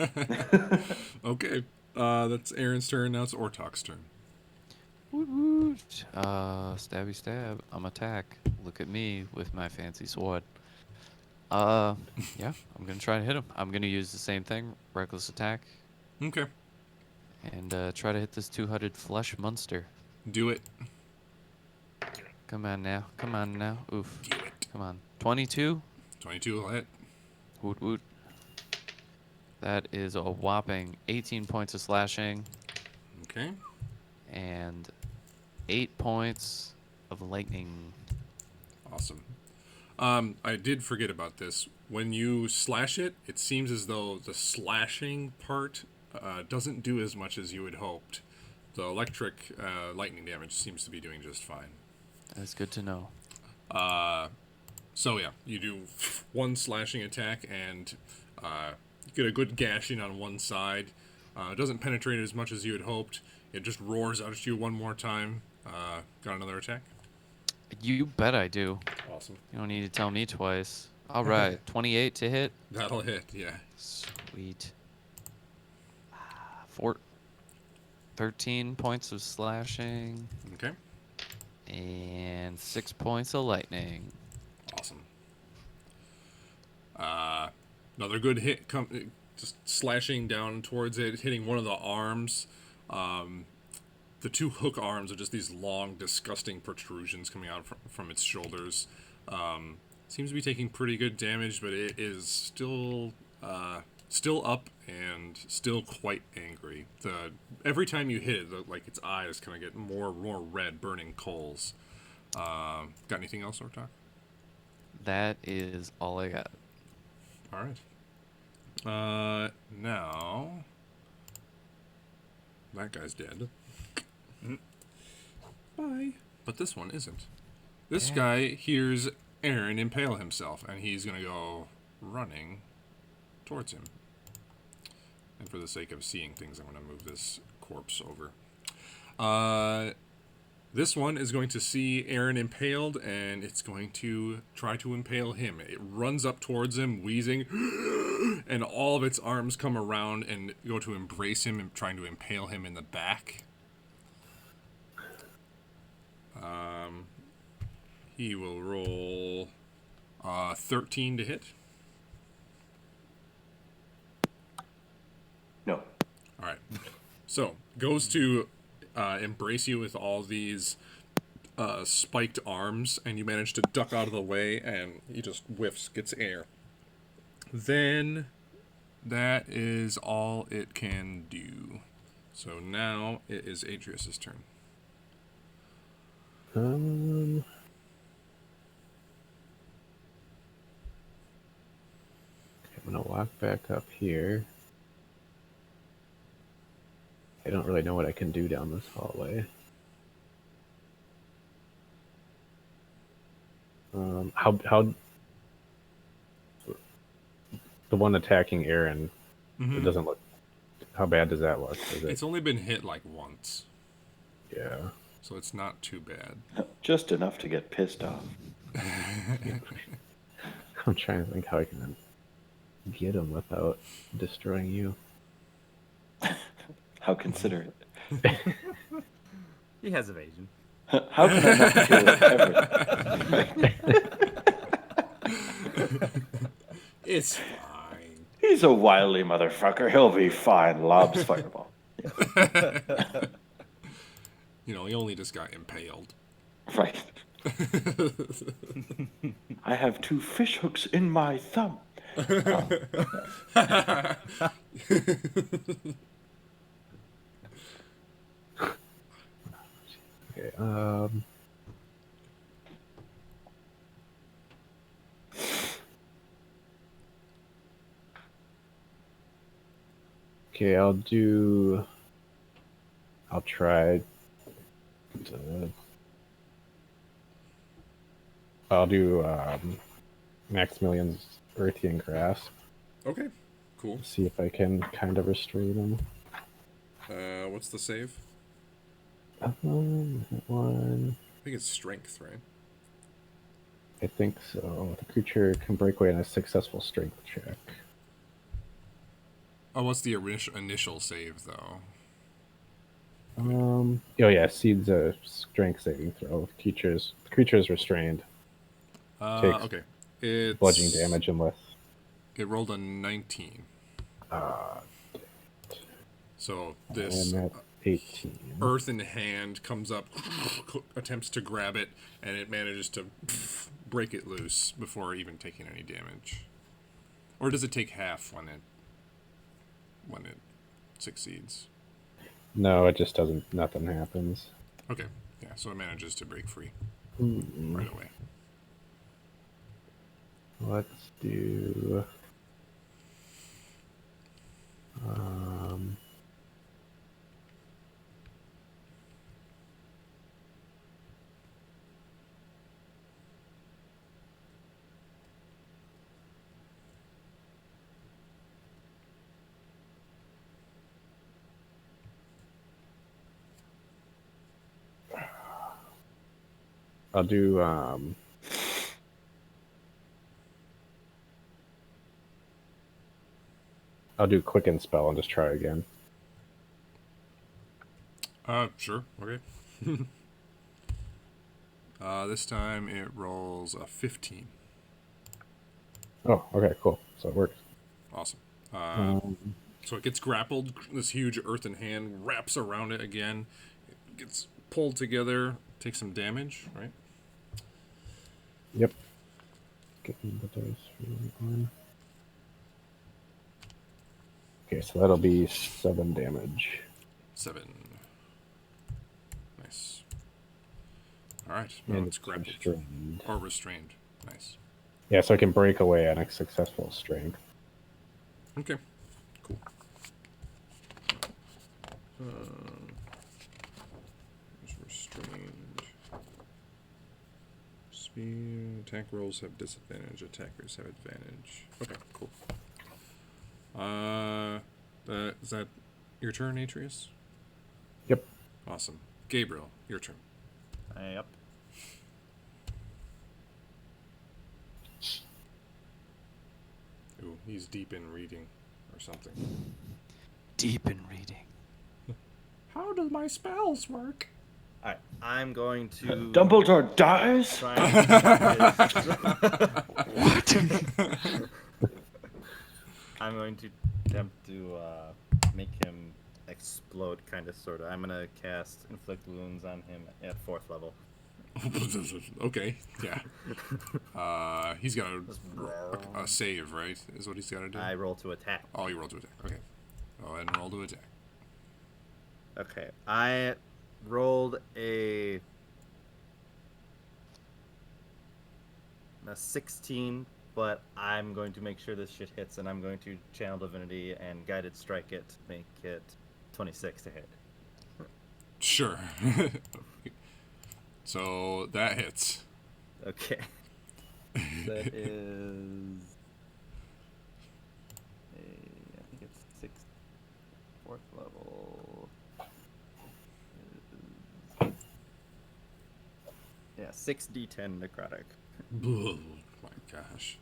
Okay. That's Aaron's turn. Now it's Ortok's turn. Woot woot. Stabby stab. I'm attack. Look at me with my fancy sword. Yeah, I'm gonna try to hit him. I'm gonna use the same thing, reckless attack, Okay. and try to hit this two-headed flesh monster. Do it. Come on now. Come on now. Oof. Do it. Come on. 22. 22 will hit. Woot woot. That is a whopping 18 points of slashing Okay. and 8 points of lightning. Awesome. I did forget about this. When you slash it, it seems as though the slashing part doesn't do as much as you had hoped. The electric lightning damage seems to be doing just fine. That's good to know. So yeah, you do one slashing attack and get a good gashing on one side. It doesn't penetrate as much as you had hoped. It just roars out at you one more time. Got another attack? You bet I do. Awesome. You don't need to tell me twice. All right. 28 to hit. That'll hit, yeah. Sweet. 13 points of slashing Okay. and 6 points of lightning. Awesome. Another good hit, just slashing down towards it, hitting one of the arms. The two hook arms are just these long, disgusting protrusions coming out from its shoulders. Seems to be taking pretty good damage, but it is still up and still quite angry. Every time you hit it, like its eyes kind of get more red, burning coals. Got anything else, Ortok? That is all I got. All right. Now that guy's dead. Bye. But this one isn't. This guy hears Aaron impale himself, and he's gonna go running towards him. And for the sake of seeing things, I'm gonna move this corpse over. This one is going to see Aaron impaled, and it's going to try to impale him. It runs up towards him, wheezing, and all of its arms come around and go to embrace him and trying to impale him in the back. He will roll 13 to hit. No. All right. So, goes to embrace you with all these spiked arms, and you manage to duck out of the way, and he just whiffs, gets air. Then, that is all it can do. So now it is Adrius's turn. I'm gonna walk back up here. I don't really know what I can do down this hallway. How the one attacking Aaron? It doesn't look. How bad does that look? It's only been hit like once, Yeah. so it's not too bad. Just enough to get pissed off. I'm trying to think how I can get him without destroying you. How considerate. He has evasion. How can I not kill ever? It's fine. He's a wily motherfucker. He'll be fine. Lobs fireball. You know, he only just got impaled. Right. I have 2 fish hooks in my thumb. Okay. Okay, I'll try to... I'll do Maximilian's Earthian Grasp. Okay, cool. See if I can kind of restrain him. What's the save? One. I think it's strength, right? I think so. The creature can break away in a successful strength check. Oh, what's the initial save, though? Oh yeah, Seed's a strength saving throw. The creature is restrained. Takes Okay. It's bludgeoning damage unless... It rolled a 19. So this I'm at 18. earth in hand comes up, attempts to grab it, and it manages to break it loose before even taking any damage. Or does it take half when it succeeds? No, it just doesn't. Nothing happens. Okay. Yeah, so it manages to break free Hmm. right away. Let's do... I'll do Quicken Spell and just try again. Sure. Okay. This time it rolls a 15. Oh, okay, cool. So it works. Awesome. So it gets grappled. This huge earthen hand wraps around it again. It gets pulled together. Takes some damage, right? Yep. Getting the dice for that one. Okay, so that'll be 7 damage. 7. Nice. All right. Now And it's grappled. restrained. Or restrained. Nice. Yeah, so I can break away on a successful strength. Okay. Cool. There's restrained. Speed. Attack rolls have disadvantage. Attackers have advantage. Okay, cool. Is that your turn, Atreus? Yep. Awesome. Gabriel, your turn. Yep. Ooh, he's deep in reading or something. Deep in reading. How do my spells work? Alright, I'm going to Dumbledore dies? try and What? I'm going to attempt to make him explode, kind of, sort of. I'm going to cast Inflict Wounds on him at 4th level. Okay, yeah. He's got a save, right? Is what he's got to do? I roll to attack. Oh, you roll to attack. Okay. Go ahead and roll to attack. Okay, I rolled a 16, but I'm going to make sure this shit hits, and I'm going to Channel Divinity and Guided Strike it to make it 26 to hit. Sure. So that hits. Okay. That is I think it's 4th level. Yeah, 6d10 necrotic. Oh my gosh.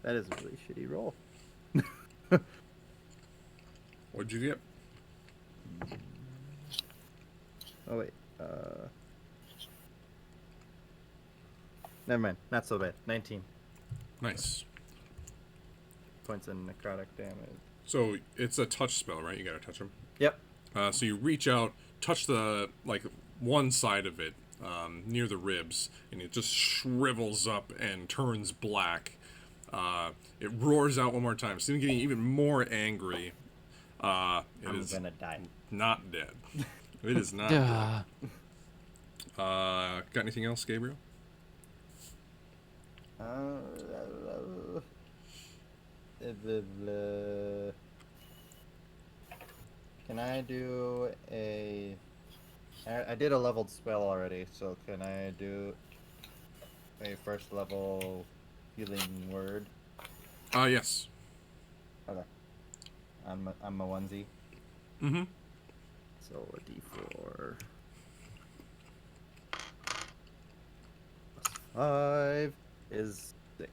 That is a really shitty roll. What'd you get? Oh wait, never mind. Not so bad. 19 Nice. points of necrotic damage. So it's a touch spell, right? You gotta touch him. Yep. So you reach out, touch the one side of it near the ribs, and it just shrivels up and turns black. It roars out one more time, still getting even more angry. I'm gonna die. Not dead. It is not dead. Duh. Got anything else, Gabriel? Can I do a... I did a leveled spell already, so can I do a 1st level healing word? Yes. Okay. I'm a onesie. Mm-hmm. So a d4. Plus 5 is 6.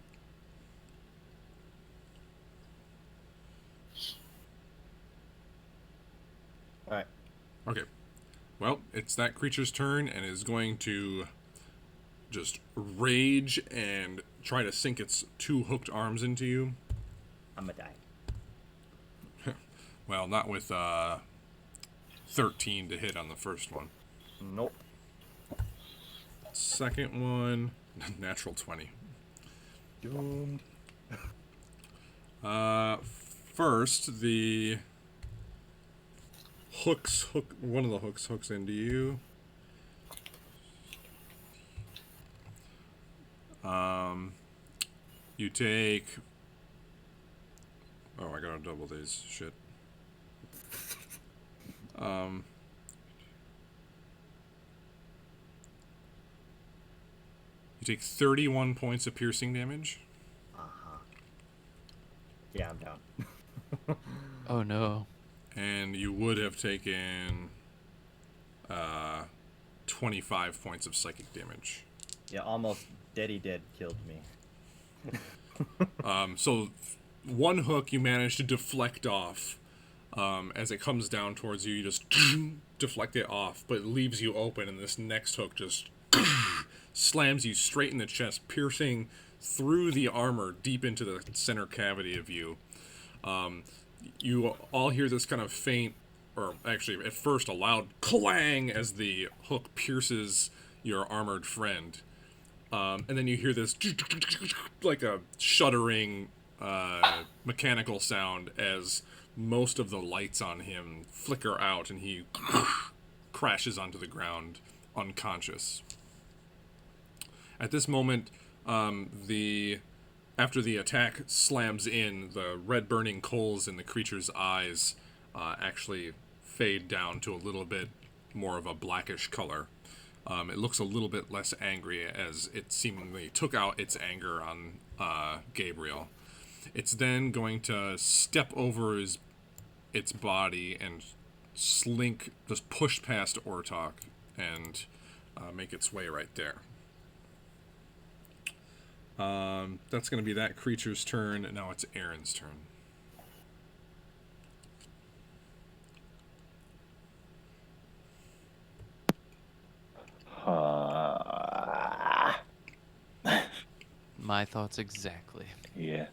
Alright. Okay. Well, it's that creature's turn and is going to just rage and try to sink its 2 hooked arms into you. I'm gonna die. Well, not with 13 to hit on the first one. Nope. Second one, natural 20. Doomed. First, the one of the hooks hooks into you. You take... Oh, I gotta double these. Shit. You take 31 points of piercing damage. Yeah, I'm down. Oh no. And you would have taken 25 points of psychic damage. Yeah, almost dead killed me. So one hook you manage to deflect off. As it comes down towards you, you just deflect it off, but it leaves you open, and this next hook just slams you straight in the chest, piercing through the armor deep into the center cavity of you. You all hear this kind of faint, or actually at first a loud clang as the hook pierces your armored friend. And then you hear this like a shuddering mechanical sound as most of the lights on him flicker out and he crashes onto the ground unconscious. At this moment, after the attack slams in, the red burning coals in the creature's eyes actually fade down to a little bit more of a blackish color. It looks a little bit less angry as it seemingly took out its anger on Gabriel. It's then going to step over its body and slink, just push past Ortok and make its way right there. That's going to be that creature's turn, and now it's Aaron's turn. My thoughts exactly. Yeah.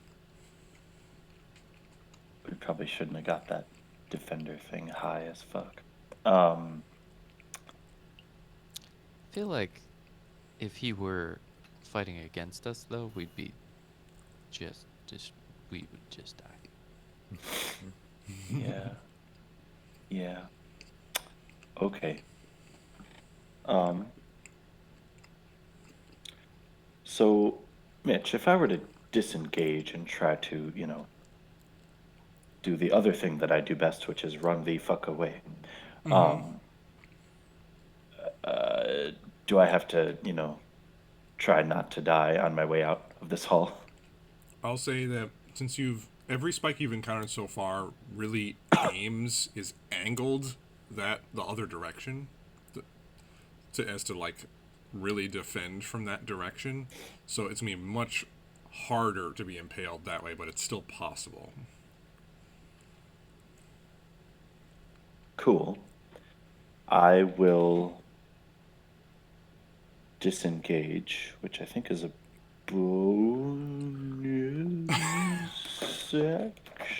We probably shouldn't have got that defender thing high as fuck. I feel like if he were fighting against us, though, we'd be we would just die. Yeah. Yeah. Okay. So, Mitch, if I were to disengage and try to, do the other thing that I do best, which is run the fuck away, do I have to, try not to die on my way out of this hall? I'll say that since every spike you've encountered so far really aims is angled the other direction as to like really defend from that direction. So it's gonna be much harder to be impaled that way, but it's still possible. Cool. I will disengage, which I think is a bonus action.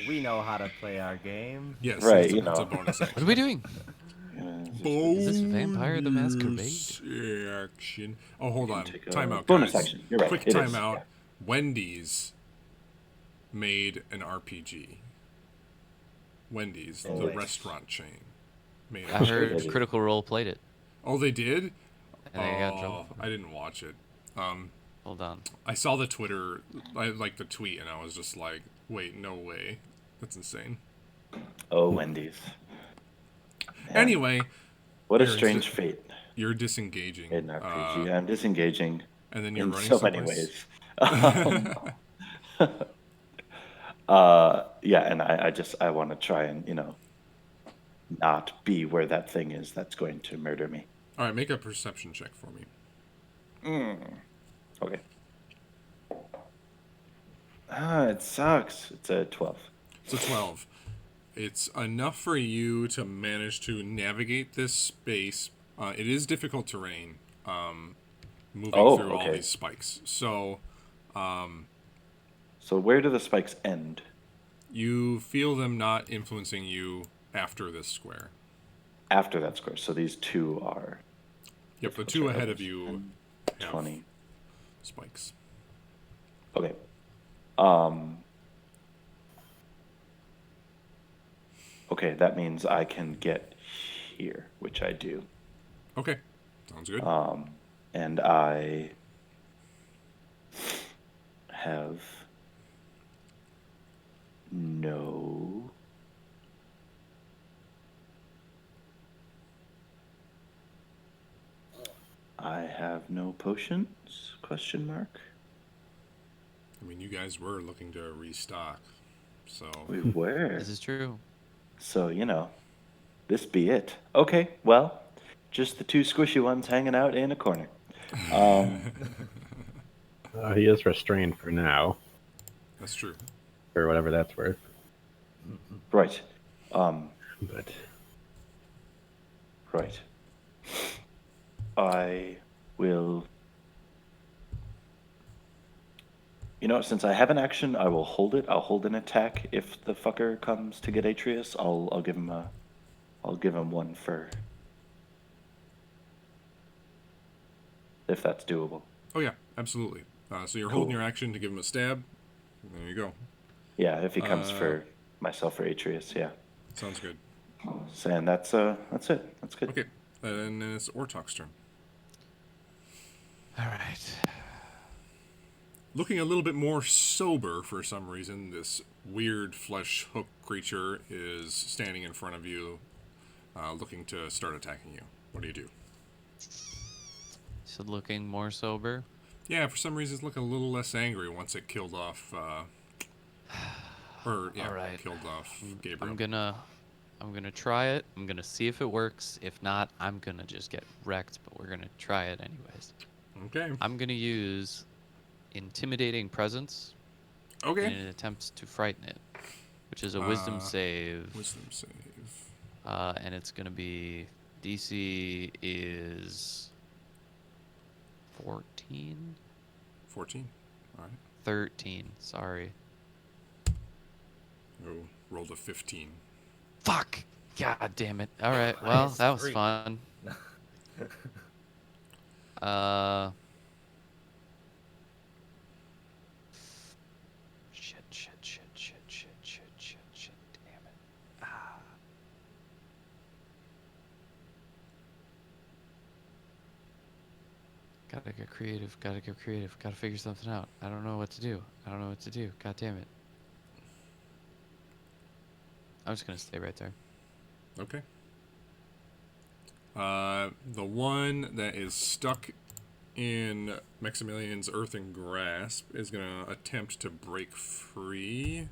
We know how to play our game. Yes, Right, it's a bonus action. What are we doing? Bonus Is this Vampire the Masquerade? action. Oh, hold on. take a Timeout, bonus guys. action. You're right, Quick it is, timeout. yeah. Wendy's made an RPG. Wendy's, the Nice. restaurant chain, made I an heard Maybe. Critical Role played it, Oh, they did? and they got trouble. I didn't watch it. Hold on. I saw the Twitter, like the tweet, and I was just like, wait, no way. That's insane. Oh, Wendy's. Man, Anyway, what a Aaron's strange just- fate you're disengaging. in RPG. I'm disengaging And then you're in running so many someplace. ways. Yeah, and I want to try and, not be where that thing is that's going to murder me. All right, make a perception check for me. Okay. It sucks. It's a 12. It's a 12. It's enough for you to manage to navigate this space. It is difficult terrain, moving through all okay. these spikes. So So where do the spikes end? you feel them not influencing you after this square. After that square. So these two are Yep, the two ahead of you have 20. spikes. Okay. Okay, that means I can get here, which I do. Okay, sounds good. And I have no potions? Question mark. I mean, you guys were looking to restock, so We were. This is true. So, this be it. Okay, well, just the two squishy ones hanging out in a corner. He is restrained for now. that's true. or whatever that's worth. Right. But Right. I will. Since I have an action, I will hold it. I'll hold an attack. If the fucker comes to get Atreus, I'll give him one for, if that's doable. Oh yeah, absolutely. So you're Cool. holding your action to give him a stab. There you go. Yeah, if he comes for myself or Atreus, yeah. Sounds good. And that's it. That's good. Okay, and then it's Ortok's turn. All right. Looking a little bit more sober for some reason, this weird flesh hook creature is standing in front of you, looking to start attacking you. What do? So looking more sober. Yeah, for some reason it's looking a little less angry once it killed off, All right. killed off Gabriel. I'm gonna try it. I'm gonna see if it works. If not, I'm gonna just get wrecked. But we're gonna try it anyways. Okay. I'm gonna use intimidating presence in Okay. an attempt to frighten it, which is a wisdom save. Wisdom save. And it's gonna be DC is 14. 14. All right. 13. Sorry. Oh, rolled a 15. Fuck. God damn it. All right. Well, that was 3. fun. Shit. Damn it. Gotta get creative. Gotta figure something out. I don't know what to do. God damn it. I'm just gonna stay right there. Okay. The one that is stuck in Maximilian's earthen grasp is going to attempt to break free.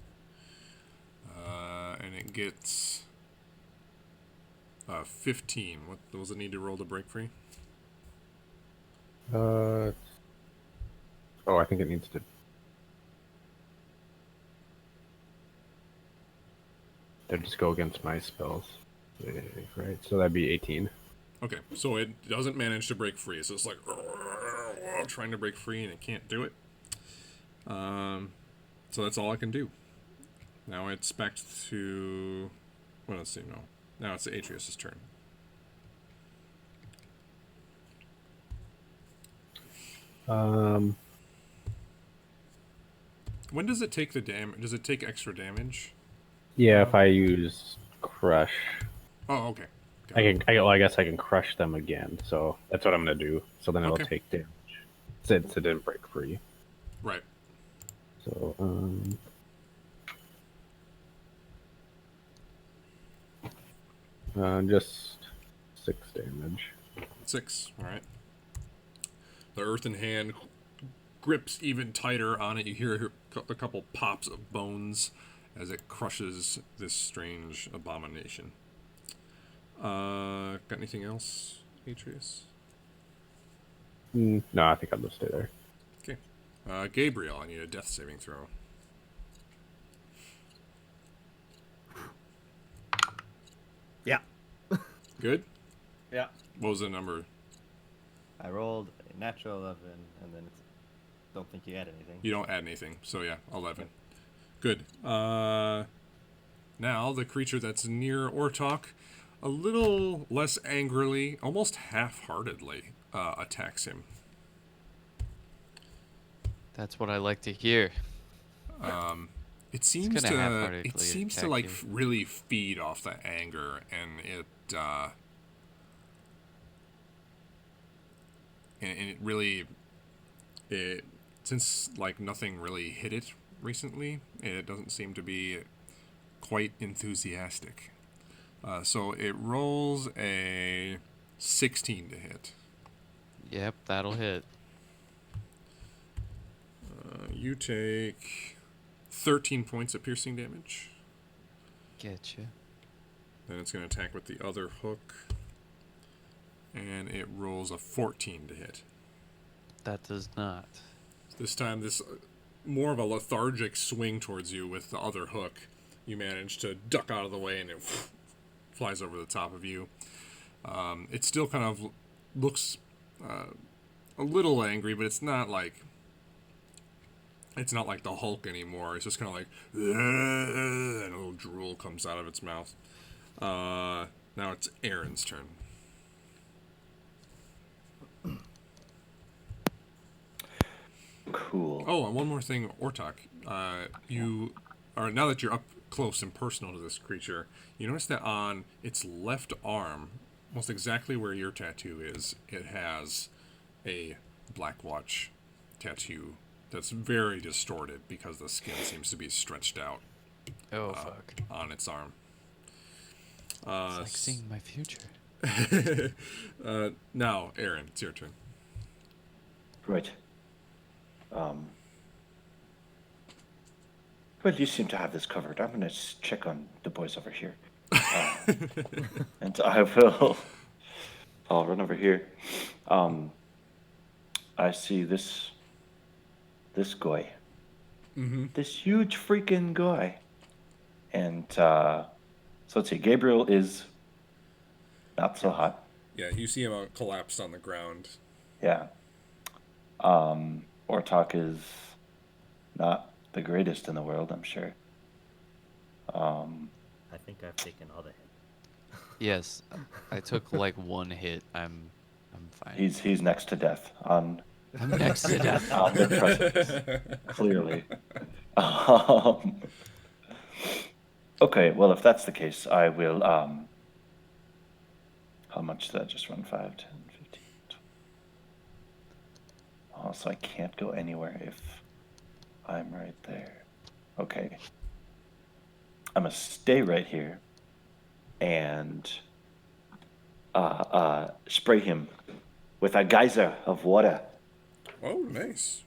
And it gets 15. What does it need to roll to break free? I think it needs to. They just go against my spells, right? So that'd be 18. Okay, so it doesn't manage to break free. So it's like trying to break free and it can't do it. So that's all I can do. Now it's back to. Well, let's see. No, now it's Atreus' turn. When does it take the damage? Does it take extra damage? Yeah, if I use crush, Oh, okay. I guess I can crush them again. So that's what I'm gonna do. So then it'll Okay. take damage since it didn't break free. Right. So just 6 damage. 6. All right. The earthen hand grips even tighter on it. You hear a couple pops of bones as it crushes this strange abomination. Got anything else, Atreus? No, I think I'll just stay there. Okay. Gabriel, I need a death saving throw. Yeah. Good? Yeah. What was the number? I rolled a natural 11, and then don't think you add anything. You don't add anything, so yeah, 11. Good. Now, the creature that's near Ortok, a little less angrily, almost half-heartedly, attacks him. That's what I like to hear. It seems gonna to half-heartedly attack like you. really feed off the anger, and it really since like nothing really hit it recently, it doesn't seem to be quite enthusiastic. So it rolls a 16 to hit. Yep, that'll hit. You take 13 points of piercing damage. Getcha. Then it's going to attack with the other hook. And it rolls a 14 to hit. That does not. This time, this more of a lethargic swing towards you with the other hook. You manage to duck out of the way, and it flies over the top of you. It still kind of looks a little angry, but it's not like the Hulk anymore. It's just kind of like, and a little drool comes out of its mouth. Now it's Aaron's turn. Cool. Oh, and one more thing, Ortok. Now that you're up close and personal to this creature, you notice that on its left arm, almost exactly where your tattoo is, it has a Black Watch tattoo that's very distorted because the skin seems to be stretched out. Oh, fuck. On its arm. It's like seeing my future. Now, Aaron, it's your turn. Right. Well, you seem to have this covered. I'm going to check on the boys over here. And I'll run over here. I see this guy. Mm-hmm. This huge freaking guy. And so let's see, Gabriel is not so hot. Yeah, you see him collapsed on the ground. Yeah. Ortok is not the greatest in the world, I'm sure. I think I've taken all the hits. Yes, I took like one hit. I'm fine. He's next to death on I'm next to death. on the precipice, clearly. Okay, well, if that's the case, I will, how much did that just run? 5, 10, 15, 20. Oh, so I can't go anywhere if I'm right there. Okay. I'm gonna stay right here and spray him with a geyser of water. Oh, nice.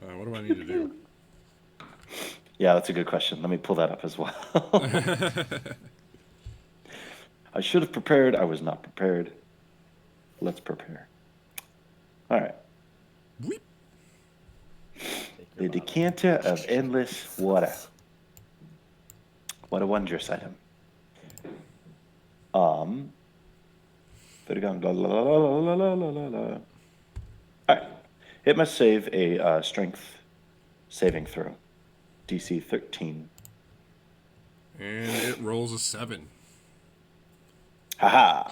What do I need to do? Yeah, that's a good question. Let me pull that up as well. I should have prepared. I was not prepared. Let's prepare. All right. Weep. The decanter of endless water. What a wondrous item. All right. It must save a strength saving throw. DC 13. And it rolls a 7. Haha.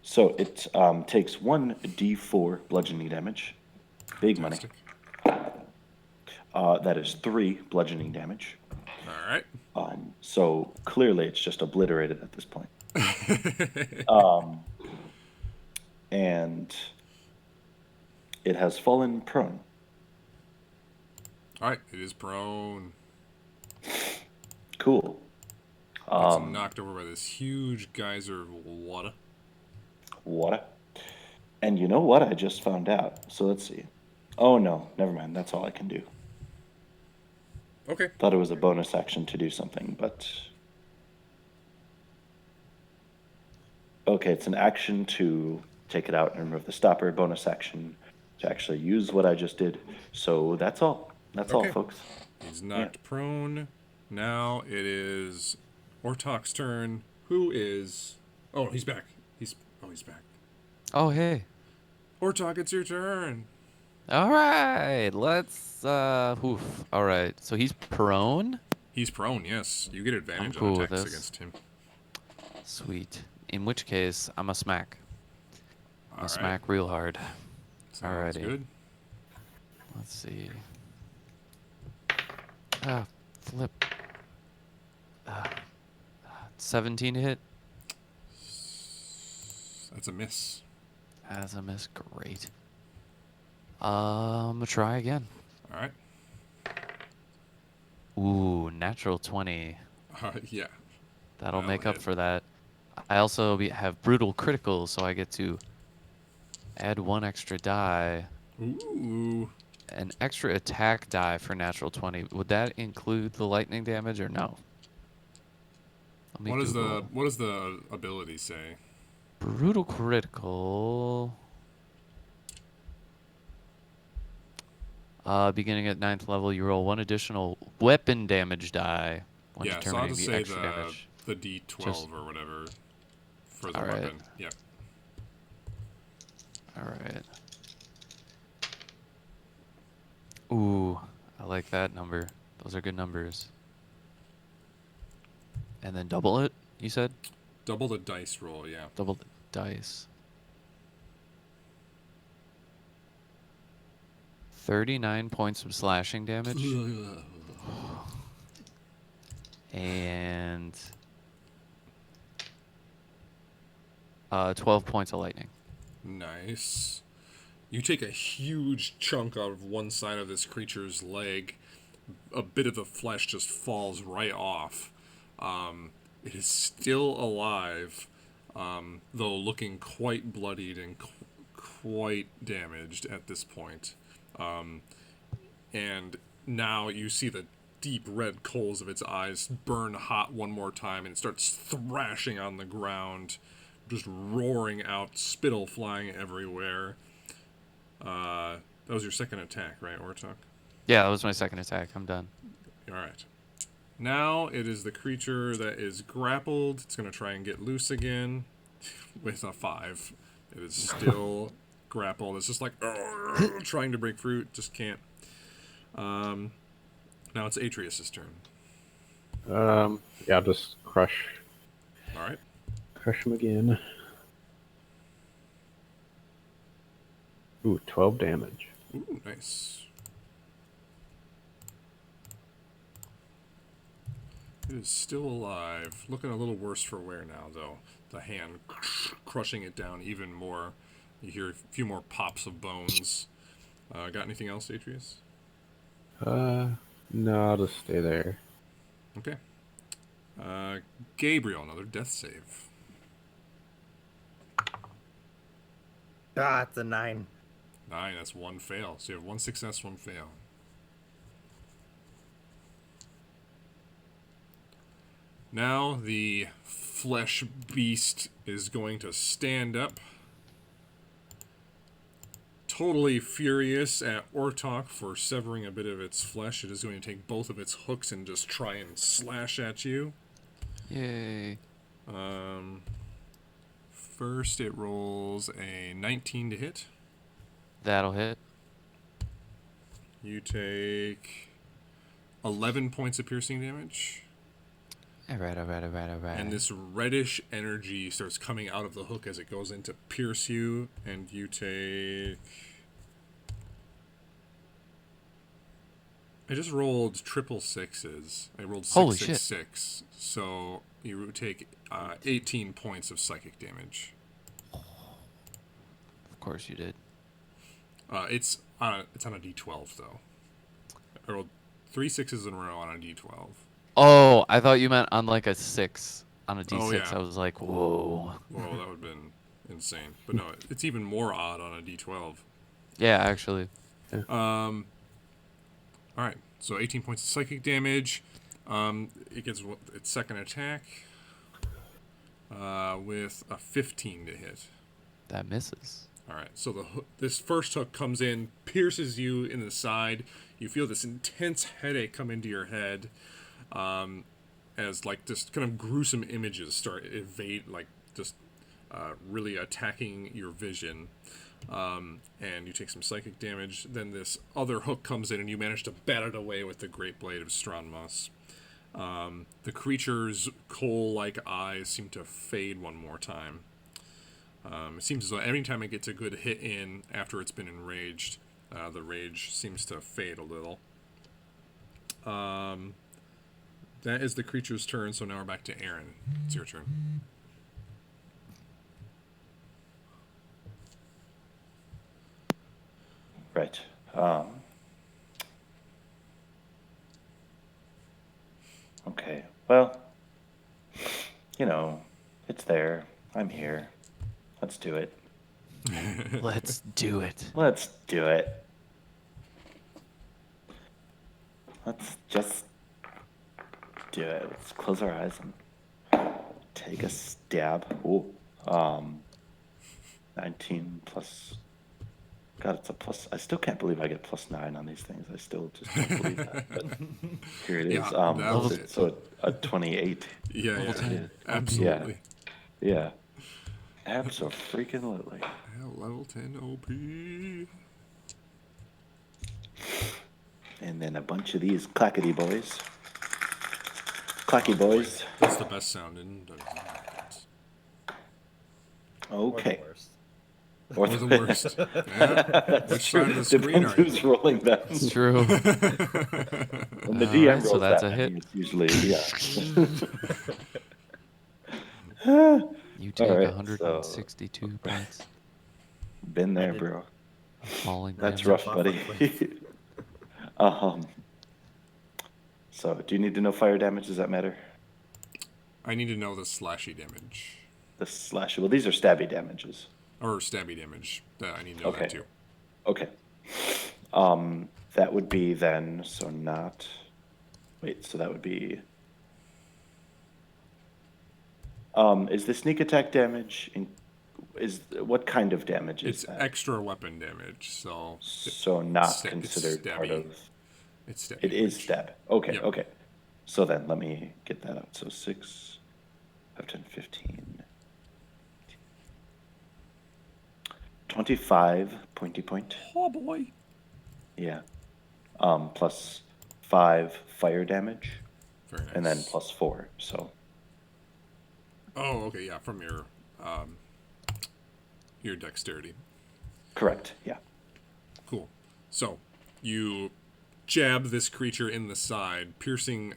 So it takes 1d4 bludgeoning damage. Big money. That is 3 bludgeoning damage. All right. So clearly it's just obliterated at this point. And it has fallen prone. All right, it is prone. Cool. It's knocked over by this huge geyser of water. Water. And you know what I just found out? So let's see. Oh no, never mind. That's all I can do. Okay. Thought it was a bonus action to do something, but... Okay, it's an action to take it out and remove the stopper. Bonus action to actually use what I just did. So that's all. That's all, folks. He's knocked prone. Now it is Ortok's turn. Who is... Oh, he's back. He's back. Oh, hey. Ortok, it's your turn. All right, let's. All right, so he's prone. He's prone, yes. You get advantage I'm cool on with attacks this. against him. Sweet. In which case, I'm a smack. I'm a smack real hard. Sounds Alrighty. good. Let's see. Flip. 17 to hit. That's a miss. As a miss, great. I'm gonna try again. All right. Ooh, natural 20. Yeah. That'll That'll make up hit. for that. I also have brutal critical, so I get to add 1 extra die. Ooh. An extra attack die for natural 20. Would that include the lightning damage or no? Let me Google. What does the ability say? Brutal critical. Beginning at 9th level, you roll 1 additional weapon damage die when Yeah, so I'll determining just the say extra damage. the D12 Just- or whatever for the All right. weapon. Yep. All right. Ooh, I like that number. Those are good numbers. And then double it, you said? Double the dice roll, yeah. Double the dice. 39 points of slashing damage. And 12 points of lightning. Nice. You take a huge chunk out of one side of this creature's leg. A bit of the flesh just falls right off. It is still alive, though looking quite bloodied and quite damaged at this point. And now you see the deep red coals of its eyes burn hot one more time, and it starts thrashing on the ground, just roaring out, spittle flying everywhere. That was your second attack, right, Ortok? Yeah, that was my second attack. I'm done. All right. Now it is the creature that is grappled. It's going to try and get loose again with a 5. It is still grappled. It's just like trying to break fruit, just can't. Now it's Atreus' turn. Yeah, I'll just crush All right. him again. Ooh, 12 damage. Ooh, nice. It is still alive. Looking a little worse for wear now, though. The hand crushing it down even more. You hear a few more pops of bones. Got anything else, Atreus? No, I'll just stay there. Okay. Gabriel, another death save. Ah, it's a 9. 9, that's 1 fail. So you have 1 success, 1 fail. Now the flesh beast is going to stand up. Totally furious at Ortok for severing a bit of its flesh. It is going to take both of its hooks and just try and slash at you. Yay. First, it rolls a 19 to hit. That'll hit. You take 11 points of piercing damage. Alright. And this reddish energy starts coming out of the hook as it goes in to pierce you. And you take... I just rolled triple sixes. I rolled 6, Holy 6, shit. 6. So you take 18 points of psychic damage. Of course you did. It's on a D12 though. I rolled 3 6s in a row on a D12. Oh, I thought you meant on like a 6 on a D6. Oh, yeah. I was like, whoa. Well, that would have been insane. But no, it's even more odd on a D12. Yeah, actually. All right, so 18 points of psychic damage. It gets its second attack with a 15 to hit. That misses. All right, so this first hook comes in, pierces you in the side. You feel this intense headache come into your head as like just kind of gruesome images start really attacking your vision. And you take some psychic damage. Then this other hook comes in and you manage to bat it away with the Great Blade of Stranmos. The creature's coal-like eyes seem to fade one more time. It seems as though every time it gets a good hit in after it's been enraged, the rage seems to fade a little. That is the creature's turn, so now we're back to Aaron. It's your turn. Right. Okay. Well, it's there. I'm here. Let's do it. Let's do it. Let's do it. Let's just do it. Let's close our eyes and take a stab. Ooh. 19 plus God, it's a plus. I still can't believe I get +9 on these things. I still just don't believe that. But here it is. Yeah, that was it. So a 28. Yeah, Level yeah, 10. absolutely. Yeah. Abso-freaking-lutely. Yeah, level 10 OP. And then a bunch of these clackety boys. Clacky boys. That's the best sound in Dungeons and Dragons. Okay. Or Or the worst. Yeah. Which side of the screen Depends are you? who's rolling them. It's true. When the DM Alright, rolls so that's that a many, hit. it's usually, yeah. You take Alright, 162 points. Been there, did- bro. Falling That's damage. rough, buddy. So, do you need to know fire damage? Does that matter? I need to know the slashy damage. The slash. Well, these are stabby damages. Or stabby damage. I need to know that too. Okay. That would be then, so not. Wait, so that would be. Is the sneak attack damage what kind of damage is It's that? extra weapon damage, so. So not it's considered part stabby. of. It's stabby. It is damage. stab. Okay, Yep. okay. So then let me get that out. So 6, 5, 10, 15. 25 pointy point. Oh boy. Yeah. Plus 5 fire damage. Very nice. And then plus 4. So Oh, okay, yeah, from your dexterity. correct. Yeah. Cool. So, you jab this creature in the side, piercing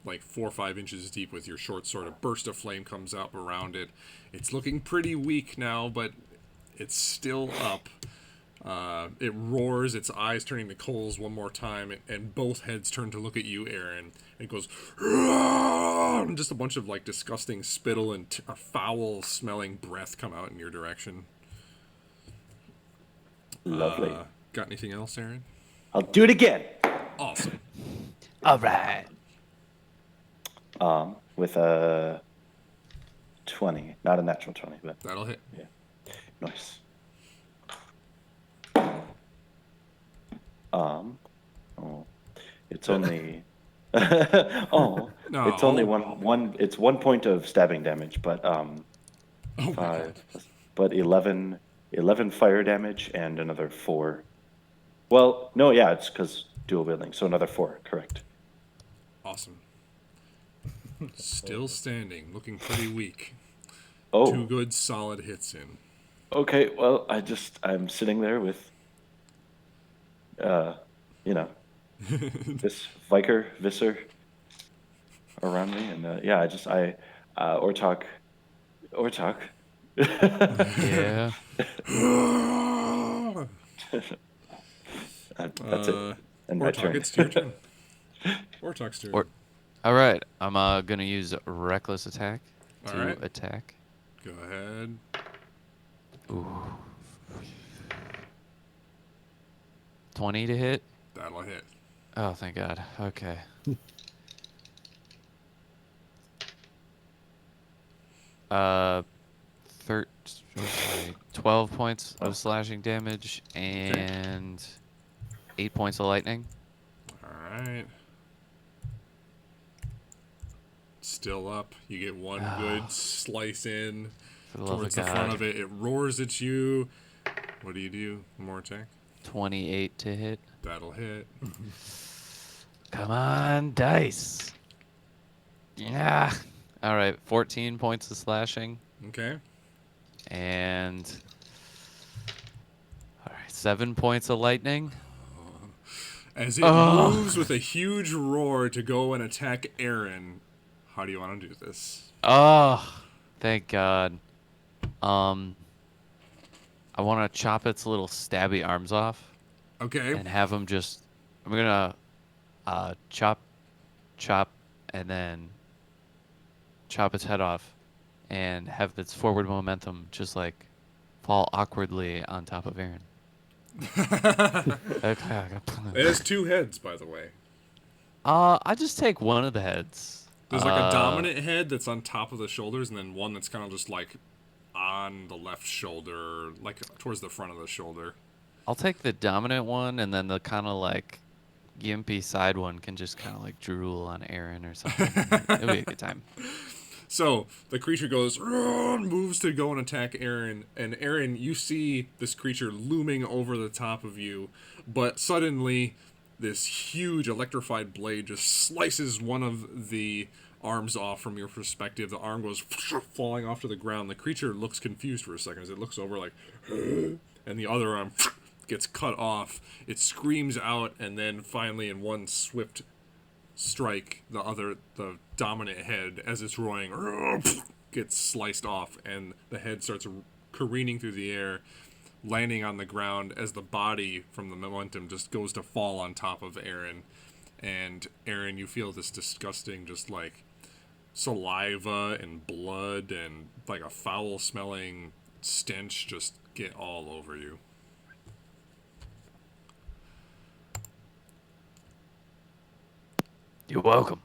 like 4 or 5 inches deep with your short sword. A burst of flame comes up around it. It's looking pretty weak now, but it's still up. It roars, its eyes turning to coals one more time, and both heads turn to look at you, Aaron. It goes, and just a bunch of like disgusting spittle and a foul-smelling breath come out in your direction. Lovely. Got anything else, Aaron? I'll do it again. Awesome. All right. With a 20. Not a natural 20, but That'll hit. nice. It's only No. it's only it's 1 point of stabbing damage, but Oh my 5 God. but 11 fire damage and another 4. Well, no, yeah, it's because dual wielding, so another 4, correct. Awesome. Still standing, looking pretty weak. Oh, 2 good solid hits in. okay, well, I'm sitting there with this Visser around me, and Ortok. Yeah. That's it. And my Ortok, turn. it's your turn. Ortok's turn. All right. I'm gonna use reckless attack to Alright. attack. Go ahead. Ooh. 20 to hit. That'll hit. Oh, thank God. Okay. 12 points of slashing damage and 8 points of lightning. Alright. Still up. You get one good slice in For the love towards of the God. front of it. It roars at you. What do you do? One more attack? 28 to hit. That'll hit. Come on, dice. Yeah. All right, 14 points of slashing Okay. and 7 points of lightning. As it moves with a huge roar to go and attack Aaron, how do you want to do this? Oh, thank God. I want to chop its little stabby arms off Okay. and have them just. I'm gonna chop, and then chop its head off, and have its forward momentum just like fall awkwardly on top of Aaron. It has 2 heads, by the way. I just take one of the heads. There's like a dominant head that's on top of the shoulders, and then one that's kind of just like on the left shoulder, like towards the front of the shoulder. I'll take the dominant one, and then the kind of like gimpy side one can just kind of like drool on Aaron or something. It'll be a good time. So the creature goes, moves to go and attack Aaron, and Aaron, you see this creature looming over the top of you, but suddenly this huge electrified blade just slices one of the arms off from your perspective. The arm goes falling off to the ground. The creature looks confused for a second as it looks over like, and the other arm gets cut off. It screams out, and then finally in one swift strike, the dominant head, as it's roaring, gets sliced off, and the head starts careening through the air, landing on the ground as the body from the momentum just goes to fall on top of Aaron. And Aaron, you feel this disgusting, just like saliva and blood and like a foul smelling stench just get all over you. You're welcome.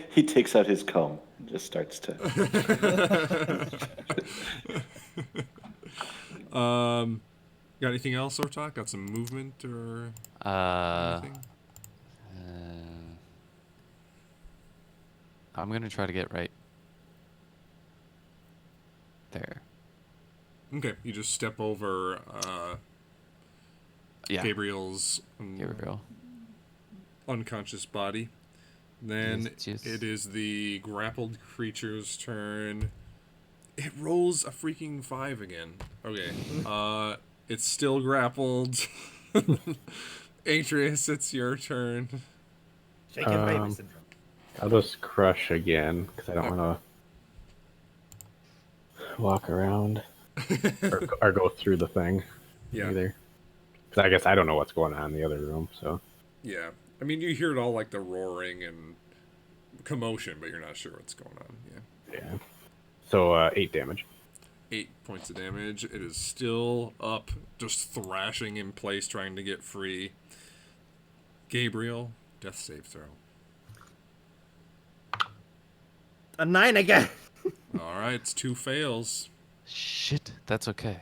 He takes out his comb and just starts to. Got anything else, Ortok? Got some movement or anything? I'm gonna try to get right there. Okay, you just step over Yeah. Gabriel's Gabriel. unconscious body. Then Yes. it is the grappled creature's turn. It rolls a freaking 5 again. Okay. It's still grappled. Atreus, it's your turn. Shaken baby syndrome. I'll just crush again because I don't want to walk around or go through the thing either. Because I guess I don't know what's going on in the other room. So Yeah. I mean, you hear it all like the roaring and commotion, but you're not sure what's going on. yeah. So 8 damage. 8 points of damage. It is still up, just thrashing in place, trying to get free. Gabriel, death save throw. A 9 again. All right, it's 2 fails. Shit, that's okay.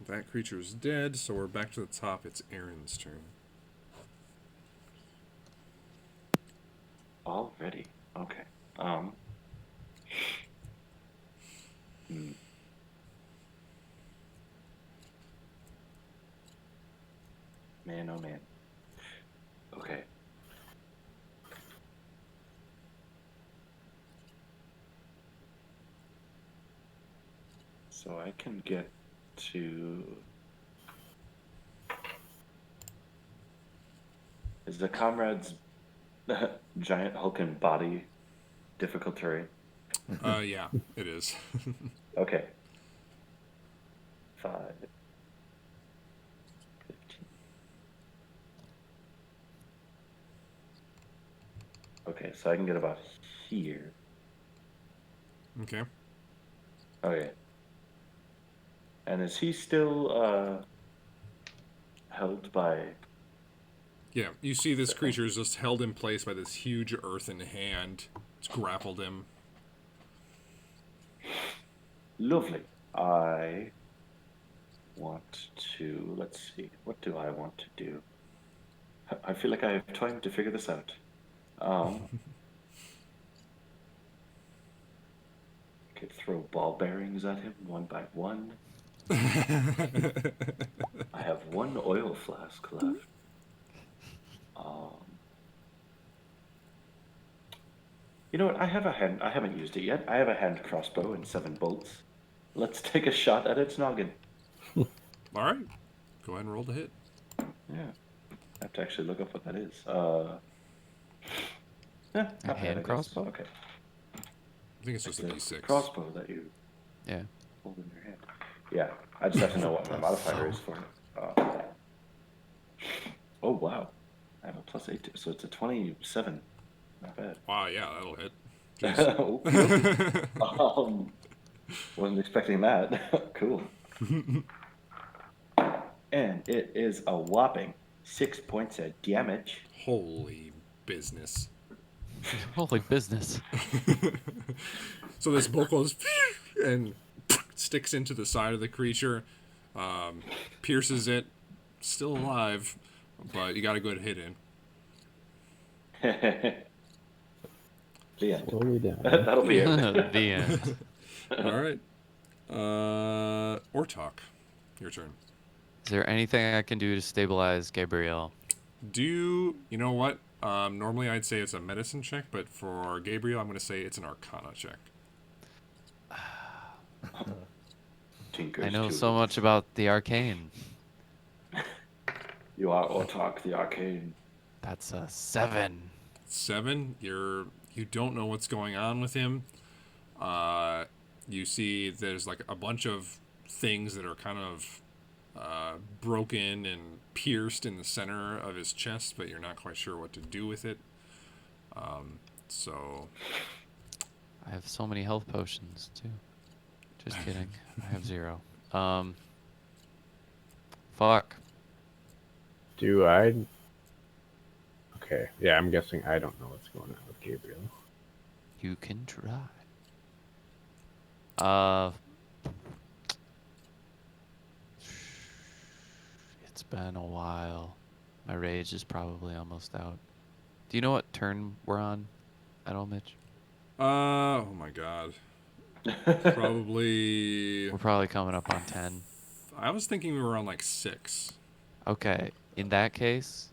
That creature is dead, so we're back to the top. It's Aaron's turn. Already. Okay. Man, oh man. Okay. So I can get to. Is the comrade's giant hulking body difficult terrain? Yeah, it is. Okay. 5, 15. Okay, so I can get about here. Okay. Okay. And is he still held by? Yeah, you see this creature is just held in place by this huge earthen hand. It's grappled him. Lovely. I want to, let's see, what do I want to do? I feel like I have time to figure this out. I could throw ball bearings at him one by one. I have 1 oil flask left. You know what? I haven't used it yet. I have a hand crossbow and 7 bolts. Let's take a shot at its noggin. All right. Go ahead and roll the hit. Yeah. I have to actually look up what that is. Not bad, I hand guess. crossbow? Okay. I think it's just a It's D6. crossbow that you Yeah. hold in your hand. Yeah. I just have to know what my modifier is for it. Oh, wow. I have a +8, so it's a 27. Not bad. Wow, yeah, that'll hit. Wasn't expecting that. Cool. And it is a whopping 6 points of damage. Holy business. Holy business. So this bolt goes and sticks into the side of the creature, pierces it, still alive, but you got a good hit in. The end. Slowly down. That'll be it. The end. All right. Ortok, your turn. Is there anything I can do to stabilize Gabriel? You know what? Normally I'd say it's a medicine check, but for Gabriel, I'm going to say it's an arcana check. I know so much about the arcane. You are Ortok, the arcane. That's a 7. 7. You don't know what's going on with him. You see there's like a bunch of things that are kind of broken and pierced in the center of his chest, but you're not quite sure what to do with it. So I have so many health potions too. Just kidding. I have 0. Fuck. Do I? Okay. Yeah, I'm guessing I don't know what's going on with Gabriel. You can try. It's been a while. My rage is probably almost out. Do you know what turn we're on at all, Mitch? oh my god. Probably. We're probably coming up on 10. I was thinking we were on like 6. Okay, in that case,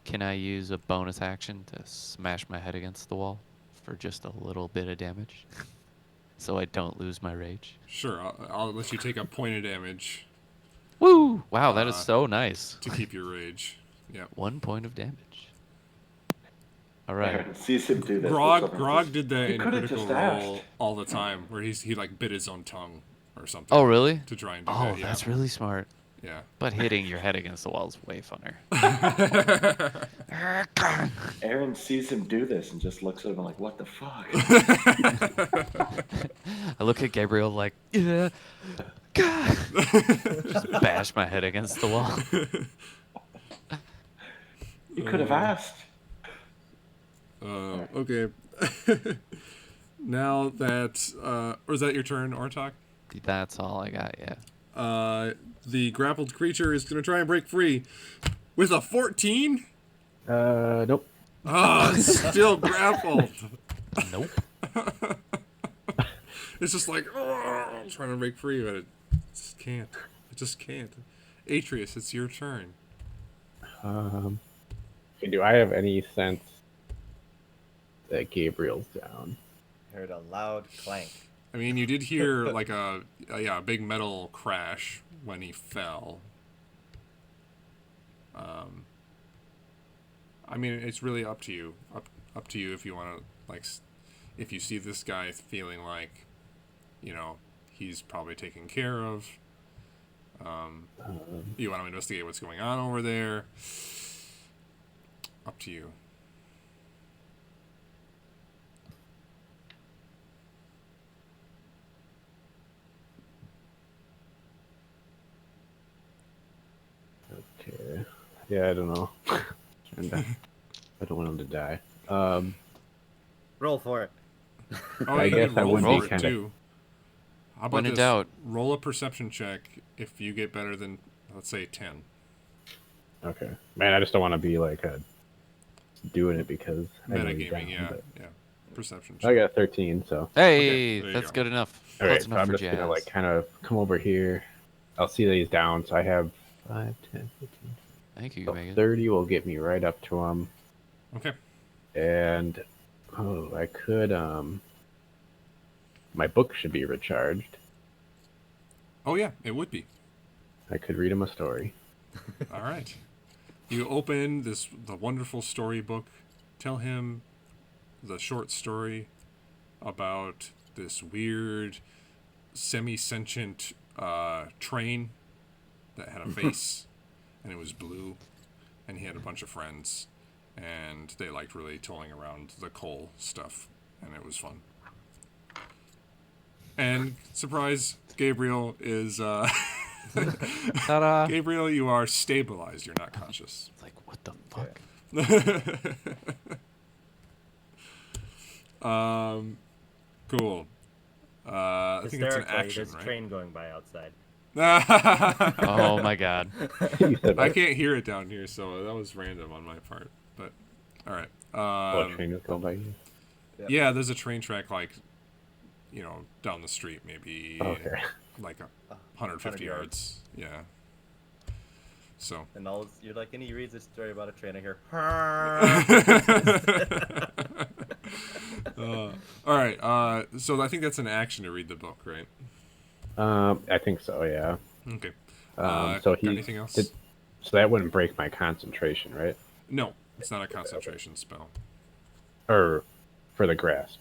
can I use a bonus action to smash my head against the wall for just a little bit of damage? So I don't lose my rage? Sure, I'll let you take a point of damage Woo! Wow, that is so nice. to keep your rage. Yeah. 1 point of damage. All right. Aaron sees him do this. Grog did that He in could've Critical just asked. Role all the time, where he like bit his own tongue or something. Oh, really? To try and do Oh, that. Yeah. that's really smart. Yeah. But hitting your head against the wall is way funner. Aaron sees him do this and just looks at him like, what the fuck? I look at Gabriel like, yeah, God. Just bash my head against the wall. You could have asked. Okay. Now that or is that your turn, Ortok? That's all I got, yeah. The grappled creature is going to try and break free with a 14. Nope. Ah, it's still grappled. Nope. It's just like, oh, trying to break free, but it just can't. It just can't. Atreus, it's your turn. Okay, do I have any sense that Gabriel's down? Heard a loud clank. I mean, you did hear like a big metal crash when he fell. I mean, it's really up to you. Up to you if you want to, like, if you see this guy feeling like, you know, he's probably taken care of. You want to investigate what's going on over there. Up to you. Okay. Yeah, I don't know. I don't want him to die. Roll for it. Oh, I you guess can I roll would for be it, kinda- too. How about When in this? doubt. Roll a perception check if you get better than, let's say, 10. Okay. Man, I just don't want to be like doing it because I know he's Metagaming, down, yeah. but- Yeah. Perception I check. got a 13, so. Hey, there you that's go. good enough. All right, That's so enough I'm for just gonna jazz. like kind of come over here. I'll see that he's down, so I have 5, 10, 15. I think you So can make it. 30 will get me right up to him. Okay. And I could my book should be recharged. Oh, yeah, it would be. I could read him a story. All right. You open the wonderful storybook. Tell him the short story about this weird semi-sentient train that had a face and it was blue, and he had a bunch of friends, and they liked really tolling around the coal stuff, and it was fun. And surprise, Gabriel is Ta-da! Gabriel, you are stabilized. You're not conscious. It's like, what the fuck? Cool. I think it's an Hysterically, action, there's a right? train going by outside. Oh my god. You said I what? can't hear it down here, so that was random on my part. But all right. Oh, a train was going by you. Yep. Yeah, there's a train track like, down the street, maybe Okay. like 150 yards. yards. Yeah. So. And you're like, and he reads a story about a train. I hear. All right. So I think that's an action to read the book, right? I think so. Yeah. Okay. So got anything else? So that wouldn't break my concentration, right? No, it's not a concentration spell. Or for the grasp.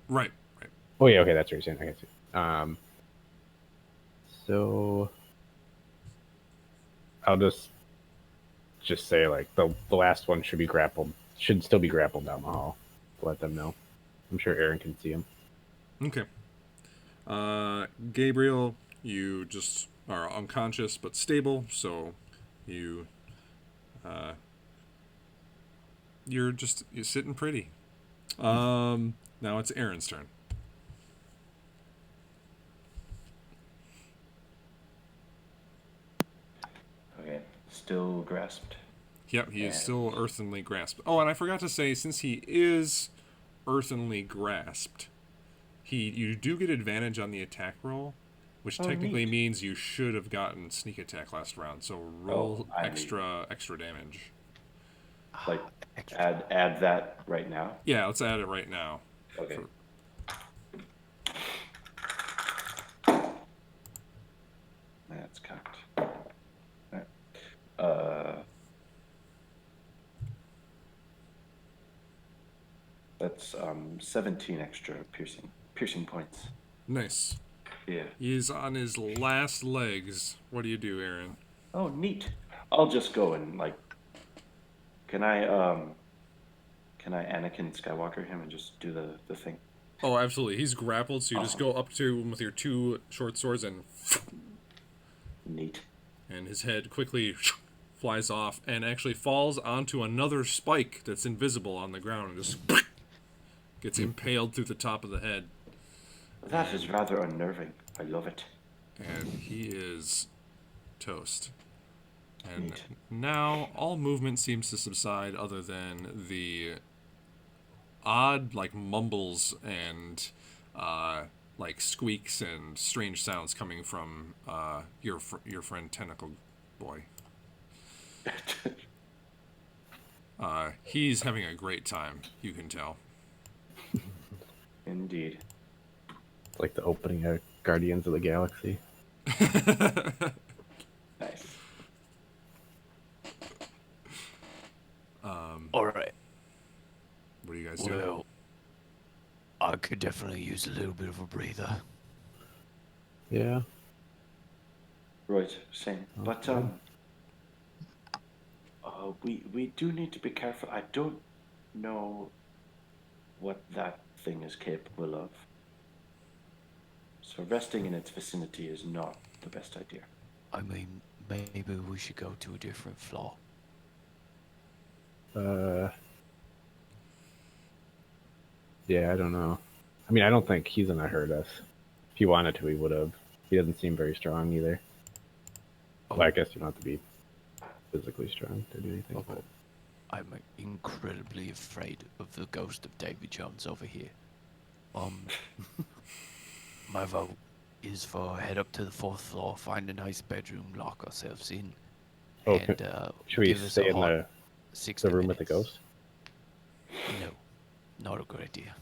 Right. Right. Oh yeah. Okay, that's what you're saying. I can see. So I'll just say like the last one should still be grappled down the hall. Let them know. I'm sure Aaron can see him. Okay. Gabriel, you just are unconscious but stable, so you're sitting pretty. Now it's Aaron's turn. Okay, still grasped. Yep, he is And- still earthenly grasped. Oh, and I forgot to say, since he is earthenly grasped, you do get advantage on the attack roll, which technically neat. means you should have gotten sneak attack last round. So roll I extra damage. Like, Extra. add that right now. Yeah, let's add it right now. Okay. That's cocked. Alright. That's 17 extra piercing points. Nice. Yeah. He's on his last legs. What do you do, Aaron? Oh, neat. I'll just go and like. Can I Anakin Skywalker him and just do the thing? Oh, absolutely. He's grappled, so you just go up to him with your two short swords Neat. and his head quickly flies off and actually falls onto another spike that's invisible on the ground and just gets impaled through the top of the head. That is rather unnerving. I love it. And he is toast. And Neat. now all movement seems to subside other than the odd like mumbles and like squeaks and strange sounds coming from your friend Tentacle Boy. He's having a great time, you can tell. Indeed. It's like the opening of Guardians of the Galaxy. Nice. All right. What are you guys doing? Well, I could definitely use a little bit of a breather. Yeah. Right, same. But Okay. we do need to be careful. I don't know what that thing is capable of. So resting in its vicinity is not the best idea. I mean, maybe we should go to a different floor. Yeah, I don't know. I mean, I don't think he's gonna hurt us. If he wanted to, he would have. He doesn't seem very strong either. Well, I guess you don't have to be physically strong to do anything. Oh, But I'm incredibly afraid of the ghost of David Jones over here. My vote is for head up to the 4th floor, find a nice bedroom, lock ourselves in, Oh, and should we give us stay a in hot 60 the room with the minutes. ghost? No, not a good idea.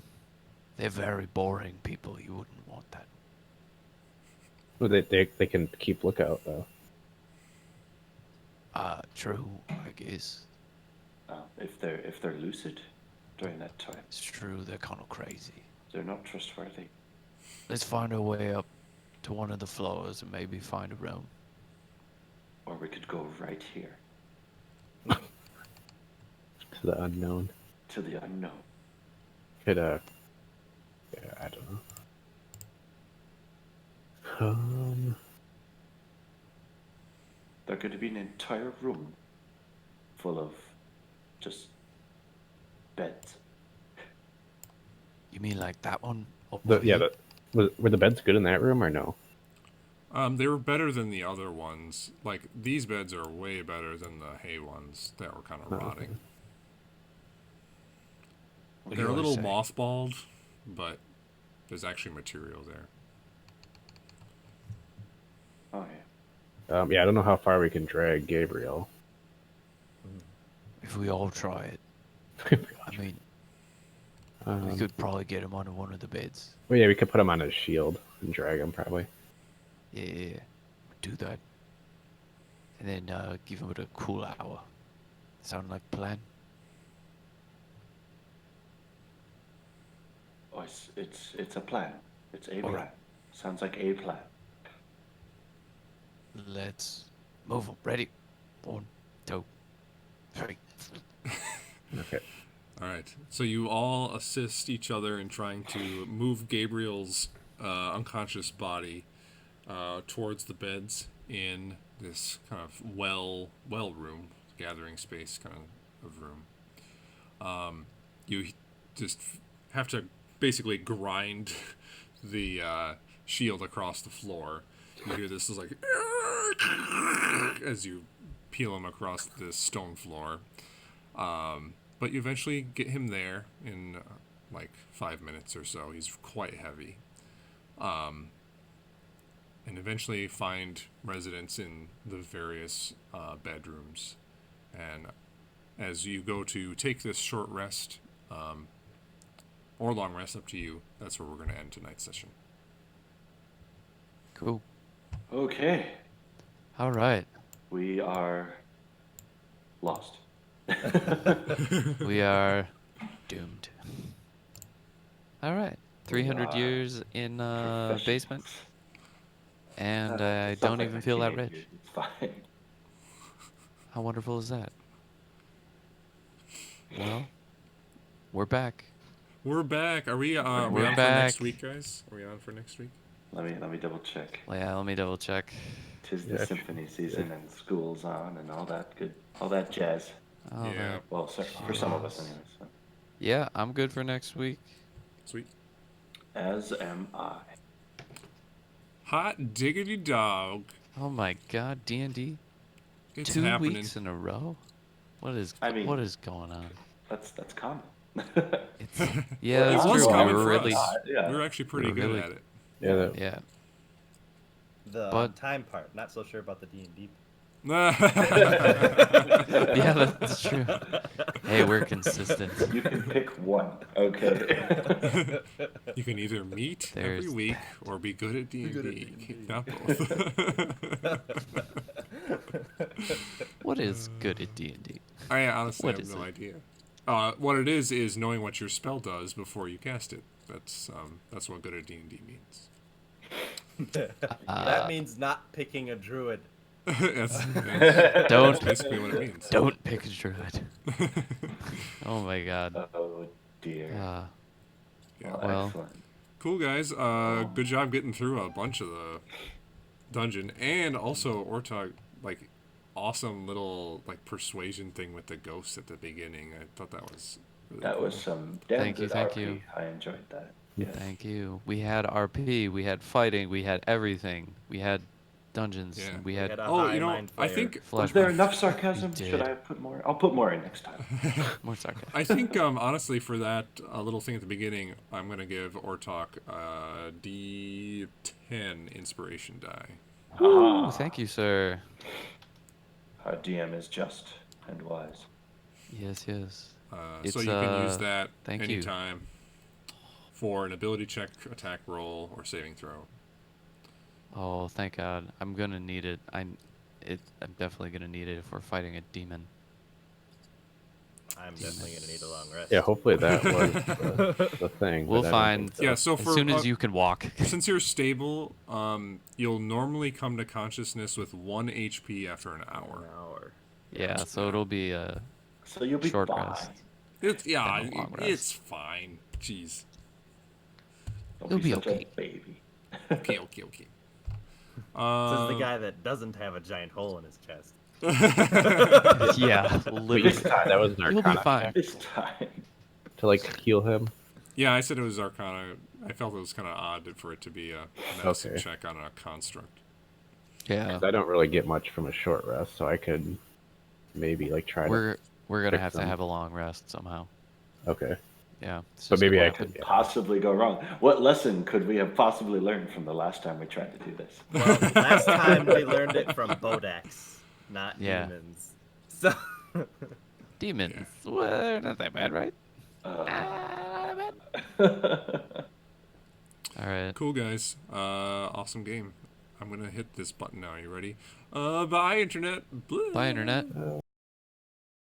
They're very boring people. You wouldn't want that. Well, they can keep lookout though. True, I guess. If they're lucid during that time, It's true, they're kind of crazy. they're not trustworthy. Let's find our way up to one of the floors and maybe find a room. Or we could go right here To the unknown. to the unknown. Could yeah, I don't know. There could be an entire room full of just beds. You mean like that one? The Were the beds good in that room or no? They were better than the other ones. Like, these beds are way better than the hay ones that were kind of okay. rotting. What do They're you a wanna little say? mothballed, but there's actually material there. Oh yeah. Yeah, I don't know how far we can drag Gabriel. If we all try it, I mean, we could probably get him onto one of the beds. Well, yeah, we could put him on his shield and drag him probably. Yeah. Do that. And then give him a cool hour. Sound like a plan? Oh, it's a plan. It's a All plan. right. Sounds like a plan. Let's move. Ready? 1, 2, 3. Okay. All right. So you all assist each other in trying to move Gabriel's unconscious body towards the beds in this kind of well room, gathering space kind of room. You just have to basically grind the shield across the floor. You hear this is like as you peel him across this stone floor. But you eventually get him there in like 5 minutes or so. He's quite heavy. And eventually find residence in the various bedrooms. And as you go to take this short rest, or long rest, up to you, that's where we're going to end tonight's session. Cool. Okay. All right. We are lost. We are doomed. All right. 300 are years in basement, Professionals. and I Sounds don't like even feel that 1980s. rich. It's fine. How wonderful is that? Well, we're back. We're back. Are we We're on for back. next week, guys? Are we on for next week? Let me double check. Well, yeah, let me double check. 'Tis the Yeah, symphony season and school's on and all that jazz. Oh, Yeah. that- Well, for some of us anyway. So. yeah, I'm good for next week. Sweet. As am I. Hot diggity dog. Oh my God, D&D, It's 2 happening. weeks in a row. What is I mean- what is going on? That's common. It's yeah, It that's was true. common We were for really us. Yeah. We were actually pretty We were good really- at it. Yeah, that, yeah. The But- time part, not so sure about the D&D. Yeah, that's true. Hey, we're consistent. You can pick one, okay? You can either meet every There's week or be good at D&D. good at D&D. Not both. What is good at D&D? I honestly What have is no it? idea. What it is knowing what your spell does before you cast it. That's what good at D&D means. That means not picking a druid. that's Don't basically what it means. don't pick a druid. Oh my God. Oh dear. Well, Excellent. Cool, guys. Good job getting through a bunch of the dungeon, and also Ortok, like, awesome little like persuasion thing with the ghosts at the beginning. I thought that was really That cool. was some damn Thank you, good thank RP. you. I enjoyed that. Yes. thank you. We had RP, we had fighting, we had everything. We had dungeons, Yeah. we had had a Oh, high you know, mind I flayer. think flesh. Was there enough sarcasm? You Should did. I put more? I'll put more in next time. More sarcasm. I think honestly for that little thing at the beginning, I'm gonna give Ortok a D10 inspiration die. Ooh, thank you, sir. Our DM is just and wise. Yes, yes. So It's, you can use that thank you. anytime for an ability check, attack roll, or saving throw. Oh, thank God. I'm gonna need it. I'm definitely gonna need it if we're fighting a demon. I'm definitely gonna need a long rest. yeah, hopefully that was the thing. We'll but I don't find think so. Yeah, so as for soon as you can walk. since you're stable, you'll normally come to consciousness with 1 HP after an An hour. hour. Yeah, so it'll be a So you'll be short fine. rest. It's yeah, And a long it's fine. Jeez. Don't You'll be such okay. a baby. Okay. This is the guy that doesn't have a giant hole in his chest. Yeah, But literally. this time that was an You'll be Arcana fine. This time. to like heal him. Yeah, I said it was Arcana. I felt it was kind of odd for it to be a medicine Okay. check on a construct. Yeah. 'Cause I don't really get much from a short rest, so I could maybe like try We're gonna fix have to them. have a long rest somehow. Okay. Yeah. it's So just maybe gonna I happen. could. Yeah. Possibly go wrong. What lesson could we have possibly learned from the last time we tried to do this? Well, last time we learned it from Bodax, not Yeah. demons. So. Demons. Well, they're not that bad, right? All right. Cool, guys. Awesome game. I'm gonna hit this button now. You ready? Bye, internet. Blah. Bye, internet.